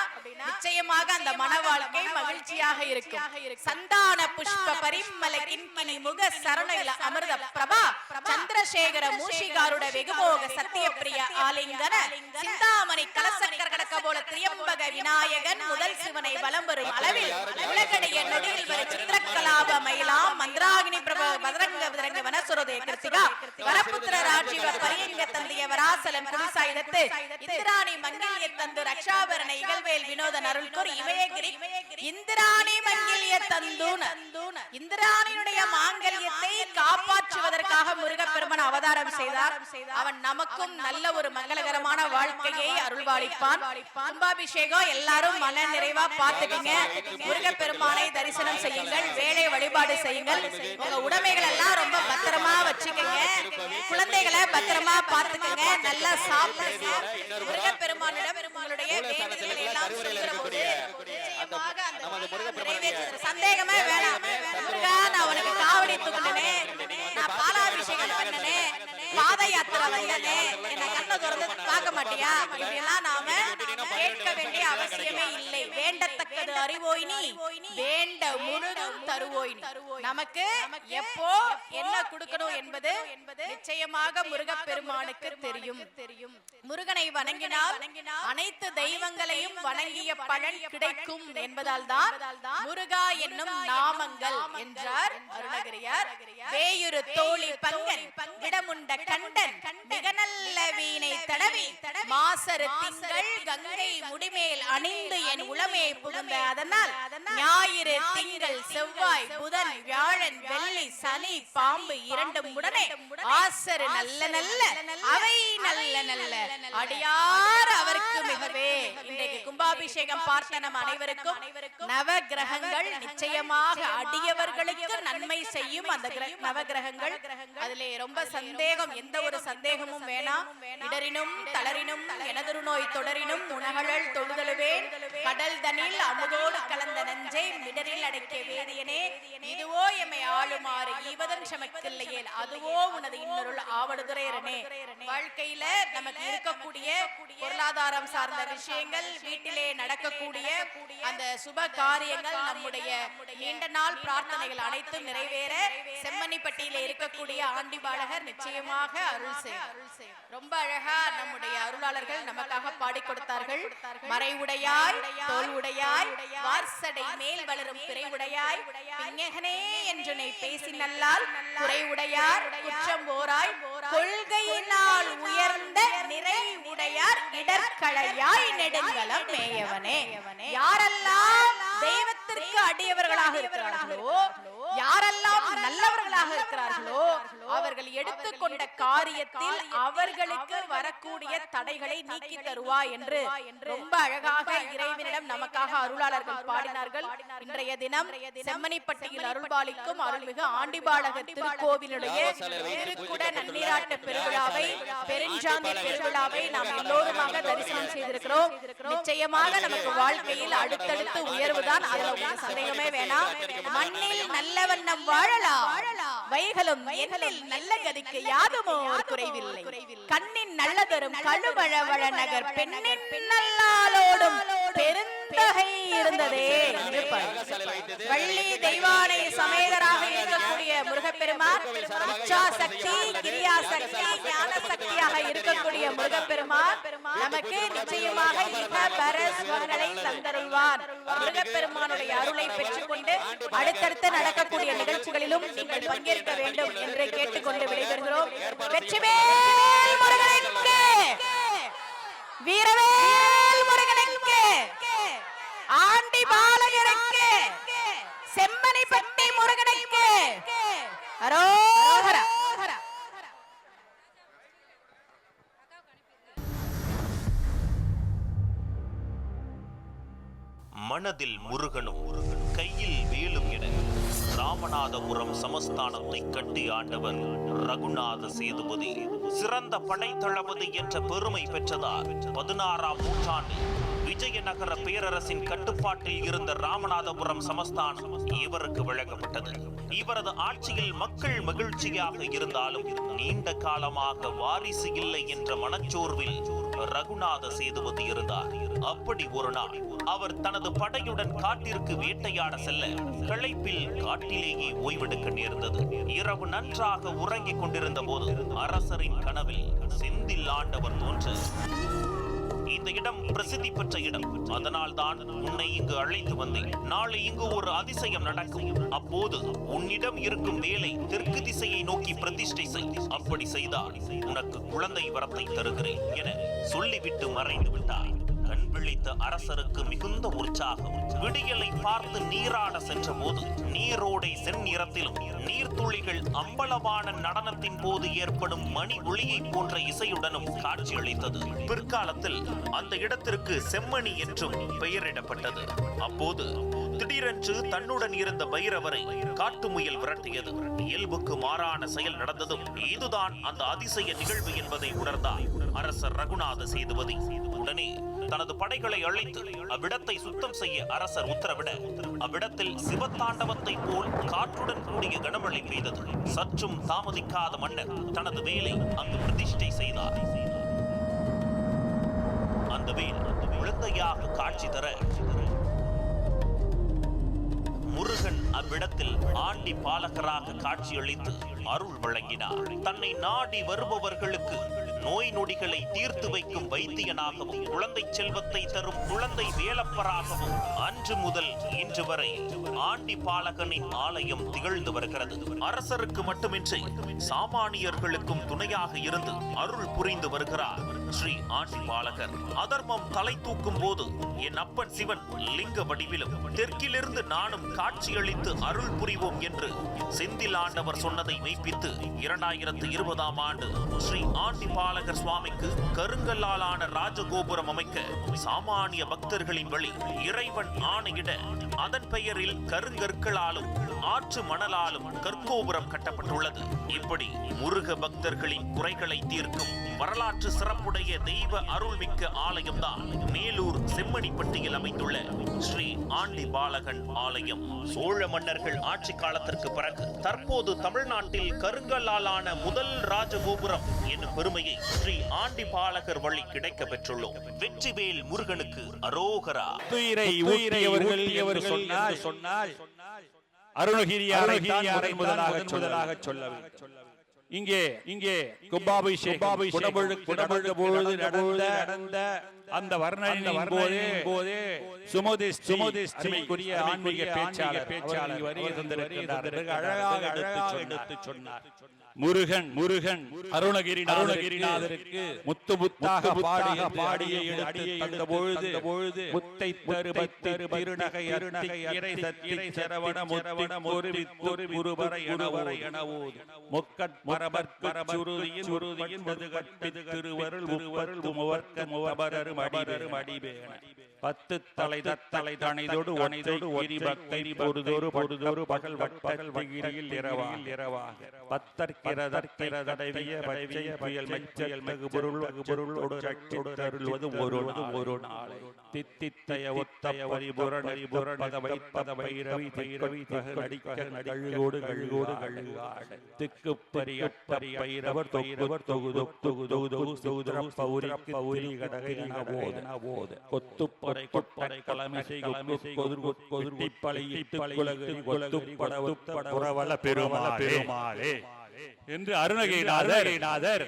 நிச்சயமாக அந்த மன வாழ்க்கை மகிழ்ச்சியாக இருக்கும். சந்தான புஷ்ப பரிமள கிண்கிணி முக சரணைல அமிர்த பிரபா சந்திரசேகர மூஷிகாருட வெகுபோக சத்தியப்பிரிய ஆலிங்கன சிந்தாமணி கலசக்கர் கடக்க போல திரியம்பக விநாயகன் முதல் சிவனை வலம் வரும் அளவில் உலகடைய நொடியில் வரும் சித்திரக்கலாப மயிலாம் மந்திராகினி பிரப பதரங்க விதரங்க வனசுரோதய கிருத்திகா வரபுத்திர ராஜீவ பரியங்க தந்திய வராசலம் குடிசாயுதத்து இந்திராணி மங்கிலிய தந்து ரக்ஷாபரண இகழ்வேல் வினோதன் அருள்கூர் இமயகிரி இந்திராணி மங்கிலிய தந்தூன இந்திராணியுடைய மாங்கல்யத்தை காப்பாற்றுவதற்காக முருகப்பெருமான் அவதாரம் செய்தார். அவன் நமக்கும் நல்ல ஒரு மங்களகரமான வாழ்க்கையை அருள்வாளிப்பான். கும்பாபிஷேகம் எல்லாரும் மன நிறைவா பார்த்துக்கங்க. முருகப்பெருமானை தரிசனம் செய்யுங்கள், வேலை வழிபாடு செய்யுங்கள். உங்க உடைமைகள் எல்லாம் ரொம்ப பத்திரமா வச்சுக்கங்க, குழந்தைகளை பத்திரமா பார்த்துக்கங்க, நல்லா சாப்பிடுங்க. முருகப்பெருமானிடம் உங்களுடைய வேண்டுதல்களை எல்லாம் சொல்கிற போது நிச்சயமாக அந்த நிறைவேற்ற சந்தேகமே வேணாம். முருகா, நான் உனக்கு காவடி தூக்குனேனே, வந்தனே என்ன கண்ணை திறந்து பார்க்க மாட்டியா இப்படியெல்லாம் நாம கேட்க வேண்டிய அவசியமே இல்லை. வேண்டத்தக்கது அறிவோய் நீ, வேண்ட முழுதும் தருவோய் நீ. நமக்கு எப்போ என்ன கொடுக்கணும் என்பது நிச்சயமாக முருகப்பெருமானுக்கு தெரியும். முருகனை வணங்கினால் அனைத்து தெய்வங்களையும் வணங்கிய பலன் கிடைக்கும் என்பதால் தான் முருகா என்னும் நாமங்கள் என்றார் அருணகிரியார். வேயுரு தோழி பங்கன் விடமுண்ட கண்டன் மிக நல்ல வீணை தடவி மாசரு திங்கள் கங்கை முடிமேல் அணிந்து என் உளமே புகுந்த அதனால் ஞாயிறு திங்கள் செவ்வாய் புதன் வியாழன் வெள்ளி சனி பாம்பு இரண்டும் உடனே ஆசரு நல்ல நல்ல அவை நல்ல நல்ல அடியார் அவருக்கு மிகவே. இன்றைக்கு கும்பாபிஷேகம் பார்த்த நம் அனைவருக்கும் நவ கிரகங்கள் நிச்சயமாக அடியவர்களுக்கு நன்மை செய்யும். அந்த நவ கிரகங்கள் அதிலே ரொம்ப சந்தேகம், எந்த ஒரு சந்தேகமும் வேணாம். இடரினும் தளரினும் எனதொரு நோய் தொடரினும் உணகழல் தொழுதலுவேன் கடல் தனில் அமுதோடு கலந்த நஞ்சை மிடரில் அடக்கிய வேதியனே இதுவோ எம்மை ஆளுமாறு ஈவதன் சமக்கில்லையே அதுவோ உனது இன்னொருள் ஆவடுதுரையரனே. வாழ்க்கையில நமக்கு இருக்கக்கூடிய பொருளாதாரம் சார்ந்த விஷயங்கள், வீட்டிலே நடக்கக்கூடிய அந்த சுப காரியங்கள், நம்முடைய நீண்ட நாள் பிரார்த்தனைகள் அனைத்தும் நிறைவேற செம்மணிப்பட்டியில இருக்கக்கூடிய ஆண்டிபாலகர் நிச்சயமாக அருள் செய்வார். ரொம்ப அழகா நம்முடைய அருளாளர்கள் நமக்காக பாடி கொடுத்தார்கள். மறை உடையாய் தோல் உடையாய் வார்சடை மேல் வளரும் பிறை உடையாய் பிஞகனே என்றனை பேசி நல்லால் குறை உடையார் குற்றம் போராய் கொள்கையினால் உயர்ந்த நிறை உடையார் இடர்களையாய் நெடுங்கலம் மேயவனே. யாரெல்லாம் தெய்வத்திற்கு அடியவர்களாக இருக்கிறார்களோ, யாரெல்லாம் நல்லவர்களாக இருக்கிறார்களோ, அவர்கள் எடுத்துக்கொண்ட காரியத்தில் அவர்களுக்கு வரக்கூடிய தடைகளை நீக்கி தருவா என்று ரொம்ப அழகாக இறைவனிடம் நமக்காக அருளாளர்கள் பாடினார்கள். இன்றைய தினம் செம்மணிப்பட்டியில் அருள்பாலிக்கும் அருள்மிகு ஆண்டிபாலகர் திருக்கோவிலுடைய திருக்குட நன்னீராட்டு பெருவிழாவை, பெருஞ்சாந்தி பெருவிழாவை நாம் எல்லோருமாக தரிசனம் செய்திருக்கிறோம். நிச்சயமாக நமக்கு வாழ்க்கையில் அடுத்தடுத்து உயர்வுதான், அதுல சந்தேகமே வேணாம். மண்ணில் நல்ல வண்ணம் வாழலாம், வைகளும் எண்ணில் நல்ல கதிக்கு யாதுமோ குறைவில்லை. கண்ணின் நல்லதரும் கழுவழவழ நகர் பெண்ணின் நல்லாளோடும் பெருந்தகை இருந்ததே. வள்ளி தெய்வானை சமேதராக இருக்கக்கூடிய முருகப்பெருமான், இச்சா சக்தி கிரியா சக்தி ஞான சக்தியாக இருக்கக்கூடிய முருகப்பெருமான் நமக்கு நிச்சயமாக இக பர சுகங்களை தந்தருள்வார். முருகப்பெருமானுடைய அருளை பெற்றுக்கொண்டு அடுத்தடுத்து நடக்கக்கூடிய நிகழ்ச்சிகளிலும் நீங்கள் பங்கேற்க வேண்டும் என்று கேட்டுக்கொண்டு விடைபெறுகிறோம். வெற்றிவேல் முருகனுக்கு, வீரவேல் முருகனுக்கு, ஆண்டி பாலகருக்கு, செம்மணிப்பட்டி முருகனுக்கு அரோகரா. மனதில் முருகனும் கையில் வேலும் என ராமநாதபுரம் சமஸ்தானத்தை கட்டி ஆண்டவர் ரகுநாத சேதுபதி சிறந்த படைத்தளபதி என்ற பெருமை பெற்றதார். 16ஆம் நூற்றாண்டு விஜயநகர பேரரசின் கட்டுப்பாட்டில் இருந்த ராமநாதபுரம் சமஸ்தானம் இவருக்கு வழங்கப்பட்டது. இவரது ஆட்சியில் மக்கள் மகிழ்ச்சியாக இருந்தாலும் நீண்ட காலமாக வாரிசு இல்லை என்ற மனச்சோர்வில் ரகுநாத சேதுபதி இருந்தார். அப்படி ஒரு நாள் அவர் தனது படையுடன் காட்டிற்கு வேட்டையாட செல்ல களைப்பில் காட்டிலேயே ஓய்வெடுக்க நேர்ந்தது. இரவு நன்றாக உறங்கிக் கொண்டிருந்த போது அரசரின் கனவில் செந்தில் ஆண்டவர் தோன்ற, இந்த இடம் பிரசித்தி பெற்ற இடம், அதனால் தான் உன்னை இங்கு அழைத்து வந்தேன். நாளை இங்கு ஒரு அதிசயம் நடக்கும். அப்போது உன்னிடம் இருக்கும் வேலை தெற்கு திசையை நோக்கி பிரதிஷ்டை செய். அப்படி செய்தால் உனக்கு குழந்தை வரத்தை தருகிறேன் என சொல்லிவிட்டு மறைந்து விட்டார். கண் விழித்த அரசருக்கு மிகுந்த உற்சாகம். விடியலை பார்த்து நீராட சென்ற போது நீரோடை செந்நிறத்திலும் நீர்த்துளிகள் அம்பலவான நடனத்தின் போது ஏற்படும் மணி ஒளியை போன்ற இசையுடனும் காட்சியளித்தது. பிற்காலத்தில் அந்த இடத்திற்கு செம்மணி என்றும் பெயரிடப்பட்டது. அப்போது திடீரென்று தன்னுடன் இருந்த பைரவரை காட்டு முயல் விரட்டியது. இயல்புக்கு மாறான செயல் நடந்ததும் இதுதான் அந்த அதிசய நிகழ்வு என்பதை உணர்ந்தார் அரசர் ரகுநாத சேதுபதி. உடனே தனது படைகளை அழைத்து அவ்விடத்தை சுத்தம் செய்ய அரசர் உத்தரவிட அவ்விடத்தில் சிவத்தாண்டவத்தை போல் காற்றுடன் கூடிய கனமழை பெய்தது. சற்றும் தாமதிக்காத மன்னர் தனது வேலை அங்கு பிரதிஷ்டை செய்தார். அந்த வேல் குழந்தையாக காட்சி தர முருகன் அவ்விடத்தில் ஆண்டி பாலகராக காட்சியளித்து அருள் வழங்கினார். தன்னை நாடி வருபவர்களுக்கு நோய் நொடிகளை தீர்த்து வைக்கும் வைத்தியனாகவும் குழந்தை செல்வத்தை தரும் குழந்தை வேலப்பராகவும் அன்று முதல் இன்று வரை ஆண்டி பாலகனின் ஆலயம் திகழ்ந்து வருகிறது. அரசருக்கு மட்டுமின்றி சாமானியர்களுக்கும் துணையாக இருந்து அருள் புரிந்து வருகிறார் ஸ்ரீ ஆண்டி பாலகர். அதர்மம் தலை தூக்கும் போது என் அப்பன் சிவன் லிங்க வடிவிலும் தெற்கிலிருந்து நானும் காட்சியளித்து அருள் புரிவோம் என்று செந்தில் ஆண்டவர் சொன்னதை மெய்ப்பித்து 2020ஆம் ஆண்டு ஸ்ரீ ஆண்டி பாலகர் சுவாமிக்கு கருங்கல்லாலான ராஜகோபுரம் அமைக்க சாமானிய பக்தர்களின் வழி இறைவன் ஆணையிட அதன் பெயரில் கருங்கற்களாலும் ஆற்று மணலாலும் கற்கோபுரம் கட்டப்பட்டுள்ளது. இப்படி முருக பக்தர்களின் குறைகளை தீர்க்கும் வரலாற்று சிறப்புடைய தெய்வ அருள்மிக்க ஆலயம்தான் மேலூர் செம்மணிப்பட்டியில் அமைந்துள்ள ஸ்ரீ ஆண்டி பாலகன் ஆலயம். சோழ மன்னர்கள் ஆட்சி காலத்திற்கு பிறகு தற்போது தமிழ்நாட்டில் கருங்கல்லாலான முதல் ராஜகோபுரம் என்னும் பெருமையை ஸ்ரீ ஆண்டி பாலகர் வழி கிடைக்க பெற்றுள்ளோம். வெற்றிவேல் முருகனுக்கு அரோகரா. சொன்னால் அருணகிரியாரை முதலாக சொல்லவில்லை. இங்கே கும்பாபிஷேகம் நடந்த அந்த வர்ணனையின் போதே சுமதிக்குரிய ஆன்மீக பேச்சாளர் வருகை தந்திருக்கிறார். அழகாக எடுத்து சொன்னார். முருகன் அருணகிரிநாதருக்கு முத்தாக பாடிய எடுத்து தந்த பொழுது முத்தை தருபத்தரு திருநகை இறை சத்திய சரவண முருவி குருபரை எனவோது முக்கட் மரபர் சுருதியின் திருவருள் முவருள் முவர்க்க அடிபேன 10 தலை தனைதோடு ஒனை பக்தை பொருதொரு பகல் வட்டகிரியில் இரவாக பத்தற்கிரதற்கிரதடவிய பச்சை புயல் மெச்சல் மகு பொருளோடு ரட்சித்தருள்வது ஒரு நாளை தித்தித்தய ஒத்தய பரிபுரண வைப்பத வைரவி நடிக்க நடிகோடு கழுகாட திக்குப்பரி பைரவர் தொகுதொகு பௌரி கடகையோது கொத்துப்பறை கொப்பறை கலமிசை புறவல பெருமாளே என்று அருணகிரிநாதர்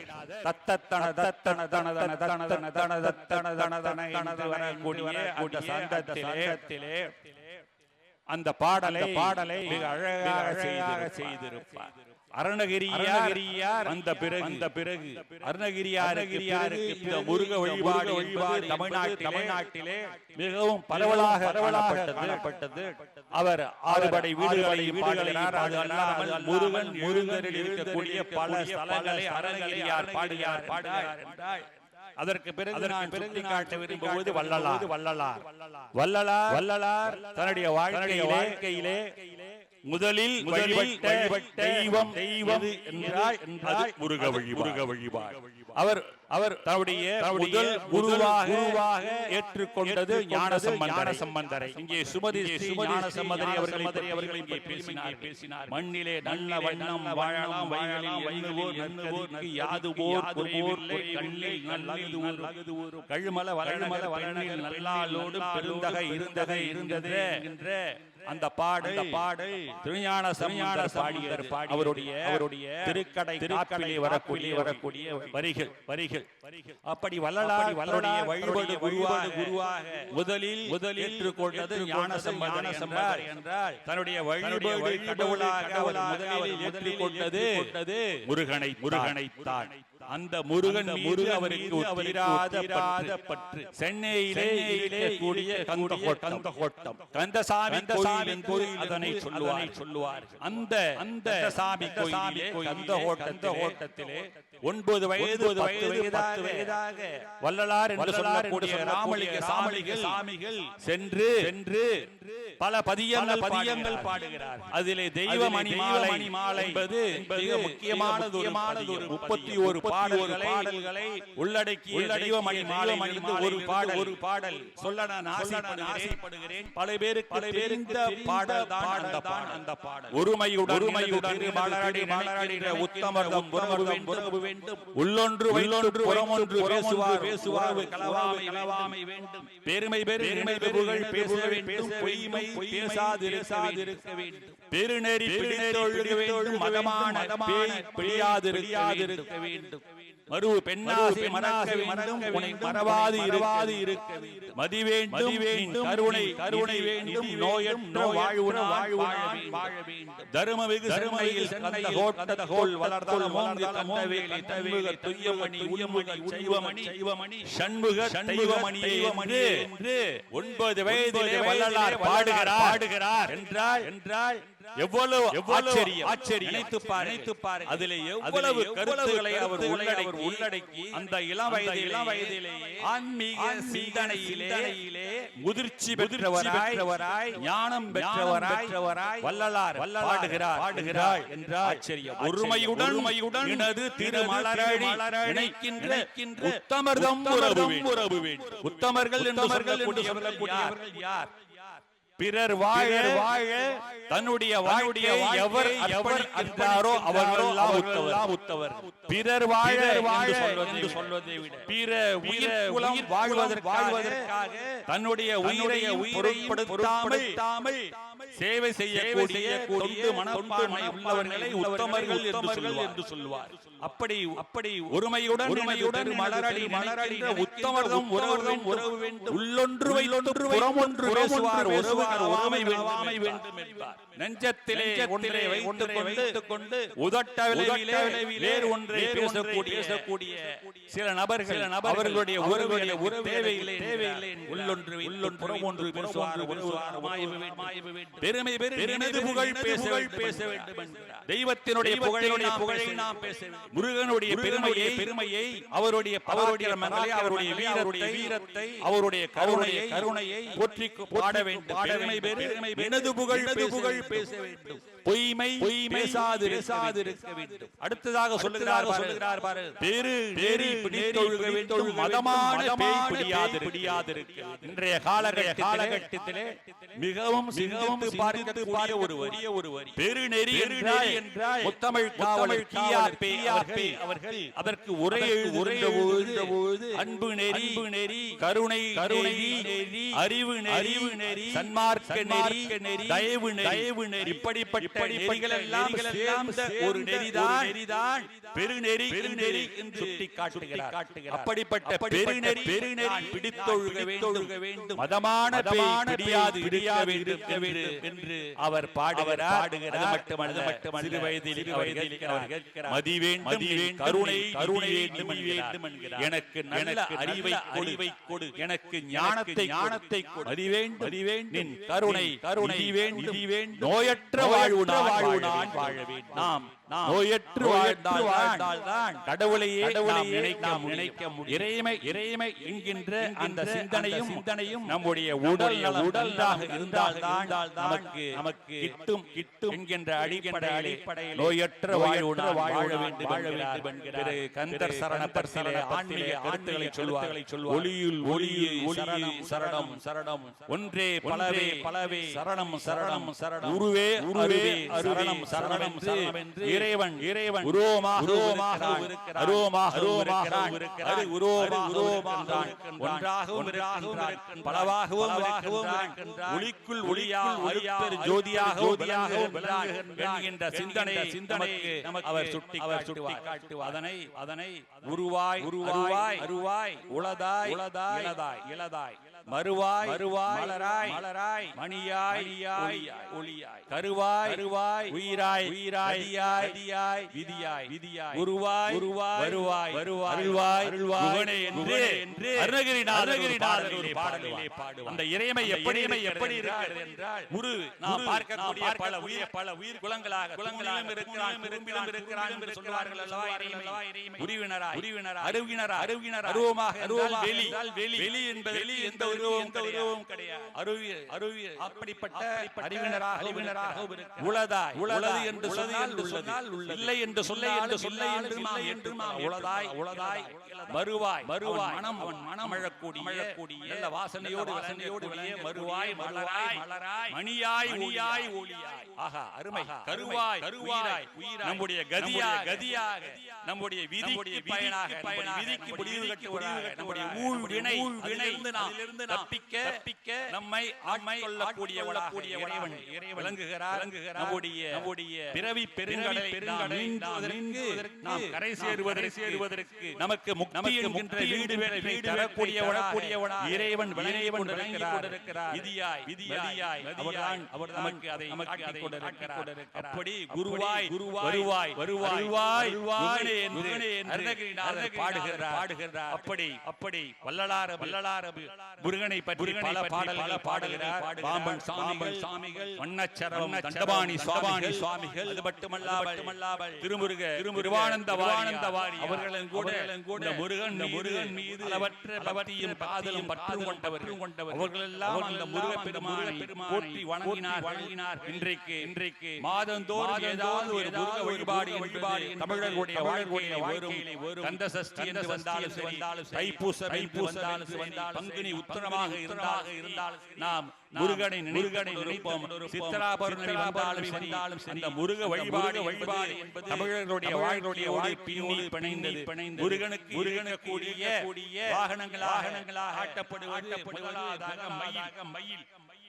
வரக்கூடிய அந்த சந்தத்திலே அந்த பாடலை மிக அழகாக செய்திருப்பார். அருணகிரியார் அந்த பிறகு அருணகிரியாருக்கு இந்த முருக வழிபாடு தமிழ்நாட்டிலே மிகவும் பரவலாக காணப்பட்டது. அவர் 6 படை வீடுகளையும் பாடுகிறார். அது அல்லாமல் முருகனில் இருக்கக்கூடிய பல ஸ்தலங்களை அருணகிரியார் பாடுகிறார் என்றால் அதற்கு பிறகு நான் காட்ட விரும்புவது வள்ளலார் தன்னுடைய வாழ்க்கையிலே முதலில் வழிபட்ட தெய்வம் என்றால் முருக வழிபாடு. அவர் தன்னுடைய முதல் குருவாக ஏற்றுக்கொண்டது ஞானசம்பந்தரை. இங்கே சுமதி ஞானசம்பந்தரை அவர்களை இங்கே பேசினார். மண்ணிலே நல்ல வண்ணம் வாழலாம் வயலில் எண்ணுவோர் யாதுவோர் குறைவில்லை கண்ணில் நல்லது ஊர் கழுமல வளனில் நல்லாளோடு பெருந்தகை இருந்தது என்ற அந்த பாடல் திருஞான சம்பந்தர் பாடியர். அவருடைய திருக்கடை காப்பிலே வரக்கூடிய வரிகள் அப்படி வள்ளலாருடைய வழிபாடு குருவாக முதலில் ஏற்றுக்கொண்டது ஞானசம்பந்தர் என்றால் தன்னுடைய வழிபாடு கடவுளாக அவர் முதலில் ஏற்றுக்கொண்டது முருகனைத்தான். அந்த முருகன் மீது அவருக்கு தீராத பற்று. சென்னையிலே கூடிய கந்தகோட்டம் கந்தசாமி கோயில் அதனை சொல்லுவார். அந்த கந்தசாமி கோயிலே கந்தகோட்டத்திலே 9 வயது 10 வயதாக வள்ளலார் என்று சொல்லக்கூடிய ராமலிங்க சாமிகள் சென்று பல பதியங்கள் பாடுகிறார். அதிலே தெய்வ மணிமாலை என்பது மிக முக்கியமானது. 31 பாடல்களை உள்ளடக்கிய தெய்வமணி மாலையிலிருந்து ஒரு பாடல் சொல்ல நான் ஆசைப்படுகிறேன். பல பேருக்கு தெரிந்த பாடல் தான் அந்த பாடல். ஒருமையுடன் மலரடி உத்தமர்தம் உறவு வேண்டும். உள்ளொன்று புறமொன்று பேசுவார் களவாமை வேண்டும். பெருமை புகழ் பேச வேண்டும். பொய்மை பேசாதிருக்க வேண்டும். பெருநெறி பிடித்தொழுக வேண்டும். மதமான பிடியாதிருக்க வேண்டும். மறு பெண்ணாசை மறக்க வேண்டும். உன்னை மறவாது இருக்க வேண்டும். மதி வேண்டும். கருணை வேண்டும். நோயற்ற வாழ்வுன வாழ வேண்டும். தருமமிகு சிறுமையில் கந்த கோட்டதகோல் வளர்தல் மோங்கி தந்தவேலி தவிக துய்யமணி உய்வமணி சண்முக தெய்வமணியே என்று 9 வயதிலே வள்ளலார் பாடுகிறார் என்றால் எவ்வளவு ஆச்சரியம். நினைத்து பாரு. அதிலே எவ்வளவு கருத்துக்களை அவர் உள்ளடக்கி அந்த இளம் வயதிலேயே ஆன்மீக சிந்தனையிலே முதிர்ச்சி பெற்றவராய் ஞானம் பெற்றவராய் வள்ளலார் பாடுகிறார் என்ற ஆச்சரியம். ஒருமையுடன் எனது திருமலரடி இணைக்கின்ற உத்தமர்தம் உறவு வேண்டும். உத்தமர்கள் என்று சொல்லக்கூடியவர்கள் யார்? பிறர் வாழ தன்னுடைய வாழ்க்கையை எவர் அன்றாரோ அவர்களெல்லாம் உத்தவர். பிறர் வாழ என்று சொல்வதை விட பிற உயிர் குலம் வாழ்வதற்காக தன்னுடைய உயிரை பொருட்படுத்தாமல் சேவை செய்யக்கூடிய தொண்டு மனப்பான்மை உள்ளவர்களை உத்தமர்கள் என்று சொல்வார். அப்படி ஒருமையுடன் மலரடி உத்தமர்தம் உறவு வேண்டும். உள்ளொன்று புறமொன்று பேசுவார். ஒருமை வேண்டும் என்பார். நெஞ்சத்திலே ஒன்றை வைத்துக் கொண்டு உதட்டளவிலே வேறு ஒன்றை பேசக்கூடிய சில நபர்கள் அவர்களுடைய உறவு தேவையில்லை. உள்ளொன்று புறமொன்று பேசுவார். பெருமை எனது புகழ் பேச வேண்டும் என்கிறார். தெய்வத்தினுடைய புகழை நாம் பேச வேண்டும். முருகனுடைய பெருமையை அவருடைய பராக்கிரமங்களை அவருடைய வீரத்தை அவருடைய கருணையை போற்றி பாட வேண்டும். பெருமை எனது புகழ் பேச வேண்டும். பொய்மை பேசாதிருக்க வேண்டும். அடுத்ததாக சொல்லுகிறார் பாரு. நெறி பிடித்தொழுக வேண்டும். மதமான பேய் பிடியாதிருக்க. இன்றைய காலகட்டத்திலே மிகவும் பார்க்கக்கூடிய ஒரு வரி. பெருநெறி என்றால் முத்தமிழ் காவலர் அவர்கள் அதற்கு உரை எழுதும்போது அன்பு நெறி கருணை நெறி அறிவு நெறி சன்மார்க்க நெறி தயவு நெறி இப்படிப்பட்ட நெறிகள் எல்லாம் சேர்ந்த ஒரு நெறிதான் பெருநெறி என்று சுட்டிக்காட்டுகிறார். அப்படிப்பட்ட பெருநெறி பிடித்தொழுக வேண்டும். மதமான பிடியாது இருக்க வேண்டும் என்று அவர் பாடுகிறார். அது மட்டுமல்ல, சிறு வயதில் அவர் கேட்கிறார். மதி வேண்டும், கருணை வேண்டும் என்கிறார். எனக்கு நல்ல அறிவை கொடு, எனக்கு ஞானத்தை கொடு. மதி வேண்டும், நின் கருணை வேண்டும். நோயற்ற வாழ்வு நான் வாழ வேண்டும். நாம் நோயற்று வாழ்ந்தால்தான் கடவுளையே நாம் நினைக்க முடியும். இறைமை என்கின்ற அந்த சிந்தனையும் நம்முடைய உடலாக இருந்தால்தான் நமக்கு கிட்டும் என்கின்ற அடிப்படையில் நோயற்ற வாழ்வு வாழ வேண்டும் என்கிற கந்தர் சரணத்திலே ஆன்மீக கருத்துக்களை சொல்வார். ஒளியில் சரணம் ஒன்றே பலவே சரணம் உருவே சரணம் என்று இறைவன் உருவமாக இருக்கிறார். ஒன்றாகவும் பலவாகவும் இருக்கின்றான். ஒளிக்குள் ஒளியாக ஜோதியாகவும் என்கின்ற சிந்தனை அவர் சுட்டிக்காட்டுவார். அதனை உருவாய் உளதாய் இளதாய் மறுவாய் மலராய் மணியாய் ஒளியாய் கருவாய் உயிராய் விதியாய் உருவாய் வருவாய் முகனே என்று அருணகிரிநாதர் பாடலிலே பாடுவார். அந்த இறைமை எப்படி இருக்கிறது என்றால் நாம் பார்க்கக்கூடிய பல உயிர் குலங்களாக இருக்கிறான் என்று சொல்வார்கள் அல்லவா. உருவினராய் அருவினராய் அருவமாக வெளி என்பது எந்த ஒரு உருவமும் கிடையாது. அறிவியல் அப்படிப்பட்ட அறிவினராக உளதாய் உளது என்று சொன்னால் உள்ளது, இல்லை என்று சொல்ல என்று உளதாய் மறுவாய் மனம் அழக்கூடிய நல்ல வாசனையோடு வெளியே மறுவாய் மலராய் மணியாய் ஒளியாய். ஆஹா, அருமை. கருவாய் உயிராய் நம்முடைய கதியாக நம்முடைய விதிக்கு பயனாக விதிக்கு முடிவு கட்டுவதாக நம்முடைய ஊழ் வினையிலிருந்து நாம் தப்பிக்க நம்மை ஆட்கொள்ளக்கூடிய இறைவன் விளங்குகிறார். நம்முடைய பிறவி பெருங்கடலை நாம் கரை சேருவதற்கு நமக்கு முக்தி என்கின்ற வீடு தரக்கூடியவனா இறைவன் விளங்கிக் கொண்டிருக்கிறார். விதியாய் அவர் நமக்கு அதை காட்டிக் கொண்டிருக்கிறார். அப்படி வருவாய் பாடுகிறார். அப்படி வள்ளலார் முருகனை பற்றி பல பாடல்கள் பாடுகிறார். பாம்பன் சாமிகள், வண்ணச்சரம் தண்டபாணி சுவாமிகள், அது மட்டுமல்லாமல் திருமுருகானந்த வாரி அவர்களும் கூட முருகன் மீது அளவற்ற பக்தியும் காதலும் பற்றும் கொண்டவர். அவர்கள் எல்லாம் அந்த முருகப்பெருமானை போற்றி வணங்கினார். இன்றைக்கு மாதந்தோறும் ஏதாவது ஒரு முருக வழிபாடு தமிழர்களுடைய வாழ்க்கையிலே வரும். கந்த சஷ்டி என்று வந்தாலும் தைப்பூச வந்தாலும் பங்குனி உத்திரமாக இருந்தாலும் நாம் முருகனை நினைப்போம். சித்ரா பௌர்ணமி வந்தாலும் அந்த முருக வழிபாடு என்பது தமிழர்களுடைய வாழ்க்கையோடு பிணைந்தது. முருகனுக்கு கூடிய வாகனங்களாக ஆட்டப்படுவதாக மயில்.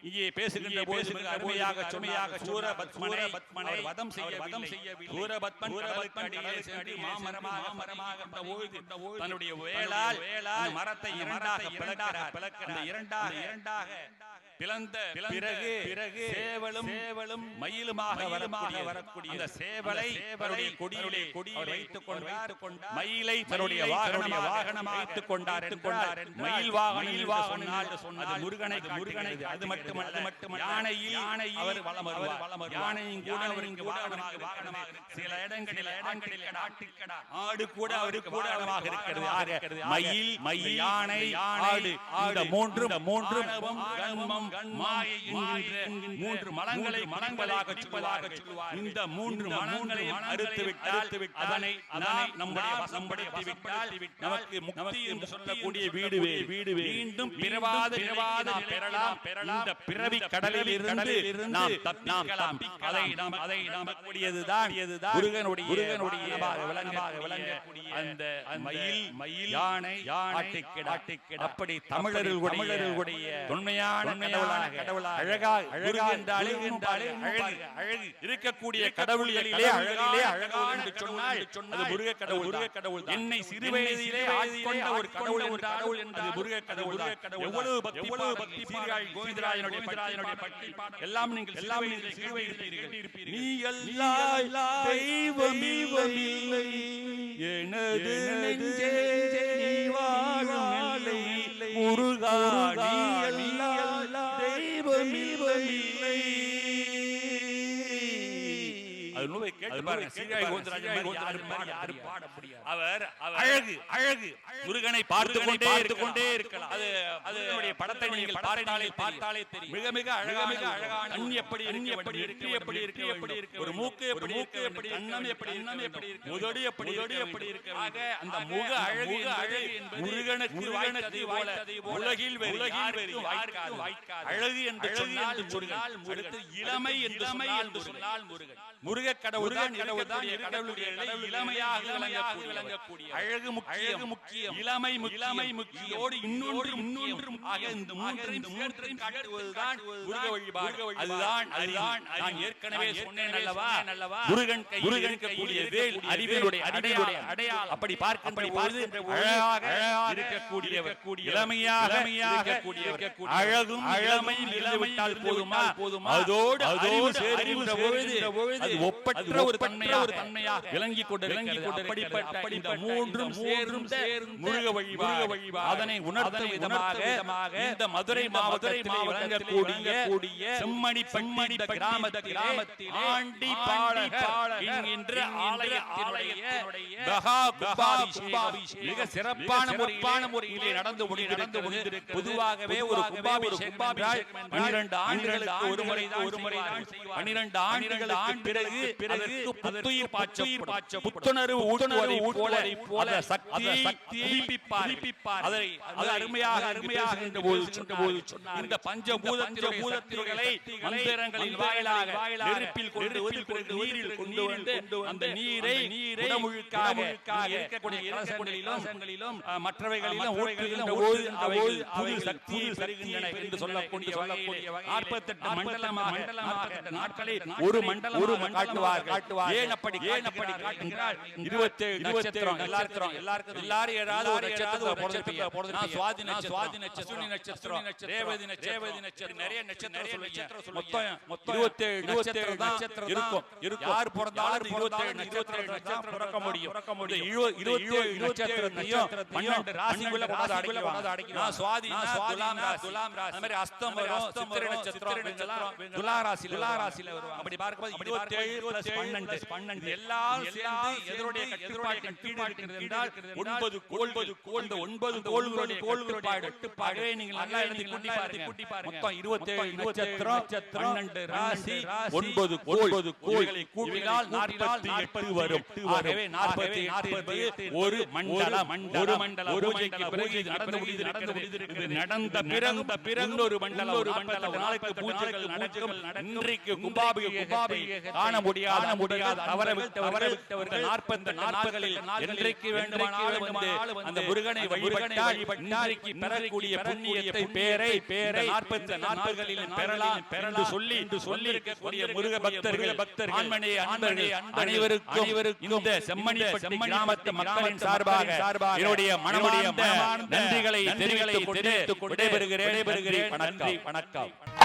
இங்கே பேசுகின்ற போது மிக அருமையாக சூரபத்மனை வதம் செய்ய சூரபத்மன் சென்று மாமரமாக தன்னுடைய வேளால் மரத்தை இரண்டாக பிளந்த பிறகு சேவலும் மயிலுமாக வரக்கூடிய அந்த சேவலை கொடியிலே வைத்துக் கொண்டார். மயிலை தன்னுடைய வாகனமாக வைத்துக் கொண்டார். மயில் வாகனம் சொன்னால் முருகனை. அது மட்டுமல்ல, யானையில் அவர் வலம் வருவார். யானையும் கூட வாகனமாக. சில இடங்களில் ஆடு கூட அவருக்கு வாகனமாக இருக்கிறது. மயில், யானை, ஆடு, இந்த மூன்றும் மூன்று மலங்களை மலங்களாக சொல்வார்கள். இந்த மூன்று மலங்களையும் அறுத்துவிட்டால் அதனை நம்முடைய வசப்படுத்திவிட்டால் நமக்கு முக்தி என்று சொல்லக்கூடிய வீடு மீண்டும் பிறவாத பெறலாம். இந்த பிறவி கடலில் இருந்து நாம் தப்பிக்கலாம். அதை நாம் கூடியதுதான் முருகனுடைய விளங்கக்கூடிய அந்த மயில், யானை, ஆட்டுக்கிடா. அப்படி தமிழர்களுடைய தொன்மையான கடவுளாக அழகு இருக்கக்கூடிய கடவுளிலே அழகான என்று சொன்னால் அது முருக கடவுள். என்னை சிறு வயதிலே ஆட்கொண்ட ஒரு கடவுள் என்பது முருக கடவுள். எவ்வளவு பக்தி சீர்காழி கோவிந்தராஜனுடைய பக்தி எல்லாம் நீங்கள் சிறு வயதில் நீ எல்லா தெய்வமில்லை எனது நெஞ்சே நீ வாழும் முருகா நீ எல்லா தெய்வமில்லை. அவர் அழகு முருகனை பார்த்து கொண்டே இருக்கலாம். அது படத்தை நீங்கள் பார்த்தாலே தெரியும். மிக அழகான எப்படி இருக்கு, ஒரு மூக்கு எப்படி இருக்கு, கண்ணம் எப்படி இருக்கு, உதடு எப்படி இருக்கு. அந்த முக அழகு முருகனுக்கு வாய்த்ததை போல உலகில் வாய்க்காது. அழகு என்று சொன்னால் முருகன், இளமை என்று சொன்னால் முருகன். கடவுள் இளமையாக விளங்கக்கூடிய அழகு முக்கியம், இளமை முக்கியோடு இன்னொன்று ஆக இந்த மூன்றையும் காட்டுவதுதான் முருக வழிபாடு. அதுதான் நான் ஏற்கனவே சொன்னேன் அல்லவா, முருகன் கையில் இருக்கக்கூடிய வேல் அறிவினுடைய அடையாளம். அப்படி பார்க்கின்ற போது அழகாக இருக்கக்கூடிய இளமையாக இருக்கக்கூடிய அழகும் இளமையும் இளமையால் போதுமா, அதோடு அறிவு சேர்கின்ற பொழுது ஒப்பற்ற ஒரு தன்மையாக விளங்கி கொண்டிருக்கிறது. அப்படிப்பட்ட இந்த மூன்றும் சேர்ந்த முருக வழிபாடு அதனை உணர்த்தும் விதமாக இந்த மதுரை மாவட்டத்திலே விளங்கக்கூடிய செம்மணி பெண்மணி கிராமத்திலே ஆண்டிபாளகர் என்கின்ற ஆலயத்தினுடைய மகா கும்பாபிஷேகம் மிக சிறப்பான முறையிலே நடந்து கொண்டிருக்கிறது. பொதுவாகவே ஒரு கும்பாபிஷேகம் என்றால் 12 ஆண்டுகளுக்கு ஒரு முறைதான் 12 ஆண்டுகளுக்கு பிறகு புத்துயிர் பாய்ச்ச புத்துணர்வு ஊட்டுவதை போல சக்தியை புதுப்பிப்பார். அதை அருமையாக போது இந்த பஞ்சபூதத்தினை மந்திரங்களின் வாயிலாக நெருப்பில் கொண்டு நீரில் கொண்டு வந்து அந்த நீரை உடமுழுக்காக இருக்கக்கூடிய கலசங்களிலும் மற்றவைகளிலும் ஊற்றுகின்ற போது அவை புது சக்தியை பெறுகின்றன என்று சொல்லக்கூடிய 48 மண்டலமாக நாட்களை ஒரு மண்டலம் காட்டுவார். ஏன் அப்படி காட்டுகிறார்? 27 நட்சத்திரம் எல்லாரும் ஏதாவது ஒரு நட்சத்திரத்தை போடுறீங்க. சுவாதி நட்சத்திரம், ரேவதி நட்சத்திரம், நிறைய நட்சத்திரம் சொல்லுங்க. மொத்தம் 27 நட்சத்திரம் இருக்கும். யார் பிறந்தாலும் 27 நட்சத்திரம் பிறக்க முடியும். 27 நட்சத்திரத்தையும் 12 ராசிக்குள்ள கொண்டாந்து அடைக்கலாம். சுவாதி துலாம் ராசி, அந்த மாதிரி அஸ்தம் வரும், சித்திரை நட்சத்திரம் துலா ராசியில வரும். அப்படி பார்க்கும்போது 27 + 12 எல்லாம் சேர்ந்து எதனுடைய கட்டுப்பாட்டின் கீழ் இருக்கிறது என்றால் 9 கோள்கள். இந்த 9 கோள்களுடைய கட்டுப்பாடை நீங்கள் நல்லா எழுதி கூட்டி பாருங்க. மொத்தம் 27 நட்சத்திரம், 12 ராசி, 9 கோள்களை கூட்டினால் 48 வரும். ஆகவே 48 ஒரு மண்டலம். பூஜைக்கு பிறகு இது நடந்து முடிந்திருக்கிறது. நடந்த பிறகு இன்னொரு மண்டலம் 40 நாளைக்கு பூஜைகள் நடக்கும். இன்றைக்கு கும்பாபிஷேகத்தை காண முடியாத தவறவிட்டவர்கள் 48 நாட்களில் என்றைக்கு வேண்டுமானாலும் வந்து அந்த முருகனை வழிபட்டால் இன்றைக்கு பெறக்கூடிய புண்ணியத்தை பேரை 48 நாட்களில் பெறலாம் என்று சொல்லி இருக்கக்கூடிய முருக பக்தர்கள் ஆன்மனே அன்பர்களே அனைவருக்கும் இந்த செம்மணிப்பட்டி கிராமத்து மக்களின் சார்பாக என்னுடைய மனமார்ந்த நன்றிகளை தெரிவித்துக் கொண்டு விடைபெறுகிறேன். வணக்கம்.